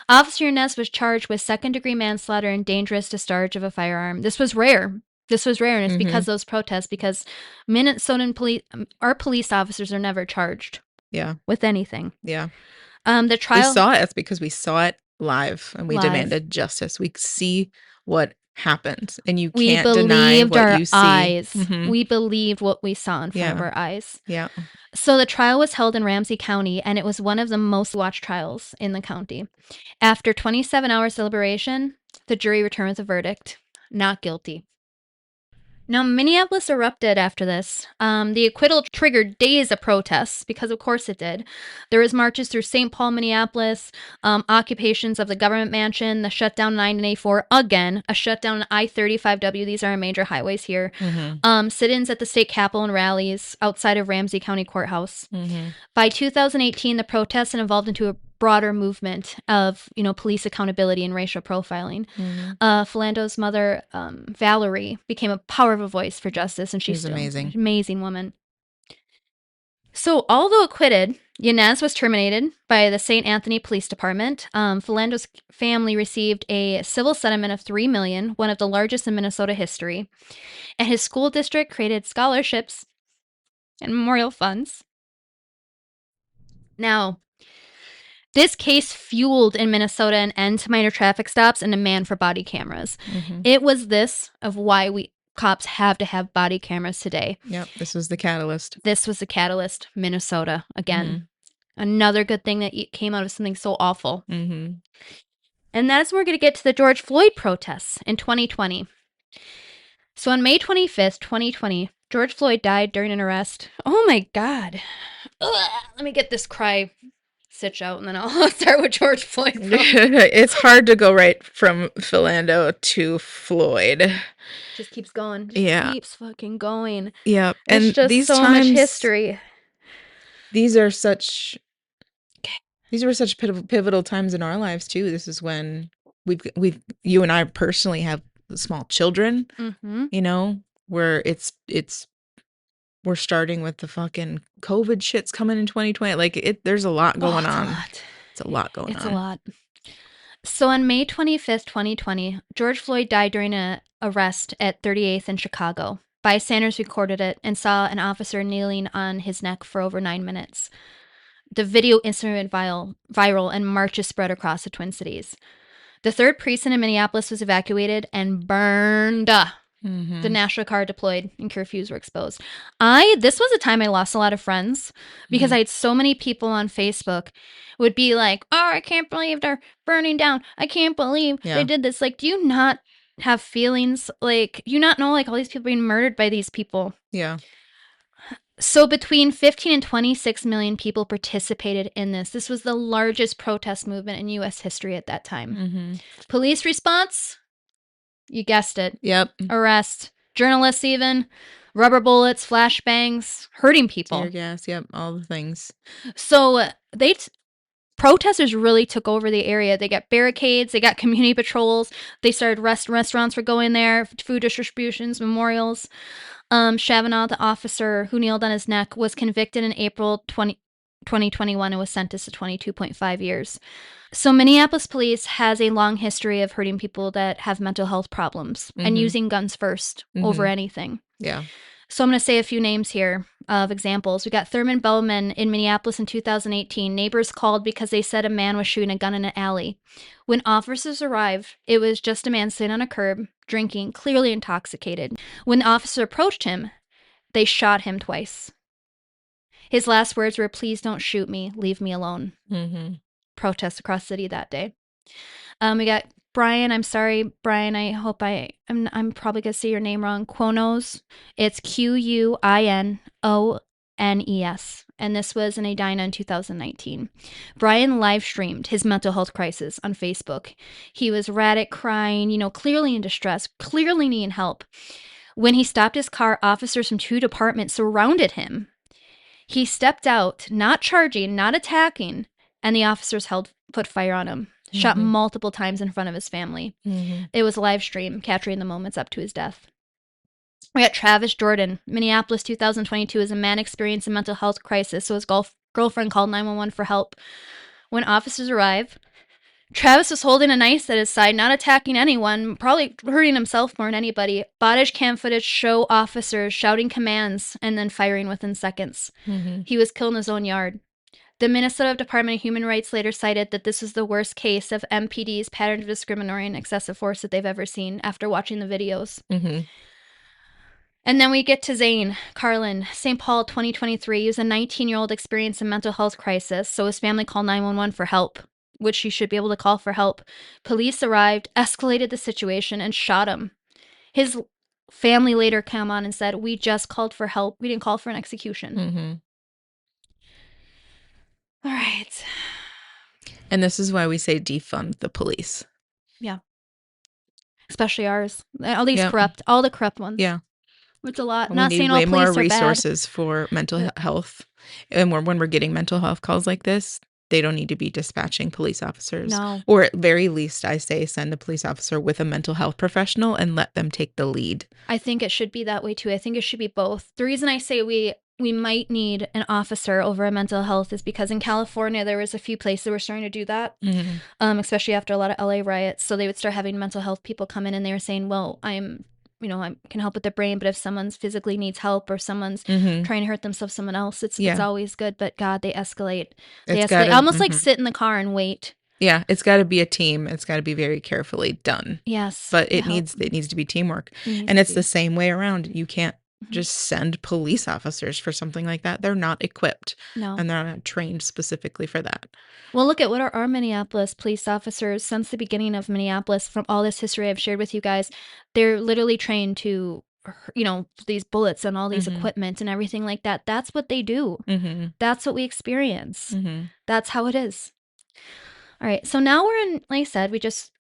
Officer Ness was charged with second-degree manslaughter and dangerous discharge of a firearm. This was rare. This was rare, and it's because of those protests, because Minnesotan police, our police officers are never charged Yeah. with anything. Yeah. The We trial... saw it. It's because we saw it live and we Live. demanded justice. We see what happened and you We can't deny believed what our you see. eyes. Mhm. We believed what we saw in front of Yeah. our eyes. Yeah. So the trial was held in Ramsey County, and it was one of the most watched trials in the county. After 27 hours deliberation, the jury returned with a verdict: not guilty. Now, Minneapolis erupted after this. The acquittal triggered days of protests, because of course it did. There was marches through St. Paul, Minneapolis, occupations of the government mansion, the shutdown 984, again, a shutdown on I-35W. These are our major highways here. Mhm. Sit-ins at the state capitol and rallies outside of Ramsey County Courthouse. Mhm. By 2018, the protests had evolved into a broader movement of, police accountability and racial profiling. Mhm. Philando's mother, Valerie, became a powerful voice for justice, and she's She's still amazing. an amazing woman. So, although acquitted, Yanez was terminated by the St. Anthony Police Department. Philando's family received a civil settlement of $3 million, one of the largest in Minnesota history, and his school district created scholarships and memorial funds. Now, this case fueled in Minnesota an end to minor traffic stops and demand for body cameras. Mhm. It was this of why cops have to have body cameras today. Yep. This was the catalyst. This was the catalyst. Minnesota, again. Mhm. Another good thing that came out of something so awful. Mhm. And that's when we're going to get to the George Floyd protests in 2020. So on May 25th, 2020, George Floyd died during an arrest. Oh my God. Ugh, let me get this cry stitch out, and then I'll start with George Floyd. It's hard to go right from Philando to Floyd. Just keeps going. Yeah. Keeps fucking going. Yep. It's And just these so times, much history. These were such pivotal times in our lives too. This is when you and I personally have small children, Mm-hmm. where we're starting with the fucking COVID shit's coming in 2020. Like there's a lot going on. It's a lot going on. It's a lot. So on May 25th, 2020, George Floyd died during an arrest at 38th in Chicago. Bystanders recorded it and saw an officer kneeling on his neck for over 9 minutes. The video instantly went viral, and marches spread across the Twin Cities. The 3rd precinct in Minneapolis was evacuated and burned. The National Guard deployed and curfews were exposed. This was a time I lost a lot of friends, because I had so many people on Facebook would be like, "Oh, I can't believe they're burning down. I can't believe they did this." Like, do you not have feelings? Like, do you not know, like, all these people being murdered by these people? Yeah. So between 15 and 26 million people participated in this. This was the largest protest movement in U.S. history at that time. Police response? You guessed it. Yep. Arrest. Journalists even. Rubber bullets, flashbangs, hurting people. Tear gas, yep, all the things. So protesters really took over the area. They got barricades, they got community patrols, they started restaurants were going there, food distributions, memorials. Chavanaugh, the officer who kneeled on his neck, was convicted in April 2021 and was sentenced to 22.5 years. So Minneapolis police has a long history of hurting people that have mental health problems and using guns first over anything. Yeah. So I'm going to say a few names here of examples. We got Thurman Bowman in Minneapolis in 2018. Neighbors called because they said a man was shooting a gun in an alley. When officers arrived, it was just a man sitting on a curb, drinking, clearly intoxicated. When the officer approached him, they shot him twice. His last words were, "Please don't shoot me. Leave me alone." Protests across the city that day. We got Brian, I'm sorry, Brian. I hope I'm probably gonna say your name wrong. Quonos. It's Quinones, and this was in Edina in 2019. Brian live streamed his mental health crisis on Facebook. He was erratic, crying, clearly in distress, clearly needing help. When he stopped his car, officers from 2 departments surrounded him. He stepped out, not charging, not attacking, and the officers put fire on him. Shot multiple times in front of his family. It was a live stream capturing the moments up to his death. We got Travis Jordan, Minneapolis, 2022, as a man experienced a mental health crisis, so his girlfriend called 911 for help. When officers arrived, Travis was holding a knife at his side, not attacking anyone, probably hurting himself more than anybody. Body cam footage show officers shouting commands and then firing within seconds. He was killed in his own yard. The Minnesota Department of Human Rights later cited that this was the worst case of MPD's pattern of discriminatory and excessive force that they've ever seen after watching the videos. And then we get to Zane Carlin, St. Paul, 2023. He was a 19-year-old experiencing a mental health crisis, so his family called 911 for help, which you should be able to call for help. Police arrived, escalated the situation, and shot him. His family later came on and said, "We just called for help. We didn't call for an execution." All right. And this is why we say defund the police. Yeah. Especially ours. All these corrupt, all the corrupt ones. Yeah. It's a lot. We Not need saying all way police more are resources for mental health. And when we're getting mental health calls like this, they don't need to be dispatching police officers. No. Or at very least, I say send a police officer with a mental health professional and let them take the lead. I think it should be that way too. I think it should be both. The reason I say we might need an officer over a mental health is because in California there was a few places that were starting to do that, especially after a lot of LA riots. So they would start having mental health people come in and they were saying, well, I can help with the brain, but if someone's physically needs help or someone's trying to hurt themselves, someone else, it's always good. But God, they escalate. Almost like sit in the car and wait. Yeah, it's got to be a team. It's got to be very carefully done. Yes, but it needs to be teamwork, and it's the same way around. You can't just send police officers for something like that. They're not equipped, and they're not trained specifically for that. Well, look at what our Minneapolis police officers, since the beginning of Minneapolis, from all this history I've shared with you guys, they're literally trained to, these bullets and all these equipment and everything like that. That's what they do. That's what we experience. That's how it is. All right, so now we're in, like I said,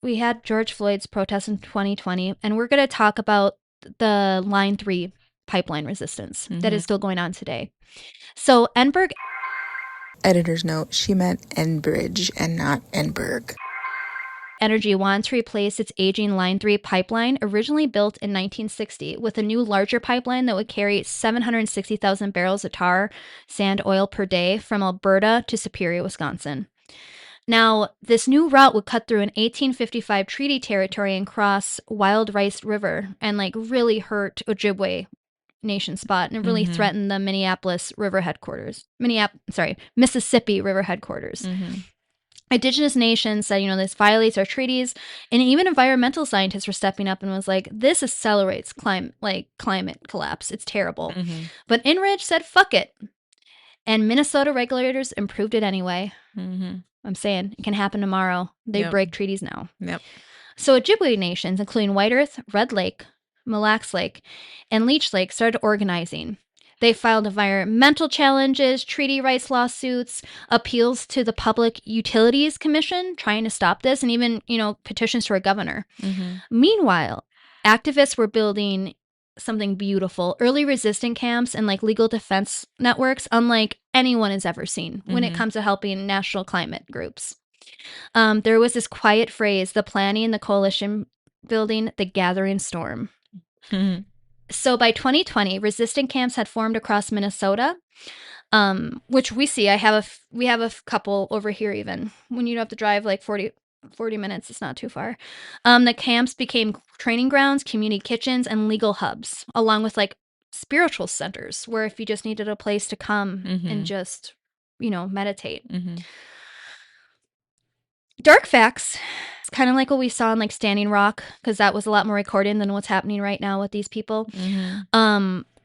we had George Floyd's protest in 2020, and we're going to talk about the Line 3 pipeline resistance that is still going on today. So Enberg... Editor's note, she meant Enbridge and not Enberg. Energy wants to replace its aging Line 3 pipeline, originally built in 1960, with a new larger pipeline that would carry 760,000 barrels of tar sand oil per day from Alberta to Superior, Wisconsin. Now, this new route would cut through an 1855 treaty territory and cross Wild Rice River and really hurt Ojibwe Nation spot and really threatened the Mississippi River headquarters. Indigenous nations said, this violates our treaties, and even environmental scientists were stepping up and was like, this accelerates climate collapse. It's terrible. But Enbridge said, fuck it. And Minnesota regulators improved it anyway. I'm saying it can happen tomorrow. They break treaties now. So Ojibwe nations, including White Earth, Red Lake, Mille Lacs Lake, and Leech Lake, started organizing. They filed environmental challenges, treaty rights lawsuits, appeals to the Public Utilities Commission, trying to stop this, and even, petitions to our governor. Meanwhile, activists were building something beautiful, early resistance camps and legal defense networks, unlike anyone has ever seen when it comes to helping national climate groups. There was this quiet phrase, the planning, the coalition building, the gathering storm. So by 2020, resistant camps had formed across Minnesota, which we see. We have a couple over here even. When you have to drive 40 minutes, it's not too far. The camps became training grounds, community kitchens, and legal hubs, along with spiritual centers, where if you just needed a place to come and just, meditate. Dark facts. It's kind of like what we saw in Standing Rock, because that was a lot more recorded than what's happening right now with these people.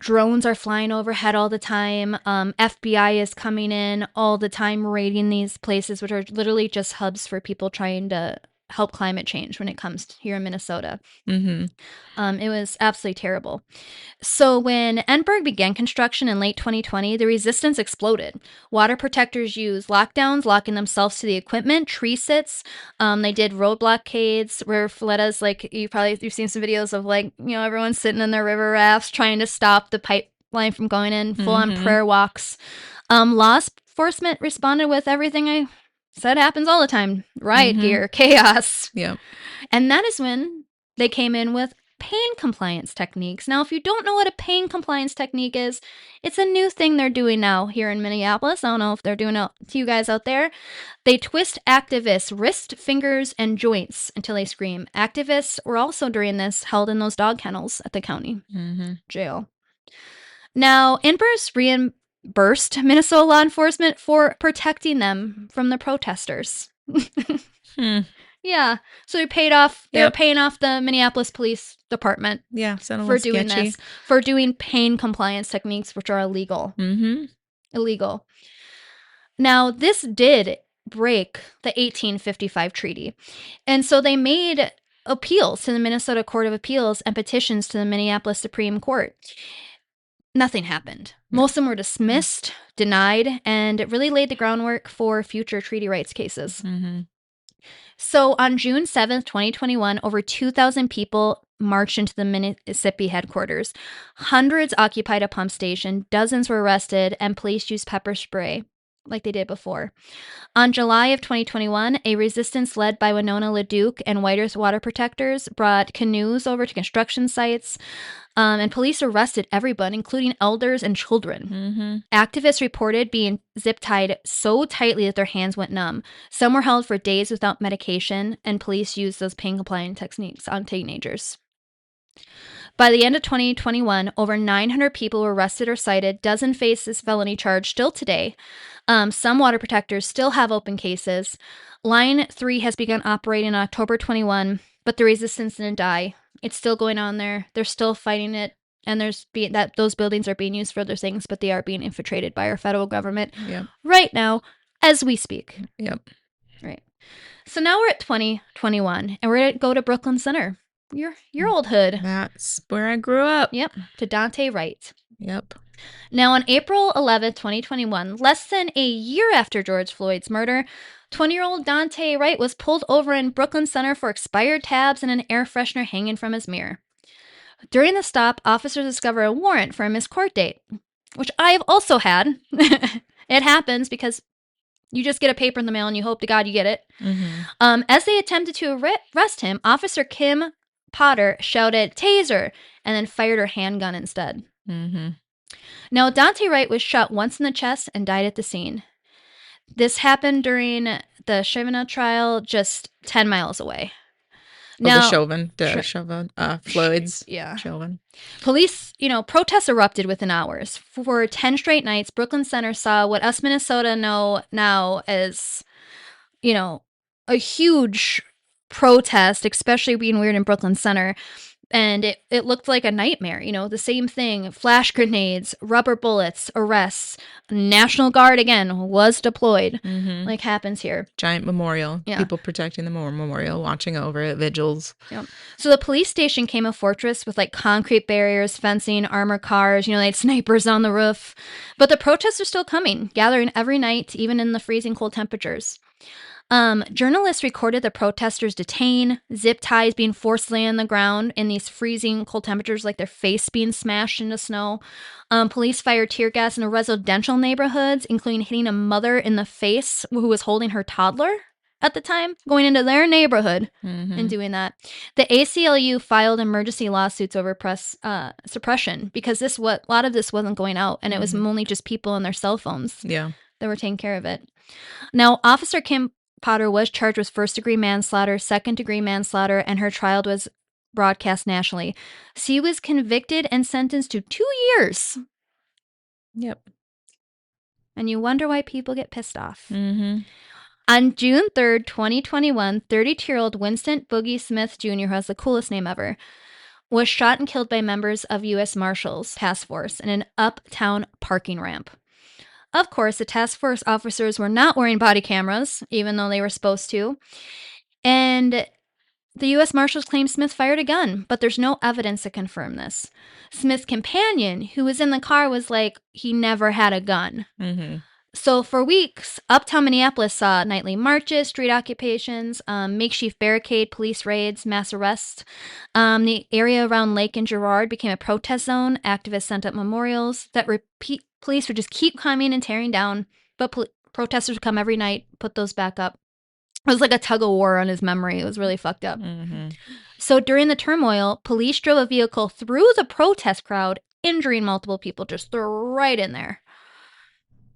Drones are flying overhead all the time. FBI is coming in all the time, raiding these places, which are literally just hubs for people trying to help climate change when it comes to here in Minnesota. Mm-hmm. It was absolutely terrible. So when Enberg began construction in late 2020, the resistance exploded. Water protectors used lockdowns, locking themselves to the equipment, tree sits. They did road blockades, river flooders. Like you've seen some videos of everyone sitting in their river rafts trying to stop the pipeline from going in. Full on prayer walks. Law enforcement responded with everything I said happens all the time: riot gear, chaos. Yep. And that is when they came in with pain compliance techniques. Now, if you don't know what a pain compliance technique is, it's a new thing they're doing now here in Minneapolis. I don't know if they're doing it to you guys out there. They twist activists' wrist, fingers, and joints until they scream. Activists were also during this held in those dog kennels at the county jail. Now, Inverse reimbursed Minnesota law enforcement for protecting them from the protesters. Yeah, so they paid off. They're paying off the Minneapolis Police Department. Yeah, sound a for little doing sketchy. this, for doing pain compliance techniques, which are illegal. Illegal. Now, this did break the 1855 treaty, and so they made appeals to the Minnesota Court of Appeals and petitions to the Minneapolis Supreme Court. Nothing happened. Most of them were dismissed, denied, and it really laid the groundwork for future treaty rights cases. So on June 7th, 2021, over 2,000 people marched into the Mississippi headquarters. Hundreds occupied a pump station, dozens were arrested, and police used pepper spray like they did before. On July of 2021, a resistance led by Winona LaDuke and Whiter's water protectors brought canoes over to construction sites, and police arrested everyone, including elders and children. Activists reported being zip-tied so tightly that their hands went numb. Some were held for days without medication, and police used those pain-compliant techniques on teenagers. By the end of 2021, over 900 people were arrested or cited. Dozen face this felony charge still today. Some water protectors still have open cases. Line 3 has begun operating on October 21, but the resistance didn't die. It's still going on there. They're still fighting it, and those buildings are being used for other things, but they are being infiltrated by our federal government right now as we speak. Right. So now we're at 2021, and we're going to go to Brooklyn Center. Your old hood. That's where I grew up. Yep. To Dante Wright. Yep. Now, on April 11th, 2021, less than a year after George Floyd's murder, 20-year-old Dante Wright was pulled over in Brooklyn Center for expired tabs and an air freshener hanging from his mirror. During the stop, officers discovered a warrant for a missed court date, which I have also had. It happens because you just get a paper in the mail and you hope to God you get it. As they attempted to arrest him, Officer Kim Potter shouted, "Taser," and then fired her handgun instead. Now, Dante Wright was shot once in the chest and died at the scene. This happened during the Chauvin trial just 10 miles away. Now, Floyd's. Yeah. Chauvin. Police, protests erupted within hours. For 10 straight nights, Brooklyn Center saw what us Minnesota know now as, a huge protest, especially being weird in Brooklyn Center. And it looked like a nightmare, the same thing. Flash grenades, rubber bullets, arrests. National Guard, again, was deployed, like happens here. Giant memorial. Yeah. People protecting the memorial, watching over it, vigils. Yep. So the police station came a fortress with concrete barriers, fencing, armored cars. They had snipers on the roof. But the protests are still coming, gathering every night, even in the freezing cold temperatures. Journalists recorded the protesters detained, zip ties being forcibly on the ground in these freezing cold temperatures, like their face being smashed into snow. Police fired tear gas in residential neighborhoods, including hitting a mother in the face who was holding her toddler at the time, going into their neighborhood and doing that. The ACLU filed emergency lawsuits over press suppression because a lot of this wasn't going out, and it was only just people on their cell phones that were taking care of it. Now, Officer Kim Potter was charged with first-degree manslaughter, second-degree manslaughter, and her trial was broadcast nationally. She was convicted and sentenced to 2 years. Yep. And you wonder why people get pissed off. On June 3rd, 2021, 32-year-old Winston Boogie Smith Jr., who has the coolest name ever, was shot and killed by members of U.S. Marshals Task Force in an uptown parking ramp. Of course, the task force officers were not wearing body cameras, even though they were supposed to. And the U.S. Marshals claim Smith fired a gun, but there's no evidence to confirm this. Smith's companion, who was in the car, was like, he never had a gun. Mm-hmm. So for weeks, uptown Minneapolis saw nightly marches, street occupations, makeshift barricade, police raids, mass arrests. The area around Lake and Girard became a protest zone. Activists sent up memorials that police would just keep coming and tearing down, but protesters would come every night, put those back up. It was like a tug of war on his memory. It was really fucked up. Mm-hmm. So during the turmoil, police drove a vehicle through the protest crowd, injuring multiple people, just right in there.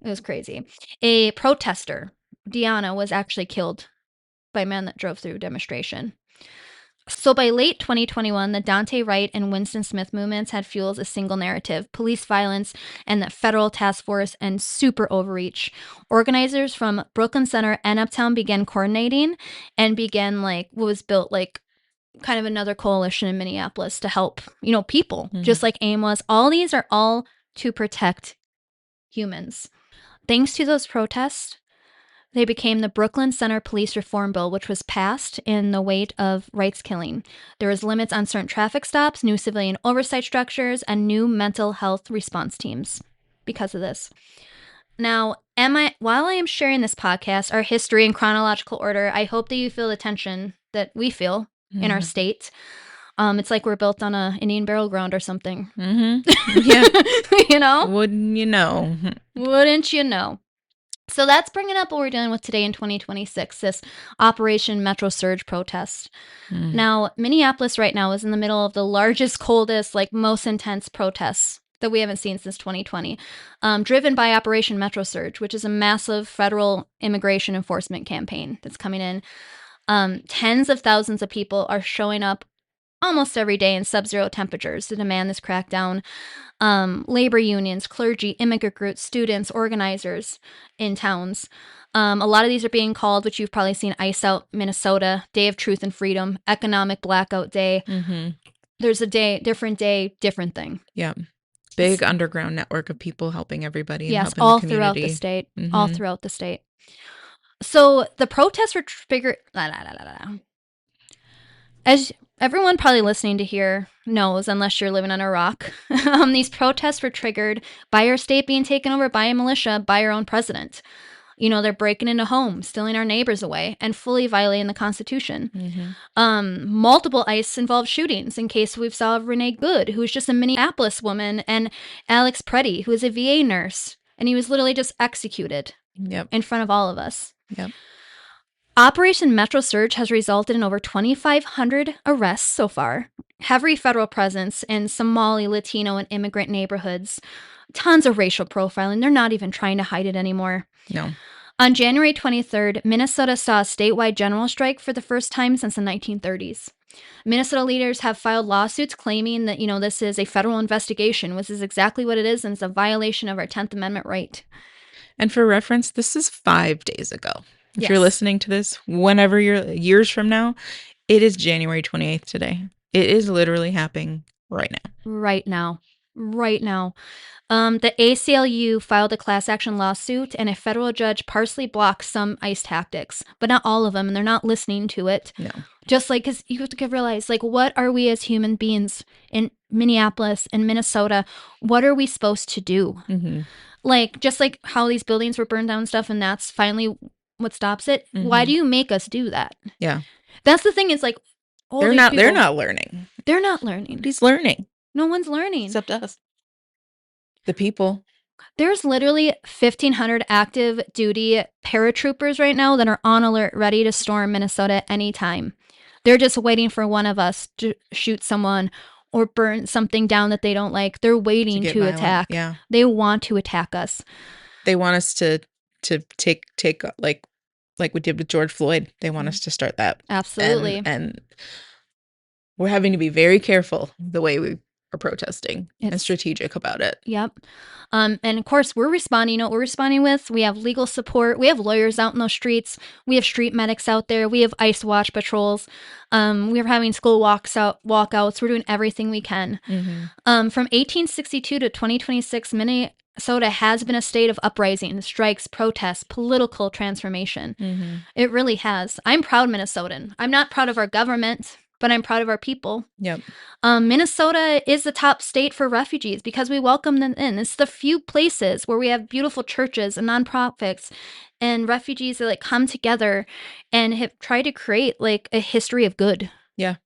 It was crazy. A protester, Deanna, was actually killed by men that drove through a demonstration. So by late 2021, the Dante Wright and Winston Smith movements had fueled a single narrative: police violence and the federal task force and super overreach. Organizers from Brooklyn Center and Uptown began coordinating and began what was built kind of another coalition in Minneapolis to help, people, just like AIM was. All these are all to protect humans. Thanks to those protests, they became the Brooklyn Center Police Reform Bill, which was passed in the wake of Wright's killing. There was limits on certain traffic stops, new civilian oversight structures, and new mental health response teams because of this. Now, while I am sharing this podcast, our history in chronological order, I hope that you feel the tension that we feel in our state. It's like we're built on a Indian burial ground or something. Mm-hmm. Yeah. Wouldn't you know? Wouldn't you know? So that's bringing up what we're dealing with today in 2026, this Operation Metro Surge protest. Now, Minneapolis right now is in the middle of the largest, coldest, most intense protests that we haven't seen since 2020, driven by Operation Metro Surge, which is a massive federal immigration enforcement campaign that's coming in. Tens of thousands of people are showing up almost every day in sub-zero temperatures to demand this crackdown. Labor unions, clergy, immigrant groups, students, organizers in towns. A lot of these are being called, which you've probably seen, Ice Out Minnesota, Day of Truth and Freedom, Economic Blackout Day. Mm-hmm. There's a day, different thing. Yeah. Big underground network of people helping everybody. Yes, and helping all the community. throughout the state. Mm-hmm. All throughout the state. So the protests were triggered. As everyone probably listening to here knows, unless you're living on a rock, these protests were triggered by our state being taken over by a militia, by our own president. They're breaking into homes, stealing our neighbors away, and fully violating the Constitution. Mm-hmm. Multiple ICE-involved shootings. In case we saw Renee Good, who was just a Minneapolis woman, and Alex Preddy, who is a VA nurse, and he was literally just executed in front of all of us. Yep. Operation Metro Surge has resulted in over 2,500 arrests so far, heavy federal presence in Somali, Latino, and immigrant neighborhoods, tons of racial profiling. They're not even trying to hide it anymore. No. On January 23rd, Minnesota saw a statewide general strike for the first time since the 1930s. Minnesota leaders have filed lawsuits claiming that, this is a federal investigation, which is exactly what it is, and it's a violation of our 10th Amendment right. And for reference, this is 5 days ago. If you're listening to this, whenever you're years from now, it is January 28th today. It is literally happening right now. Right now. The ACLU filed a class action lawsuit, and a federal judge partially blocked some ICE tactics, but not all of them, and they're not listening to it. No. Just because you have to realize, what are we as human beings in Minneapolis and Minnesota? What are we supposed to do? Mm-hmm. Just like how these buildings were burned down and stuff, and that's finally what stops it. Mm-hmm. Why do you make us do that? Yeah. That's the thing. It's they're not learning. They're not learning. Nobody's learning. No one's learning. Except us. The people. There's literally 1,500 active duty paratroopers right now that are on alert, ready to storm Minnesota anytime. They're just waiting for one of us to shoot someone or burn something down that they don't like. They're waiting to attack. Yeah. They want to attack us. They want us to take like we did with George Floyd. They want us to start that. Absolutely. And we're having to be very careful the way we are protesting and strategic about it. Yep. And of course, we're responding. You know what we're responding with? We have legal support. We have lawyers out in those streets. We have street medics out there. We have ICE watch patrols. We're having school walkouts. We're doing everything we can. Mm-hmm. From 1862 to 2026, Minnesota has been a state of uprising, strikes, protests, political transformation. Mm-hmm. It really has. I'm proud Minnesotan. I'm not proud of our government, but I'm proud of our people. Yep. Minnesota is the top state for refugees because we welcome them in. It's the few places where we have beautiful churches and nonprofits and refugees that like come together and have tried to create like a history of good. Yeah.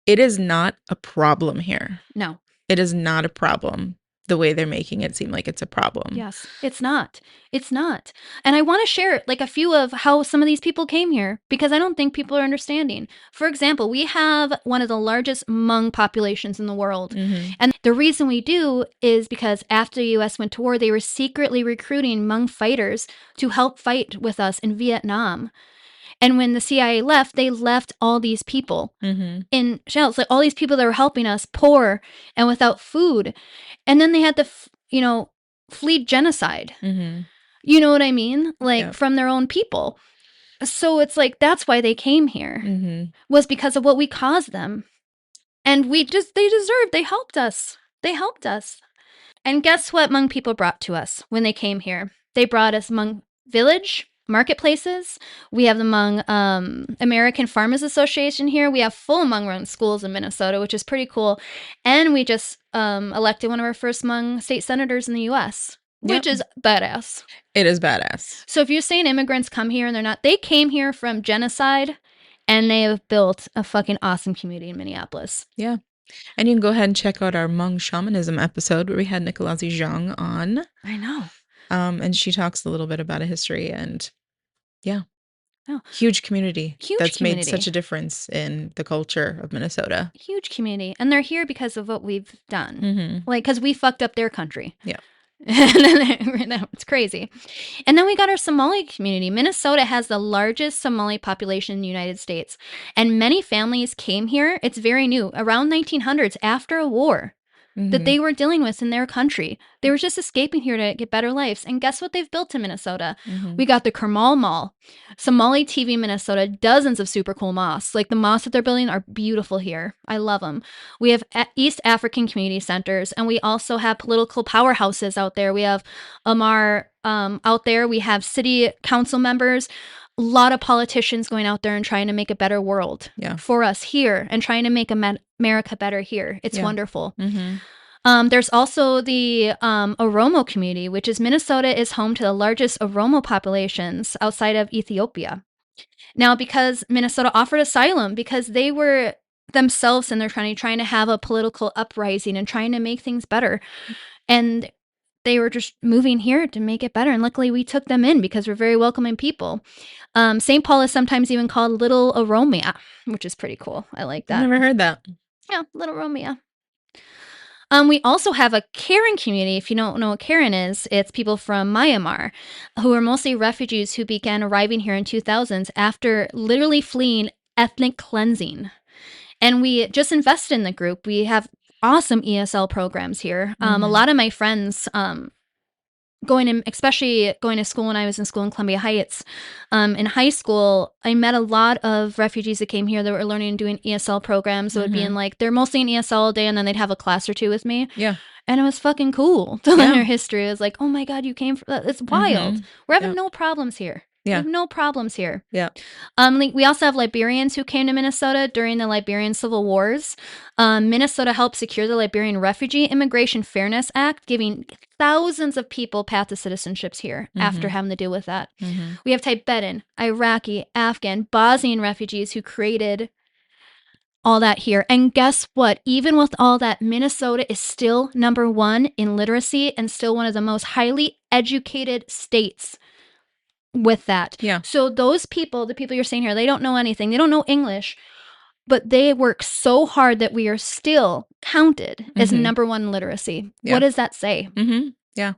It is not a problem here. No. It is not a problem the way they're making it seem like it's a problem. Yes, it's not. It's not. And I want to share like a few of how some of these people came here because I don't think people are understanding. For example, we have one of the largest Hmong populations in the world. Mm-hmm. And the reason we do is because after the US went to war, they were secretly recruiting Hmong fighters to help fight with us in Vietnam. And when the CIA left, they left all these people Mm-hmm. in shells, like all these people that were helping us, poor and without food. And then they had to, flee genocide. Mm-hmm. You know what I mean? Like Yep. from their own people. So it's like that's why they came here, Mm-hmm. was because of what we caused them. And they deserved, they helped us. They helped us. And guess what Hmong people brought to us when they came here? They brought us Hmong village, marketplaces. We have the Hmong American Farmers Association here. We have full Hmong-run schools in Minnesota, which is pretty cool. And we just elected one of our first Hmong state senators in the U.S., which Yep. is badass. It is badass. So if you're saying immigrants come here and they came here from genocide and they have built a fucking awesome community in Minneapolis. Yeah. And you can go ahead and check out our Hmong shamanism episode where we had Nicolazi Zhang on. I know. And she talks a little bit about a history and yeah. Oh. Huge community Huge that's community. made such a difference in the culture of Minnesota. Huge community. And they're here because of what we've done. Mm-hmm. Like, because we fucked up their country. Yeah. It's crazy. And then we got our Somali community. Minnesota has the largest Somali population in the United States. And many families came here. It's very new. Around 1900s, after a war that they were dealing with in their country. They were just escaping here to get better lives. And guess what they've built in Minnesota? Mm-hmm. We got the Kermal Mall, Somali TV Minnesota, dozens of super cool mosques. Like the mosques that they're building are beautiful here. I love them. We have East African community centers, and we also have political powerhouses out there. We have Amar out there. We have city council members. A lot of politicians going out there and trying to make a better world for us here and trying to make America better here. It's wonderful. Mm-hmm. There's also the Oromo community, which is Minnesota is home to the largest Oromo populations outside of Ethiopia. Now, because Minnesota offered asylum, because they were themselves and they're trying to have a political uprising and trying to make things better. And they were just moving here to make it better. And luckily we took them in because we're very welcoming people. St. Paul is sometimes even called Little Oromia, which is pretty cool. I like that. I've never heard that. Yeah, Little Oromia. We also have a Karen community. If you don't know what Karen is, it's people from Myanmar who are mostly refugees who began arriving here in 2000s after literally fleeing ethnic cleansing. And we just invested in the group. We have awesome ESL programs here. A lot of my friends especially going to school when I was in school in Columbia Heights. In high school, I met a lot of refugees that came here that were learning and doing ESL programs. So it would be in like, they're mostly in ESL all day and then they'd have a class or two with me. Yeah. And it was fucking cool to learn their history. It was like, oh my God, you came from that. It's wild. We're having no problems here. Yeah. We have no problems here. Yeah. We also have Liberians who came to Minnesota during the Liberian Civil Wars. Minnesota helped secure the Liberian Refugee Immigration Fairness Act, giving thousands of people path to citizenships here after having to deal with that. We have Tibetan, Iraqi, Afghan, Bosnian refugees who created all that here. And guess what? Even with all that, Minnesota is still number one in literacy and still one of the most highly educated states. With that. Yeah. So those people, the people you're saying here, they don't know anything. They don't know English, but they work so hard that we are still counted as number one in literacy. Yeah. What does that say? Yeah.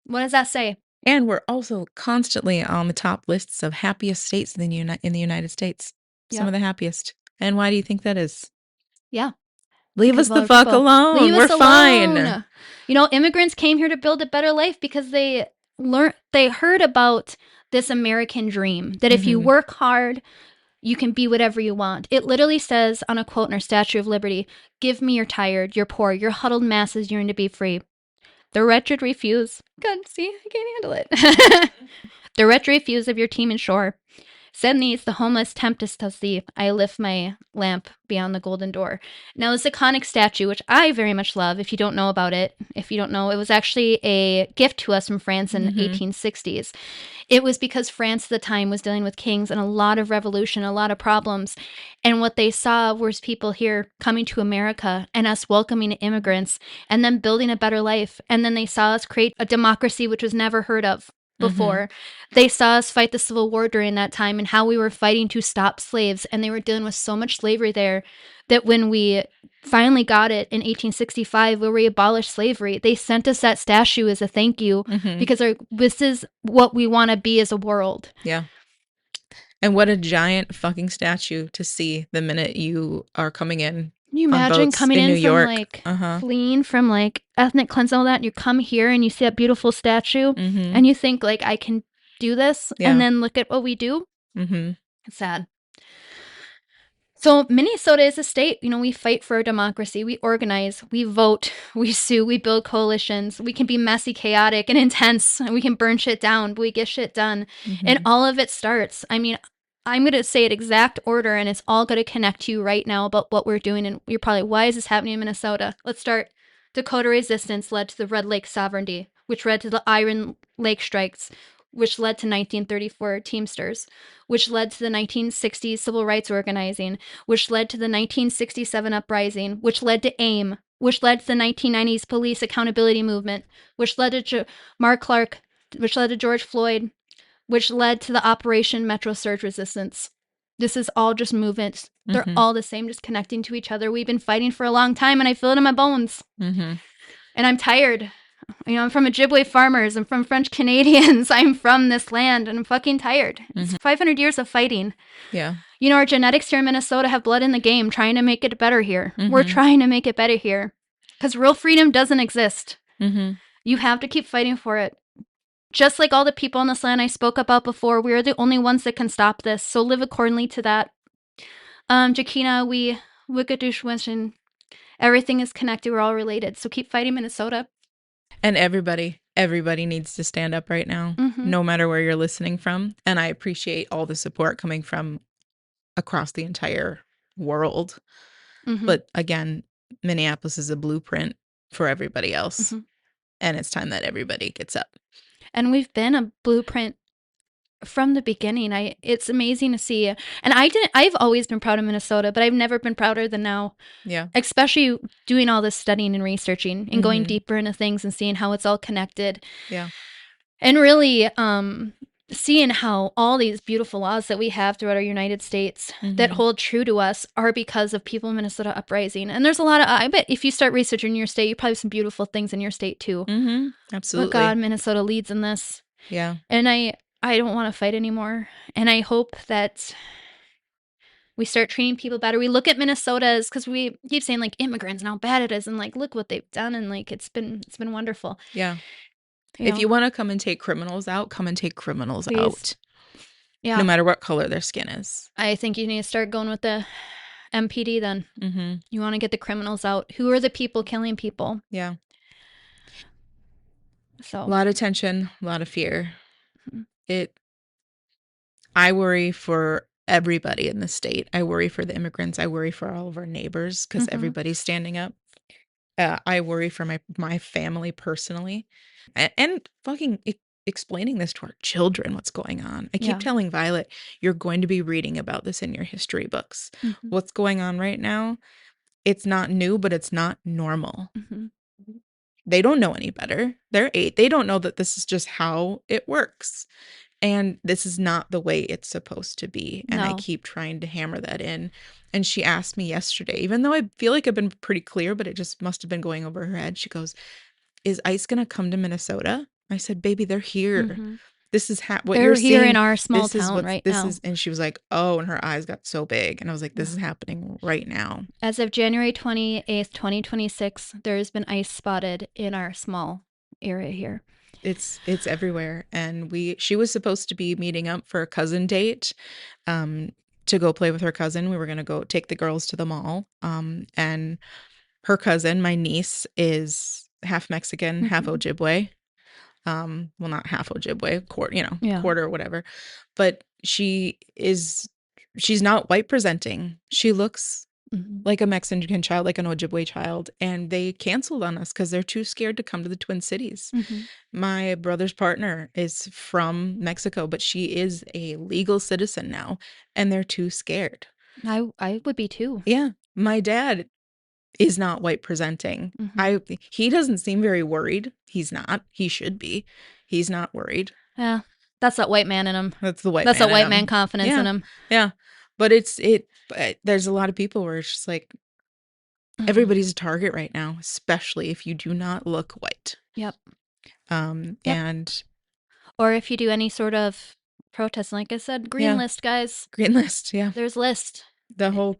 What does that say? And we're also constantly on the top lists of happiest states in the United States. Some of the happiest. And why do you think that is? Yeah. Leave us the fuck alone. Leave We're us fine. alone. You know, immigrants came here to build a better life because they heard about this American dream that if you work hard, you can be whatever you want. It literally says on a quote in our Statue of Liberty, "Give me your tired, your poor, your huddled masses yearn to be free." The wretched refuse. God, see, I can't handle it. The wretched refuse of your team and shore. Send these, the homeless tempest to see. I lift my lamp beyond the golden door. Now, this iconic statue, which I very much love, if you don't know about it, if you don't know, it was actually a gift to us from France in the 1860s. It was because France at the time was dealing with kings and a lot of revolution, a lot of problems. And what they saw was people here coming to America and us welcoming immigrants and then building a better life. And then they saw us create a democracy which was never heard of before. They saw us fight the Civil War during that time and how we were fighting to stop slaves. And they were dealing with so much slavery there that when we finally got it in 1865, where we abolished slavery, they sent us that statue as a thank you because this is what we want to be as a world. Yeah. And what a giant fucking statue to see the minute you are coming in. Can you imagine coming in New from York. like fleeing from like ethnic cleansing, all that, and you come here and you see that beautiful statue and you think like, I can do this, and then look at what we do. It's sad. So Minnesota is a state, you know, we fight for our democracy, we organize, we vote, we sue, we build coalitions, we can be messy, chaotic, and intense, and we can burn shit down, but we get shit done. And all of it starts, I mean, I'm going to say it exact order, and it's all going to connect to you right now about what we're doing. And you're probably, why is this happening in Minnesota? Let's start. Dakota resistance led to the Red Lake sovereignty, which led to the Iron Lake strikes, which led to 1934 Teamsters, which led to the 1960s civil rights organizing, which led to the 1967 uprising, which led to AIM, which led to the 1990s police accountability movement, which led to Mark Clark, which led to George Floyd, which led to the Operation Metro Surge Resistance. This is all just movements. They're all the same, just connecting to each other. We've been fighting for a long time, and I feel it in my bones. And I'm tired. You know, I'm from Ojibwe farmers. I'm from French Canadians. I'm from this land, and I'm fucking tired. It's 500 years of fighting. Yeah. You know, our genetics here in Minnesota have blood in the game, trying to make it better here. We're trying to make it better here. Because real freedom doesn't exist. You have to keep fighting for it. Just like all the people on this land I spoke about before, we are the only ones that can stop this. So live accordingly to that. Jakina, we Wickadush, everything is connected. We're all related. So keep fighting, Minnesota. And everybody needs to stand up right now, no matter where you're listening from. And I appreciate all the support coming from across the entire world. But again, Minneapolis is a blueprint for everybody else. And it's time that everybody gets up. And we've been a blueprint from the beginning. It's amazing to see. And I've always been proud of Minnesota, but I've never been prouder than now. Yeah. Especially doing all this studying and researching and going deeper into things and seeing how it's all connected. Yeah. And really seeing how all these beautiful laws that we have throughout our United States that hold true to us are because of people in Minnesota uprising. And there's a lot of, I bet if you start researching your state, you probably have some beautiful things in your state too. Absolutely. But God, Minnesota leads in this. Yeah. And I don't want to fight anymore. And I hope that we start treating people better. We look at Minnesota as, because we keep saying like immigrants and how bad it is, and like look what they've done, and like it's been wonderful. Yeah. If you want to come and take criminals out, come and take criminals out. Yeah. No matter what color their skin is. I think you need to start going with the MPD then. You want to get the criminals out. Who are the people killing people? Yeah. So a lot of tension, a lot of fear. I worry for everybody in the state. I worry for the immigrants. I worry for all of our neighbors because everybody's standing up. I worry for my family personally, and fucking explaining this to our children, what's going on. I keep telling Violet, you're going to be reading about this in your history books. What's going on right now, it's not new, but it's not normal. They don't know any better. They're 8. They don't know that this is just how it works. And this is not the way it's supposed to be. And I keep trying to hammer that in. And she asked me yesterday, even though I feel like I've been pretty clear, but it just must have been going over her head. She goes, is ICE going to come to Minnesota? I said, baby, they're here. This is what they're you're here seeing in our small town right now. And she was like, oh, and her eyes got so big. And I was like, this is happening right now. As of January 28th, 2026, there's been ICE spotted in our small area here. It's everywhere. And she was supposed to be meeting up for a cousin date to go play with her cousin. We were going to go take the girls to the mall. And her cousin, my niece, is half Mexican, half Ojibwe. Well, not half Ojibwe, quarter or whatever. But she's not white presenting. She looks like a Mexican child, like an Ojibwe child, and they canceled on us because they're too scared to come to the Twin Cities. My brother's partner is from Mexico, but she is a legal citizen now, and they're too scared. I would be too. Yeah. My dad is not white presenting. He doesn't seem very worried. He's not. He should be. He's not worried. Yeah. That's that white man in him. That's the white That's man that white in him. man confidence in him. Yeah. But but there's a lot of people where it's just like everybody's a target right now, especially if you do not look white. Yep. And or if you do any sort of protest, like I said, green list, guys. Green list, yeah. There's list. The whole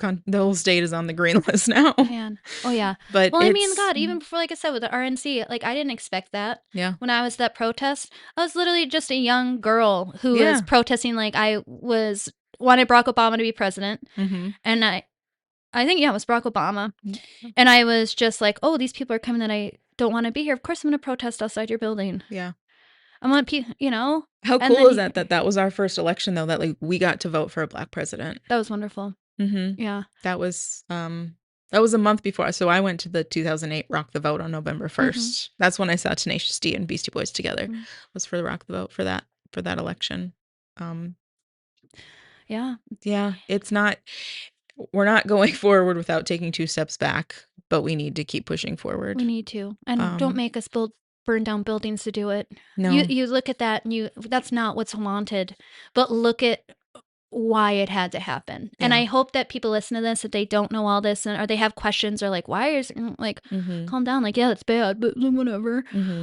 state is on the green list now. Man. Oh yeah. But well, I mean, God, even before, like I said, with the RNC, like I didn't expect that. Yeah. When I was at that protest, I was literally just a young girl who was protesting. Like I wanted Barack Obama to be president, and I think it was Barack Obama, and I was just like, oh, these people are coming that I don't want to be here. Of course, I'm going to protest outside your building. Yeah. I want people, How cool is that was our first election though, that like we got to vote for a Black president. That was wonderful. Yeah. That was a month before. So I went to the 2008 Rock the Vote on November 1st. That's when I saw Tenacious D and Beastie Boys together. Was for the Rock the Vote for that election. Yeah. Yeah. We're not going forward without taking 2 steps back, but we need to keep pushing forward. We need to. And don't make us burn down buildings to do it. No. You look at that and that's not what's wanted, but look at why it had to happen. Yeah. And I hope that people listen to this, that they don't know all this, or they have questions, or like, why is like, calm down, like, yeah, that's bad, but whatever.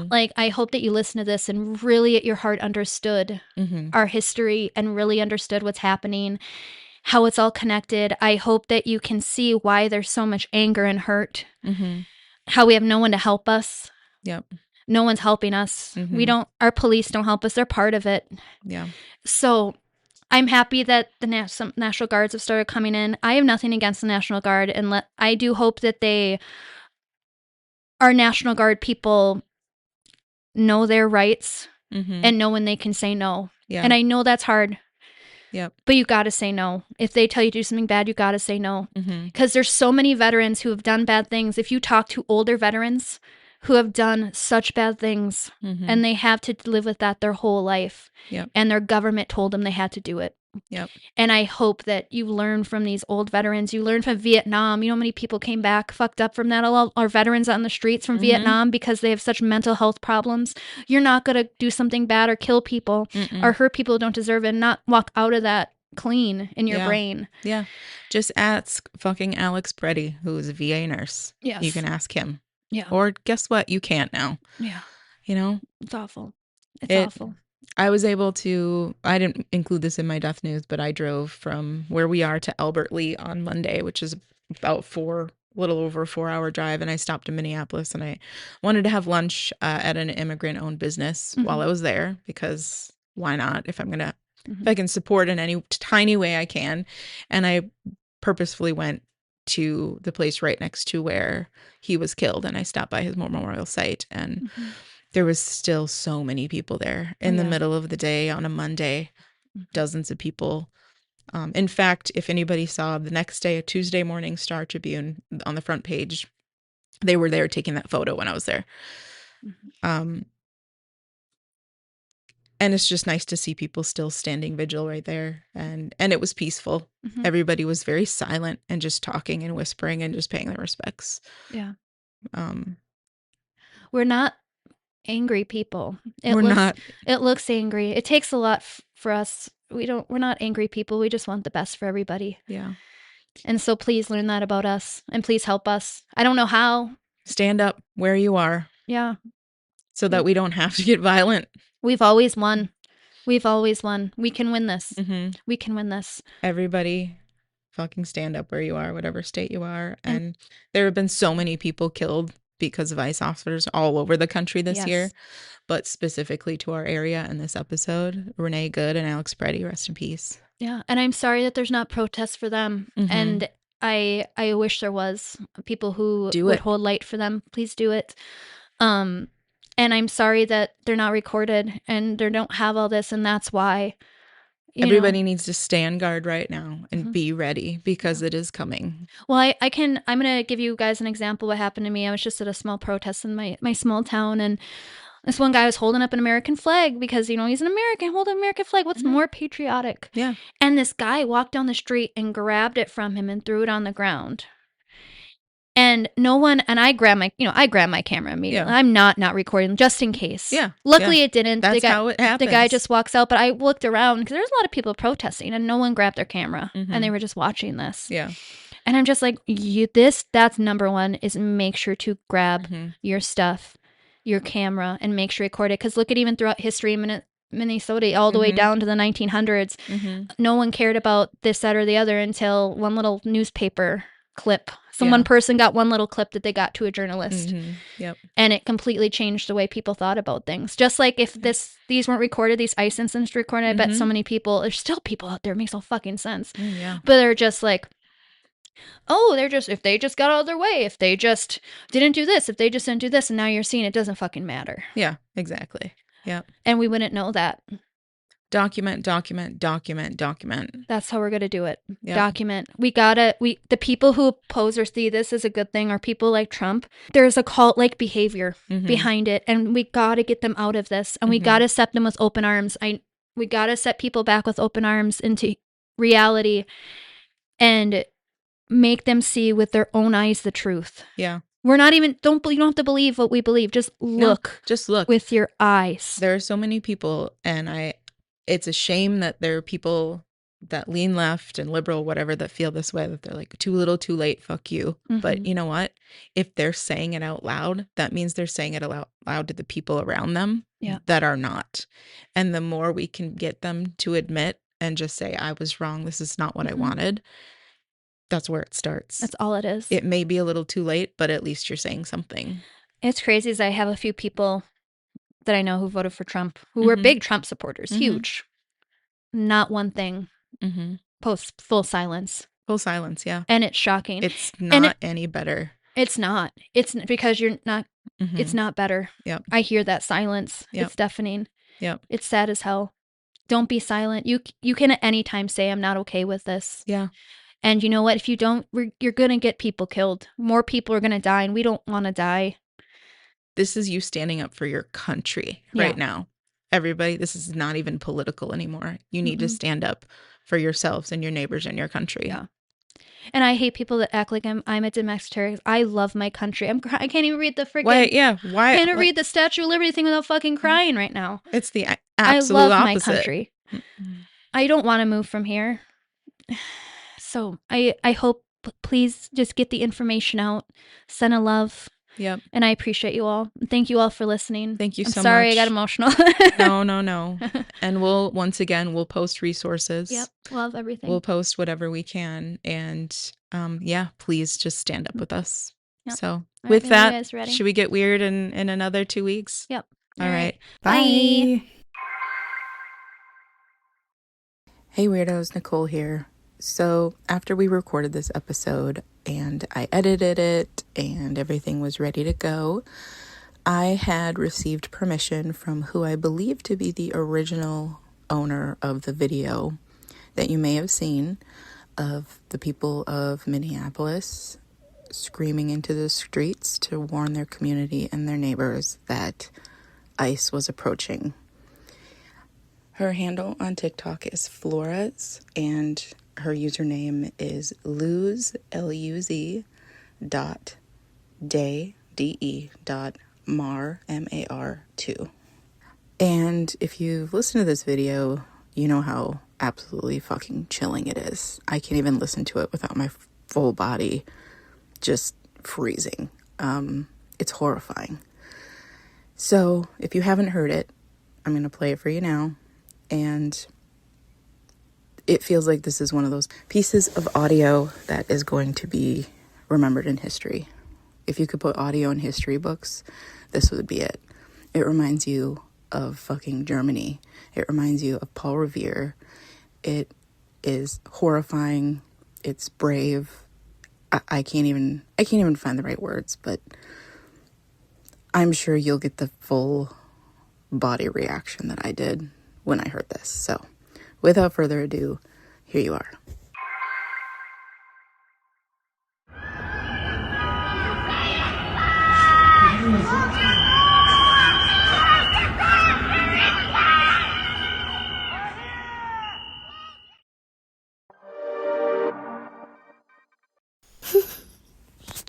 Like, I hope that you listen to this and really at your heart understood our history and really understood what's happening, how it's all connected. I hope that you can see why there's so much anger and hurt, how we have no one to help us. Yep. No one's helping us. Our police don't help us. They're part of it. Yeah. So I'm happy that some National Guards have started coming in. I have nothing against the National Guard, and I do hope that our National Guard people know their rights and know when they can say no. Yeah. And I know that's hard. Yep. But you got to say no. If they tell you to do something bad, you got to say no. Because there's so many veterans who have done bad things. If you talk to older veterans who have done such bad things, and they have to live with that their whole life. Yep. And their government told them they had to do it. Yep. And I hope that you learn from these old veterans. You learn from Vietnam. You know how many people came back fucked up from that? All our veterans on the streets from Vietnam because they have such mental health problems. You're not going to do something bad or kill people or hurt people who don't deserve it, and not walk out of that clean in your brain. Yeah. Just ask fucking Alex Preddy, who is a VA nurse. Yes. You can ask him. Yeah. Or guess what? You can't now. Yeah. It's awful. It's awful. I was able to, I didn't include this in my death news, but I drove from where we are to Albert Lea on Monday, which is about a little over a 4-hour drive. And I stopped in Minneapolis, and I wanted to have lunch at an immigrant-owned business while I was there, because why not? If I can support in any tiny way I can. And I purposefully went to the place right next to where he was killed, and I stopped by his memorial site, and there was still so many people there in the middle of the day on a Monday, dozens of people. In fact, if anybody saw the next day, a Tuesday morning Star Tribune on the front page, they were there taking that photo when I was there. And it's just nice to see people still standing vigil right there. And it was peaceful. Everybody was very silent and just talking and whispering and just paying their respects. Yeah. We're not angry people. It looks angry. It takes a lot for us. We're not angry people. We just want the best for everybody. Yeah. And so please learn that about us, and please help us. I don't know how. Stand up where you are. Yeah. So that we don't have to get violent. We've always won. We've always won. We can win this. We can win this. Everybody fucking stand up where you are, whatever state you are. And there have been so many people killed because of ICE officers all over the country this year, but specifically to our area in this episode. Renee Good and Alex Preddy, rest in peace. Yeah. And I'm sorry that there's not protests for them. And I wish there was people who would hold light for them. Please do it. And I'm sorry that they're not recorded and they don't have all this, and that's why. Everybody needs to stay on guard right now and be ready because it is coming. Well, I'm going to give you guys an example of what happened to me. I was just at a small protest in my small town, and this one guy was holding up an American flag because, he's an American, hold an American flag. What's more patriotic? Yeah. And this guy walked down the street and grabbed it from him and threw it on the ground. And no one, and I grabbed my camera immediately. Yeah. I'm not recording just in case. Yeah. Luckily it didn't. That's how it happens. The guy just walks out, but I looked around because there's a lot of people protesting and no one grabbed their camera and they were just watching this. Yeah. And I'm just like, that's number one is make sure to grab your stuff, your camera, and make sure to record it. Because look at even throughout history in Minnesota, all the way down to the 1900s, no one cared about this, that, or the other until one little newspaper clip. One person got one little clip that they got to a journalist. Yep. And it completely changed the way people thought about things. Just like if these weren't recorded, these ice incidents recorded, I bet so many people, there's still people out there, it makes no fucking sense. Yeah. But they're just like, if they just got out of their way, if they just didn't do this, if they just didn't do this, and now you're seeing it doesn't fucking matter. Yeah, exactly. Yeah. And we wouldn't know that. Document, document, document, document. That's how we're going to do it. Yep. Document. The people who oppose or see this as a good thing are people like Trump. There's a cult-like behavior behind it, and we got to get them out of this, and we got to set them with open arms. We got to set people back with open arms into reality and make them see with their own eyes the truth. Yeah. We're not even, you don't have to believe what we believe. Just look. No, just look. With your eyes. There are so many people, and it's a shame that there are people that lean left and liberal, whatever, that feel this way, that they're like, too little, too late, fuck you. But you know what? If they're saying it out loud, that means they're saying it out loud to the people around them that are not. And the more we can get them to admit and just say, I was wrong, this is not what I wanted, that's where it starts. That's all it is. It may be a little too late, but at least you're saying something. It's crazy as I have a few people that I know who voted for Trump, who were big Trump supporters, huge. Not one thing. Post full silence. Full silence, yeah. And it's shocking. It's not any better. It's not. It's because you're not. It's not better. Yep. I hear that silence. Yep. It's deafening. Yep. It's sad as hell. Don't be silent. You can at any time say, I'm not okay with this. Yeah. And you know what? If you don't, you're going to get people killed. More people are going to die, and we don't want to die. This is you standing up for your country right now. Everybody, this is not even political anymore. You need to stand up for yourselves and your neighbors and your country. Yeah. And I hate people that act like I'm a domestic terrorist. I love my country. I can't even read the freaking... Why? Yeah. Why? I can't even read the Statue of Liberty thing without fucking crying right now. It's the absolute I love opposite. my country. I don't want to move from here. So I hope, please just get the information out. Send a love. Yep. And I appreciate you all. Thank you all for listening. Thank you so much. Sorry I got emotional. No. And we'll post resources. Yep. Love everything. We'll post whatever we can. And please just stand up with us. Yep. So with that, should we get weird in another 2 weeks? Yep. All right. Bye. Hey weirdos, Nicole here. So after we recorded this episode and I edited it and everything was ready to go, I had received permission from who I believe to be the original owner of the video that you may have seen of the people of Minneapolis screaming into the streets to warn their community and their neighbors that ICE was approaching. Her handle on TikTok is Flores, and her username is luz, L-U-Z, day, D-E, mar, M-A-R, 2. And if you've listened to this video, you know how absolutely fucking chilling it is. I can't even listen to it without my full body just freezing. It's horrifying. So if you haven't heard it, I'm going to play it for you now. And it feels like this is one of those pieces of audio that is going to be remembered in history. If you could put audio in history books, this would be it. It reminds you of fucking Germany. It reminds you of Paul Revere. It is horrifying. It's brave. I can't even find the right words, but I'm sure you'll get the full body reaction that I did when I heard this. So, without further ado, here you are.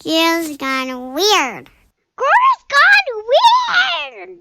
Girls gone weird. Girls gone weird.